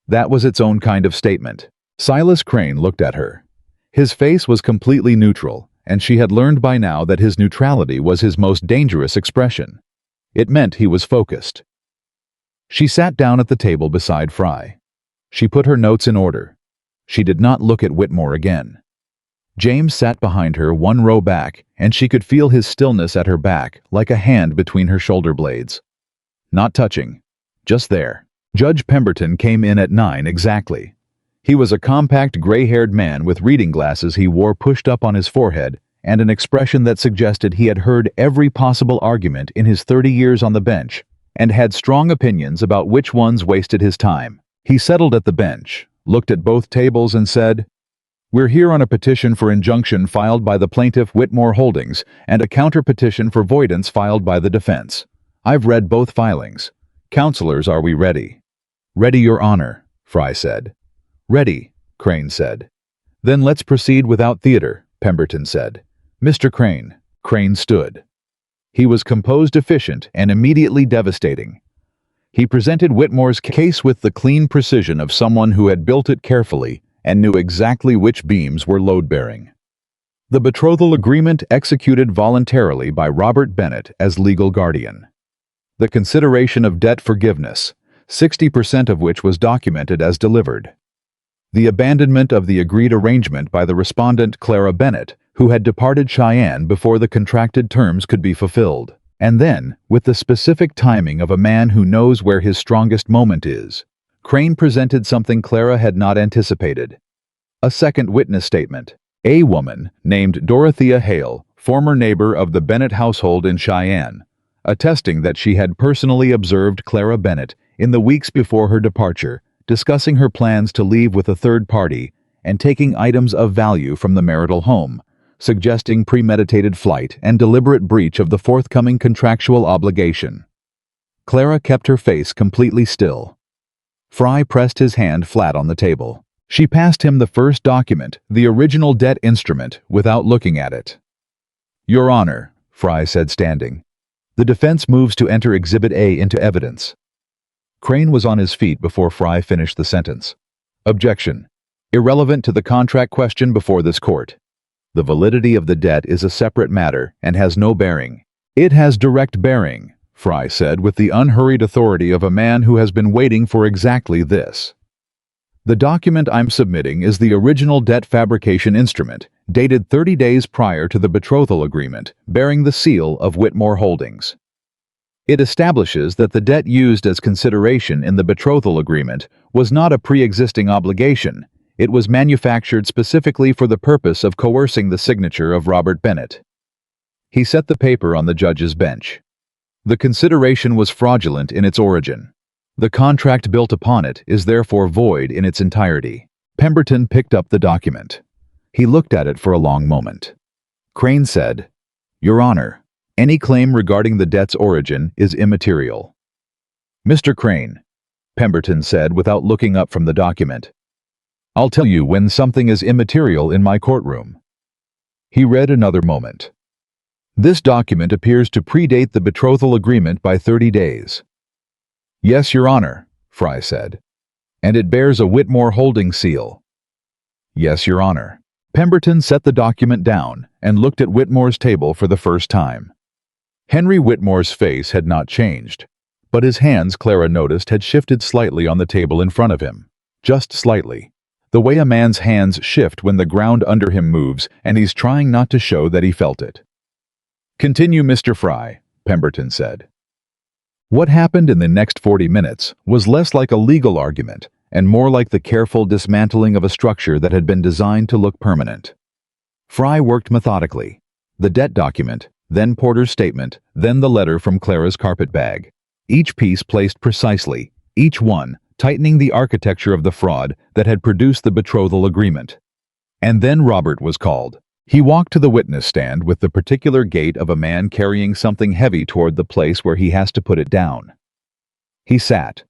That was its own kind of statement. Silas Crane looked at her. His face was completely neutral, and she had learned by now that his neutrality was his most dangerous expression. It meant he was focused. She sat down at the table beside Fry. She put her notes in order. She did not look at Whitmore again. James sat behind her 1 row back, and she could feel his stillness at her back, like a hand between her shoulder blades. Not touching. Just there. Judge Pemberton came in at 9 exactly. He was a compact, gray-haired man with reading glasses he wore pushed up on his forehead and an expression that suggested he had heard every possible argument in his 30 years on the bench and had strong opinions about which ones wasted his time. He settled at the bench, looked at both tables and said, "We're here on a petition for injunction filed by the plaintiff Whitmore Holdings and a counter-petition for voidance filed by the defense. I've read both filings. Counselors, are we ready?" "Ready, Your Honor," Fry said. "Ready," Crane said. "Then let's proceed without theater," Pemberton said. "Mr. Crane." Crane stood. He was composed, efficient, and immediately devastating. He presented Whitmore's case with the clean precision of someone who had built it carefully and knew exactly which beams were load-bearing. The betrothal agreement executed voluntarily by Robert Bennett as legal guardian. The consideration of debt forgiveness, 60% of which was documented as delivered. The abandonment of the agreed arrangement by the respondent Clara Bennett, who had departed Cheyenne before the contracted terms could be fulfilled. And then, with the specific timing of a man who knows where his strongest moment is, Crane presented something Clara had not anticipated. A second witness statement. A woman named Dorothea Hale, former neighbor of the Bennett household in Cheyenne, attesting that she had personally observed Clara Bennett in the weeks before her departure, discussing her plans to leave with a third party and taking items of value from the marital home, suggesting premeditated flight and deliberate breach of the forthcoming contractual obligation. Clara kept her face completely still. Fry pressed his hand flat on the table. She passed him the first document, the original debt instrument, without looking at it. "Your Honor," Fry said, standing. "The defense moves to enter Exhibit A into evidence." Crane was on his feet before Fry finished the sentence. "Objection. Irrelevant to the contract question before this court. The validity of the debt is a separate matter and has no bearing." "It has direct bearing," Fry said with the unhurried authority of a man who has been waiting for exactly this. "The document I'm submitting is the original debt fabrication instrument, dated 30 days prior to the betrothal agreement, bearing the seal of Whitmore Holdings. It establishes that the debt used as consideration in the betrothal agreement was not a pre-existing obligation. It was manufactured specifically for the purpose of coercing the signature of Robert Bennett." He set the paper on the judge's bench. "The consideration was fraudulent in its origin. The contract built upon it is therefore void in its entirety." Pemberton picked up the document. He looked at it for a long moment. Crane said, "Your Honor, any claim regarding the debt's origin is immaterial." "Mr. Crane," Pemberton said without looking up from the document, "I'll tell you when something is immaterial in my courtroom." He read another moment. "This document appears to predate the betrothal agreement by 30 days. "Yes, Your Honor," Fry said. "And it bears a Whitmore Holdings seal." "Yes, Your Honor." Pemberton set the document down and looked at Whitmore's table for the first time. Henry Whitmore's face had not changed, but his hands, Clara noticed, had shifted slightly on the table in front of him. Just slightly. The way a man's hands shift when the ground under him moves and he's trying not to show that he felt it. "Continue, Mr. Fry," Pemberton said. What happened in the next 40 minutes was less like a legal argument and more like the careful dismantling of a structure that had been designed to look permanent. Fry worked methodically. The debt document, then Porter's statement, then the letter from Clara's carpet bag. Each piece placed precisely, each one tightening the architecture of the fraud that had produced the betrothal agreement. And then Robert was called. He walked to the witness stand with the particular gait of a man carrying something heavy toward the place where he has to put it down. He sat.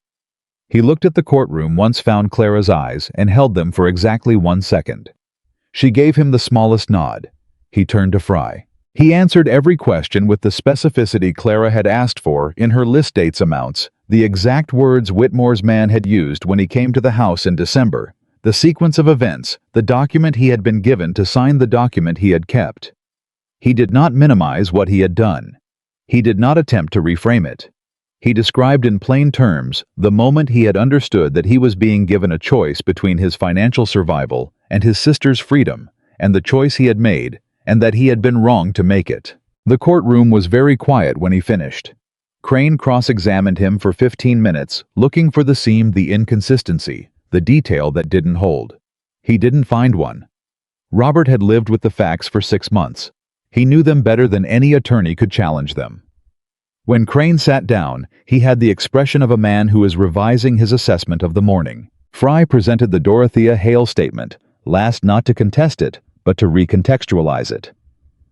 He looked at the courtroom, once found Clara's eyes, and held them for exactly 1 second. She gave him the smallest nod. He turned to Fry. He answered every question with the specificity Clara had asked for in her list dates amounts, the exact words Whitmore's man had used when he came to the house in December, the sequence of events, the document he had been given to sign the document he had kept. He did not minimize what he had done. He did not attempt to reframe it. He described in plain terms the moment he had understood that he was being given a choice between his financial survival and his sister's freedom, and the choice he had made, and that he had been wrong to make it. The courtroom was very quiet when he finished. Crane cross-examined him for 15 minutes, looking for the seam, the inconsistency, the detail that didn't hold. He didn't find one. Robert had lived with the facts for 6 months. He knew them better than any attorney could challenge them. When Crane sat down, he had the expression of a man who is revising his assessment of the morning. Fry presented the Dorothea Hale statement, last not to contest it, but to recontextualize it.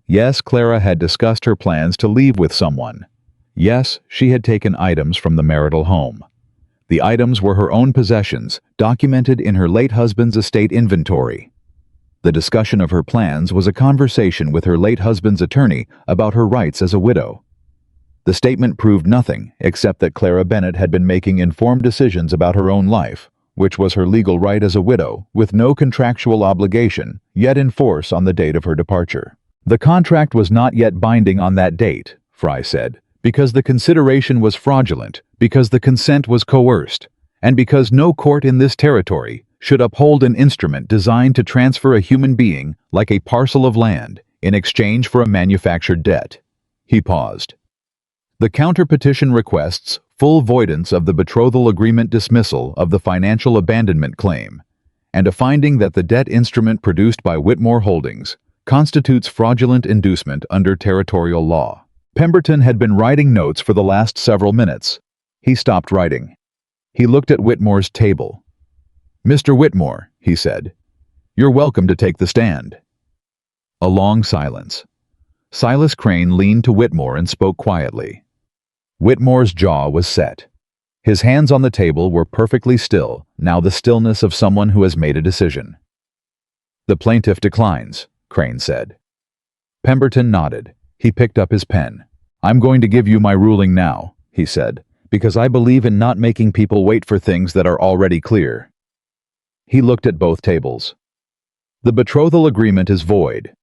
Yes, Clara had discussed her plans to leave with someone. Yes, she had taken items from the marital home. The items were her own possessions, documented in her late husband's estate inventory. The discussion of her plans was a conversation with her late husband's attorney about her rights as a widow. The statement proved nothing except that Clara Bennett had been making informed decisions about her own life, which was her legal right as a widow, with no contractual obligation, yet in force on the date of her departure. The contract was not yet binding on that date, Fry said, because the consideration was fraudulent, because the consent was coerced, and because no court in this territory should uphold an instrument designed to transfer a human being like a parcel of land in exchange for a manufactured debt. He paused. The counter-petition requests full voidance of the betrothal agreement, dismissal of the financial abandonment claim, and a finding that the debt instrument produced by Whitmore Holdings constitutes fraudulent inducement under territorial law. Pemberton had been writing notes for the last several minutes. He stopped writing. He looked at Whitmore's table. "Mr. Whitmore," he said, "you're welcome to take the stand." A long silence. Silas Crane leaned to Whitmore and spoke quietly. Whitmore's jaw was set. His hands on the table were perfectly still, now the stillness of someone who has made a decision. "The plaintiff declines," Crane said. Pemberton nodded. He picked up his pen. "I'm going to give you my ruling now," he said, "because I believe in not making people wait for things that are already clear." He looked at both tables. The betrothal agreement is void.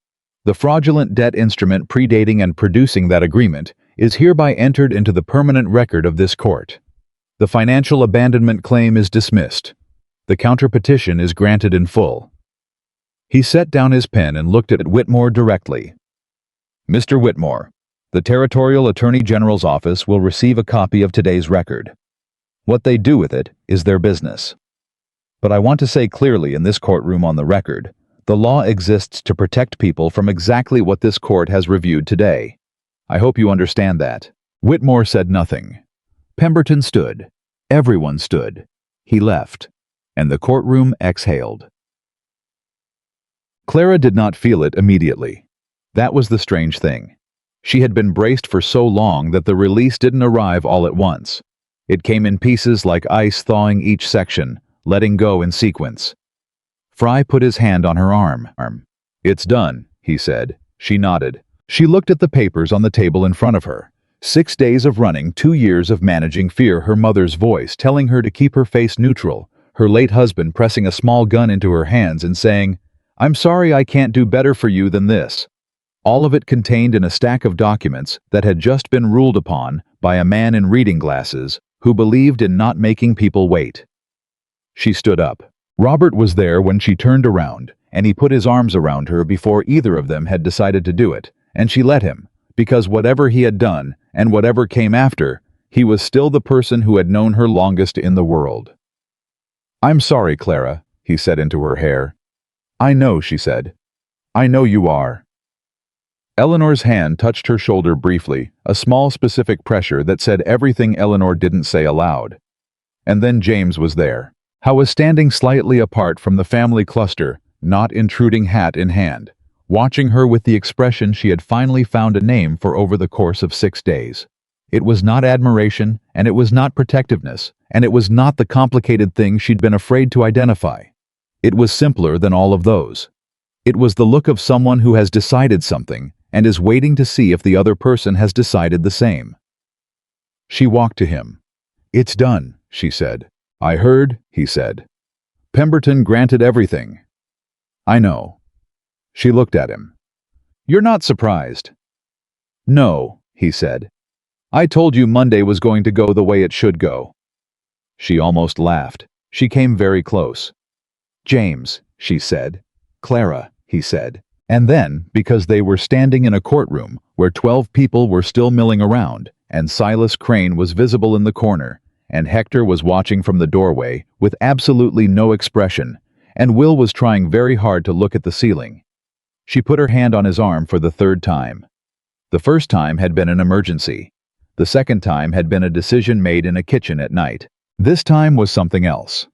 The fraudulent debt instrument predating and producing that agreement is hereby entered into the permanent record of this court. The financial abandonment claim is dismissed. The counter-petition is granted in full. He set down his pen and looked at Whitmore directly. "Mr. Whitmore, the Territorial Attorney General's office will receive a copy of today's record. What they do with it is their business. But I want to say clearly in this courtroom on the record, the law exists to protect people from exactly what this court has reviewed today. I hope you understand that." Whitmore said nothing. Pemberton stood. Everyone stood. He left, and the courtroom exhaled. Clara did not feel it immediately. That was the strange thing. She had been braced for so long that the release didn't arrive all at once. It came in pieces like ice, thawing each section, letting go in sequence. Fry put his hand on her arm. "It's done," he said. She nodded. She looked at the papers on the table in front of her. 6 days of running, 2 years of managing fear, her mother's voice telling her to keep her face neutral, her late husband pressing a small gun into her hands and saying, "I'm sorry, I can't do better for you than this." All of it contained in a stack of documents that had just been ruled upon by a man in reading glasses who believed in not making people wait. She stood up. Robert was there when she turned around, and he put his arms around her before either of them had decided to do it, and she let him, because whatever he had done, and whatever came after, he was still the person who had known her longest in the world. "I'm sorry, Clara," he said into her hair. "I know," she said. "I know you are." Eleanor's hand touched her shoulder briefly, a small specific pressure that said everything Eleanor didn't say aloud. And then James was there. How was standing slightly apart from the family cluster, not intruding, hat in hand, watching her with the expression she had finally found a name for over the course of 6 days. It was not admiration, and it was not protectiveness, and it was not the complicated thing she'd been afraid to identify. It was simpler than all of those. It was the look of someone who has decided something and is waiting to see if the other person has decided the same. She walked to him. "It's done," she said. "I heard," he said. "Pemberton granted everything." "I know." She looked at him. "You're not surprised?" "No," he said. "I told you Monday was going to go the way it should go." She almost laughed. She came very close. "James," she said. "Clara," he said. And then, because they were standing in a courtroom where 12 people were still milling around, and Silas Crane was visible in the corner, and Hector was watching from the doorway with absolutely no expression, and Will was trying very hard to look at the ceiling. She put her hand on his arm for the third time. The first time had been an emergency. The second time had been a decision made in a kitchen at night. This time was something else.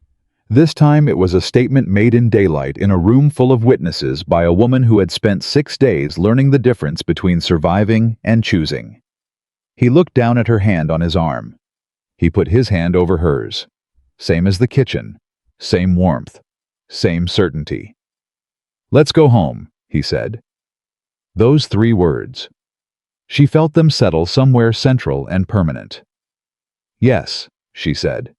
This time it was a statement made in daylight in a room full of witnesses by a woman who had spent 6 days learning the difference between surviving and choosing. He looked down at her hand on his arm. He put his hand over hers. Same as the kitchen. Same warmth. Same certainty. "Let's go home," he said. Those 3 words. She felt them settle somewhere central and permanent. "Yes," she said.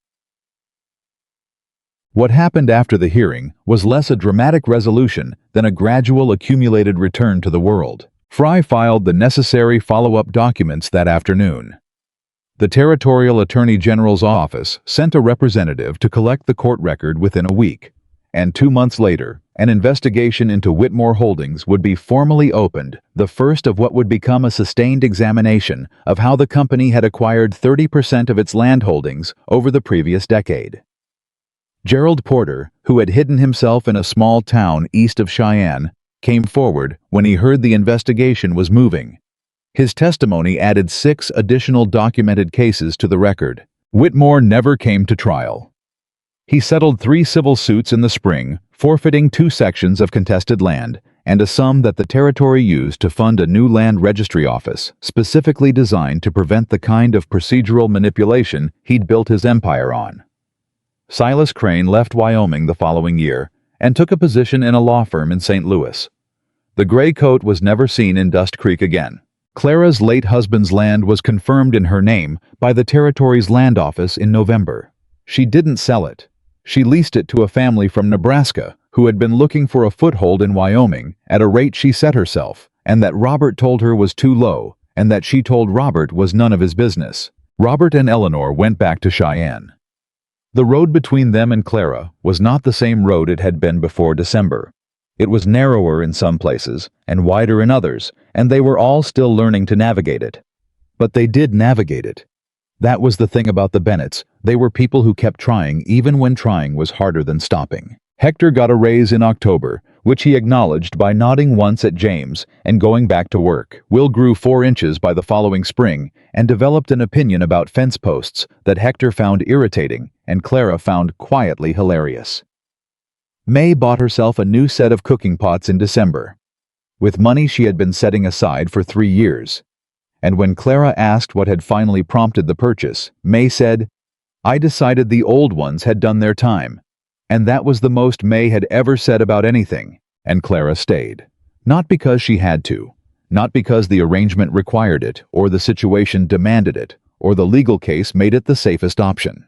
What happened after the hearing was less a dramatic resolution than a gradual accumulated return to the world. Fry filed the necessary follow-up documents that afternoon. The Territorial Attorney General's office sent a representative to collect the court record within a week, and 2 months later, an investigation into Whitmore Holdings would be formally opened, the first of what would become a sustained examination of how the company had acquired 30% of its land holdings over the previous decade. Gerald Porter, who had hidden himself in a small town east of Cheyenne, came forward when he heard the investigation was moving. His testimony added 6 additional documented cases to the record. Whitmore never came to trial. He settled 3 civil suits in the spring, forfeiting 2 sections of contested land and a sum that the territory used to fund a new land registry office specifically designed to prevent the kind of procedural manipulation he'd built his empire on. Silas Crane left Wyoming the following year and took a position in a law firm in St. Louis. The gray coat was never seen in Dust Creek again. Clara's late husband's land was confirmed in her name by the territory's land office in November. She didn't sell it. She leased it to a family from Nebraska who had been looking for a foothold in Wyoming at a rate she set herself, and that Robert told her was too low, and that she told Robert was none of his business. Robert and Eleanor went back to Cheyenne. The road between them and Clara was not the same road it had been before December. It was narrower in some places and wider in others, and they were all still learning to navigate it. But they did navigate it. That was the thing about the Bennetts. They were people who kept trying even when trying was harder than stopping. Hector got a raise in October, which he acknowledged by nodding once at James and going back to work. Will grew 4 inches by the following spring and developed an opinion about fence posts that Hector found irritating and Clara found quietly hilarious. May bought herself a new set of cooking pots in December, with money she had been setting aside for 3 years. And when Clara asked what had finally prompted the purchase, May said, "I decided the old ones had done their time." And that was the most May had ever said about anything, and Clara stayed. Not because she had to, not because the arrangement required it, or the situation demanded it, or the legal case made it the safest option.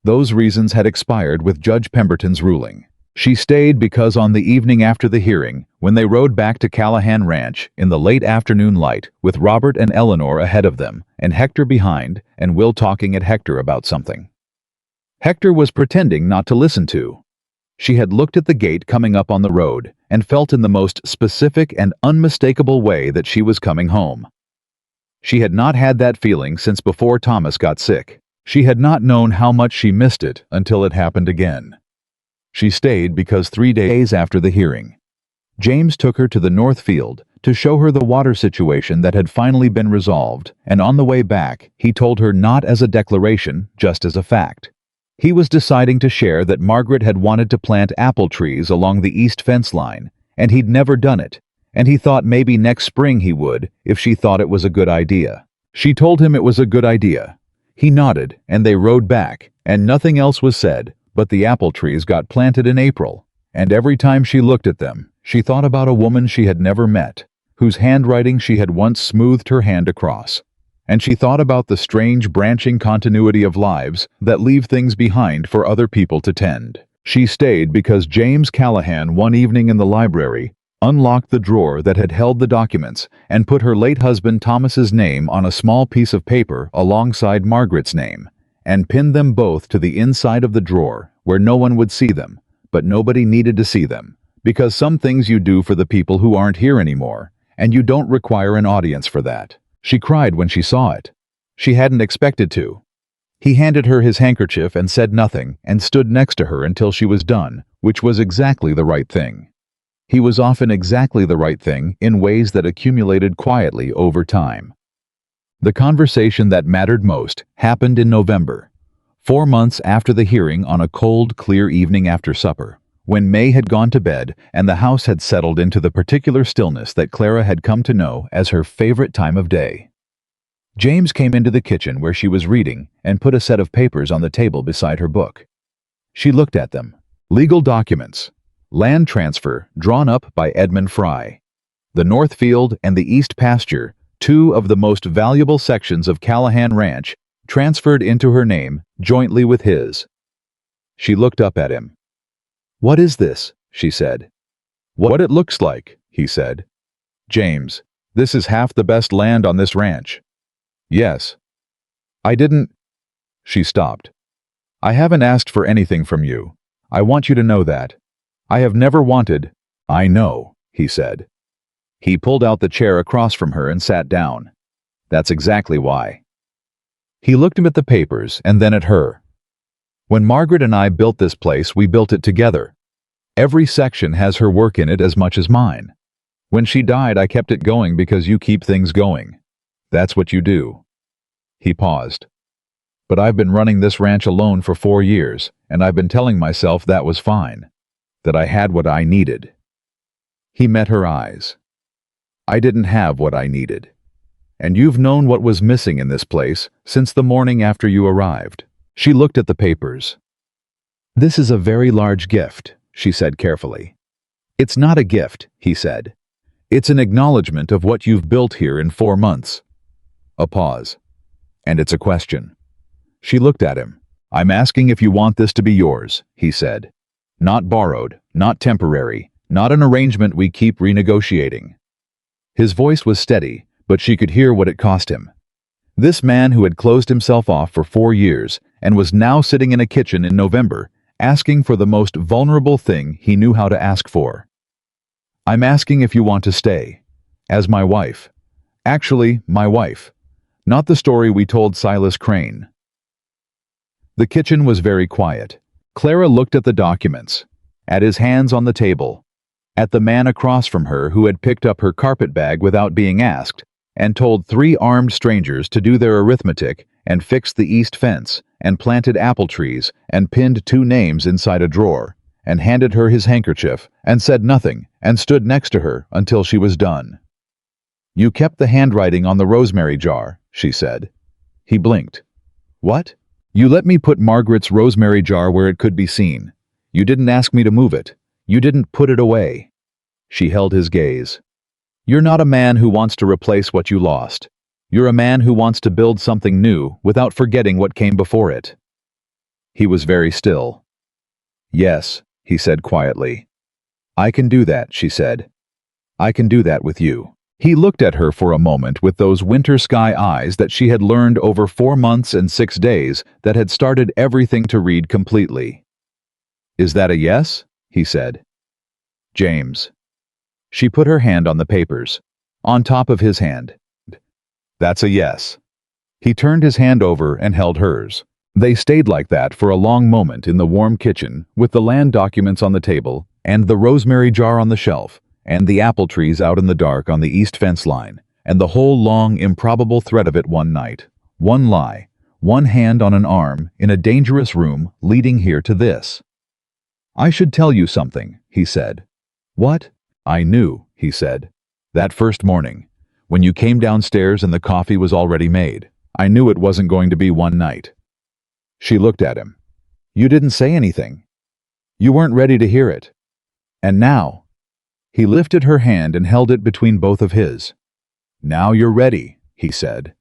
Those reasons had expired with Judge Pemberton's ruling. She stayed because on the evening after the hearing, when they rode back to Callahan Ranch in the late afternoon light with Robert and Eleanor ahead of them and Hector behind and Will talking at Hector about something, Hector was pretending not to listen to. She had looked at the gate coming up on the road and felt in the most specific and unmistakable way that she was coming home. She had not had that feeling since before Thomas got sick. She had not known how much she missed it until it happened again. She stayed because 3 days after the hearing, James took her to the North Field to show her the water situation that had finally been resolved, and on the way back, he told her not as a declaration, just as a fact. He was deciding to share that Margaret had wanted to plant apple trees along the east fence line, and he'd never done it, and he thought maybe next spring he would if she thought it was a good idea. She told him it was a good idea. He nodded, and they rode back, and nothing else was said, but the apple trees got planted in April, and every time she looked at them, she thought about a woman she had never met, whose handwriting she had once smoothed her hand across. And she thought about the strange branching continuity of lives that leave things behind for other people to tend. She stayed because James Callahan one evening in the library unlocked the drawer that had held the documents and put her late husband Thomas's name on a small piece of paper alongside Margaret's name, and pinned them both to the inside of the drawer where no one would see them, but nobody needed to see them, because some things you do for the people who aren't here anymore, and you don't require an audience for that. She cried when she saw it. She hadn't expected to. He handed her his handkerchief and said nothing and stood next to her until she was done, which was exactly the right thing. He was often exactly the right thing in ways that accumulated quietly over time. The conversation that mattered most happened in November, 4 months after the hearing, on a cold, clear evening after supper, when May had gone to bed and the house had settled into the particular stillness that Clara had come to know as her favorite time of day. James came into the kitchen where she was reading and put a set of papers on the table beside her book. She looked at them. Legal documents. Land transfer drawn up by Edmund Fry. The North Field and the East Pasture, two of the most valuable sections of Callahan Ranch, transferred into her name jointly with his. She looked up at him. "What is this?" she said. "What it looks like," he said. "James, this is half the best land on this ranch." "Yes." "I didn't—" She stopped. "I haven't asked for anything from you. I want you to know that. I have never wanted—" "I know," he said. He pulled out the chair across from her and sat down. "That's exactly why." He looked at the papers and then at her. "When Margaret and I built this place, we built it together. Every section has her work in it as much as mine. When she died, I kept it going because you keep things going. That's what you do." He paused. "But I've been running this ranch alone for 4 years, and I've been telling myself that was fine, that I had what I needed." He met her eyes. "I didn't have what I needed. And you've known what was missing in this place since the morning after you arrived." She looked at the papers. "This is a very large gift," she said carefully. "It's not a gift," he said. "It's an acknowledgement of what you've built here in 4 months." A pause. "And it's a question." She looked at him. "I'm asking if you want this to be yours," he said. "Not borrowed, not temporary, not an arrangement we keep renegotiating." His voice was steady, but she could hear what it cost him. This man who had closed himself off for 4 years and was now sitting in a kitchen in November, asking for the most vulnerable thing he knew how to ask for. "I'm asking if you want to stay. As my wife. Actually, my wife. Not the story we told Silas Crane." The kitchen was very quiet. Clara looked at the documents, at his hands on the table, at the man across from her who had picked up her carpet bag without being asked and told 3 armed strangers to do their arithmetic and fixed the east fence and planted apple trees and pinned 2 names inside a drawer and handed her his handkerchief and said nothing and stood next to her until she was done. "You kept the handwriting on the rosemary jar," she said. He blinked. "What?" "You let me put Margaret's rosemary jar where it could be seen. You didn't ask me to move it. You didn't put it away." She held his gaze. "You're not a man who wants to replace what you lost. You're a man who wants to build something new without forgetting what came before it." He was very still. "Yes," he said quietly. "I can do that," she said. "I can do that with you." He looked at her for a moment with those winter sky eyes that she had learned over 4 months and 6 days that had started everything to read completely. "Is that a yes?" he said. "James." She put her hand on the papers, on top of his hand. "That's a yes." He turned his hand over and held hers. They stayed like that for a long moment in the warm kitchen, with the land documents on the table, and the rosemary jar on the shelf, and the apple trees out in the dark on the east fence line, and the whole long, improbable thread of it one night. One lie, one hand on an arm, in a dangerous room leading here to this. "I should tell you something," he said. "What?" "I knew," he said. "That first morning, when you came downstairs and the coffee was already made. I knew it wasn't going to be one night." She looked at him. "You didn't say anything. You weren't ready to hear it. And now—" He lifted her hand and held it between both of his. "Now you're ready," he said.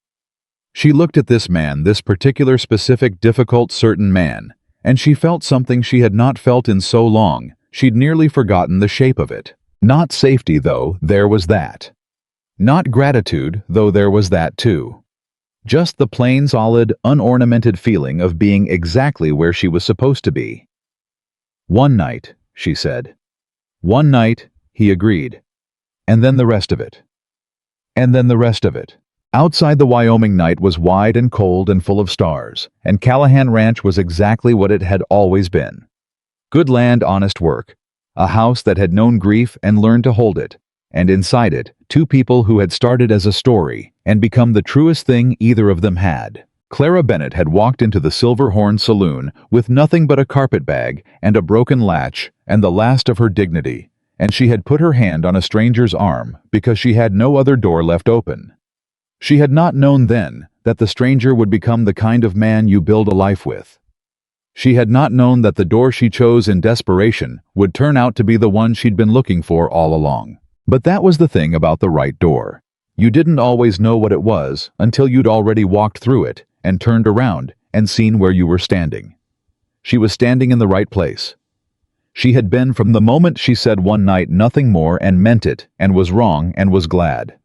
She looked at this man, this particular, specific, difficult, certain man, and she felt something she had not felt in so long, she'd nearly forgotten the shape of it. Not safety, though, there was that. Not gratitude, though there was that too. Just the plain, solid, unornamented feeling of being exactly where she was supposed to be. "One night," she said. "One night," he agreed. "And then the rest of it. And then the rest of it." Outside, the Wyoming night was wide and cold and full of stars, and Callahan Ranch was exactly what it had always been. Good land, honest work. A house that had known grief and learned to hold it. And inside it, two people who had started as a story and become the truest thing either of them had. Clara Bennett had walked into the Silver Horn Saloon with nothing but a carpetbag and a broken latch and the last of her dignity, and she had put her hand on a stranger's arm because she had no other door left open. She had not known then that the stranger would become the kind of man you build a life with. She had not known that the door she chose in desperation would turn out to be the one she'd been looking for all along. But that was the thing about the right door. You didn't always know what it was until you'd already walked through it and turned around and seen where you were standing. She was standing in the right place. She had been from the moment she said one night nothing more and meant it and was wrong and was glad.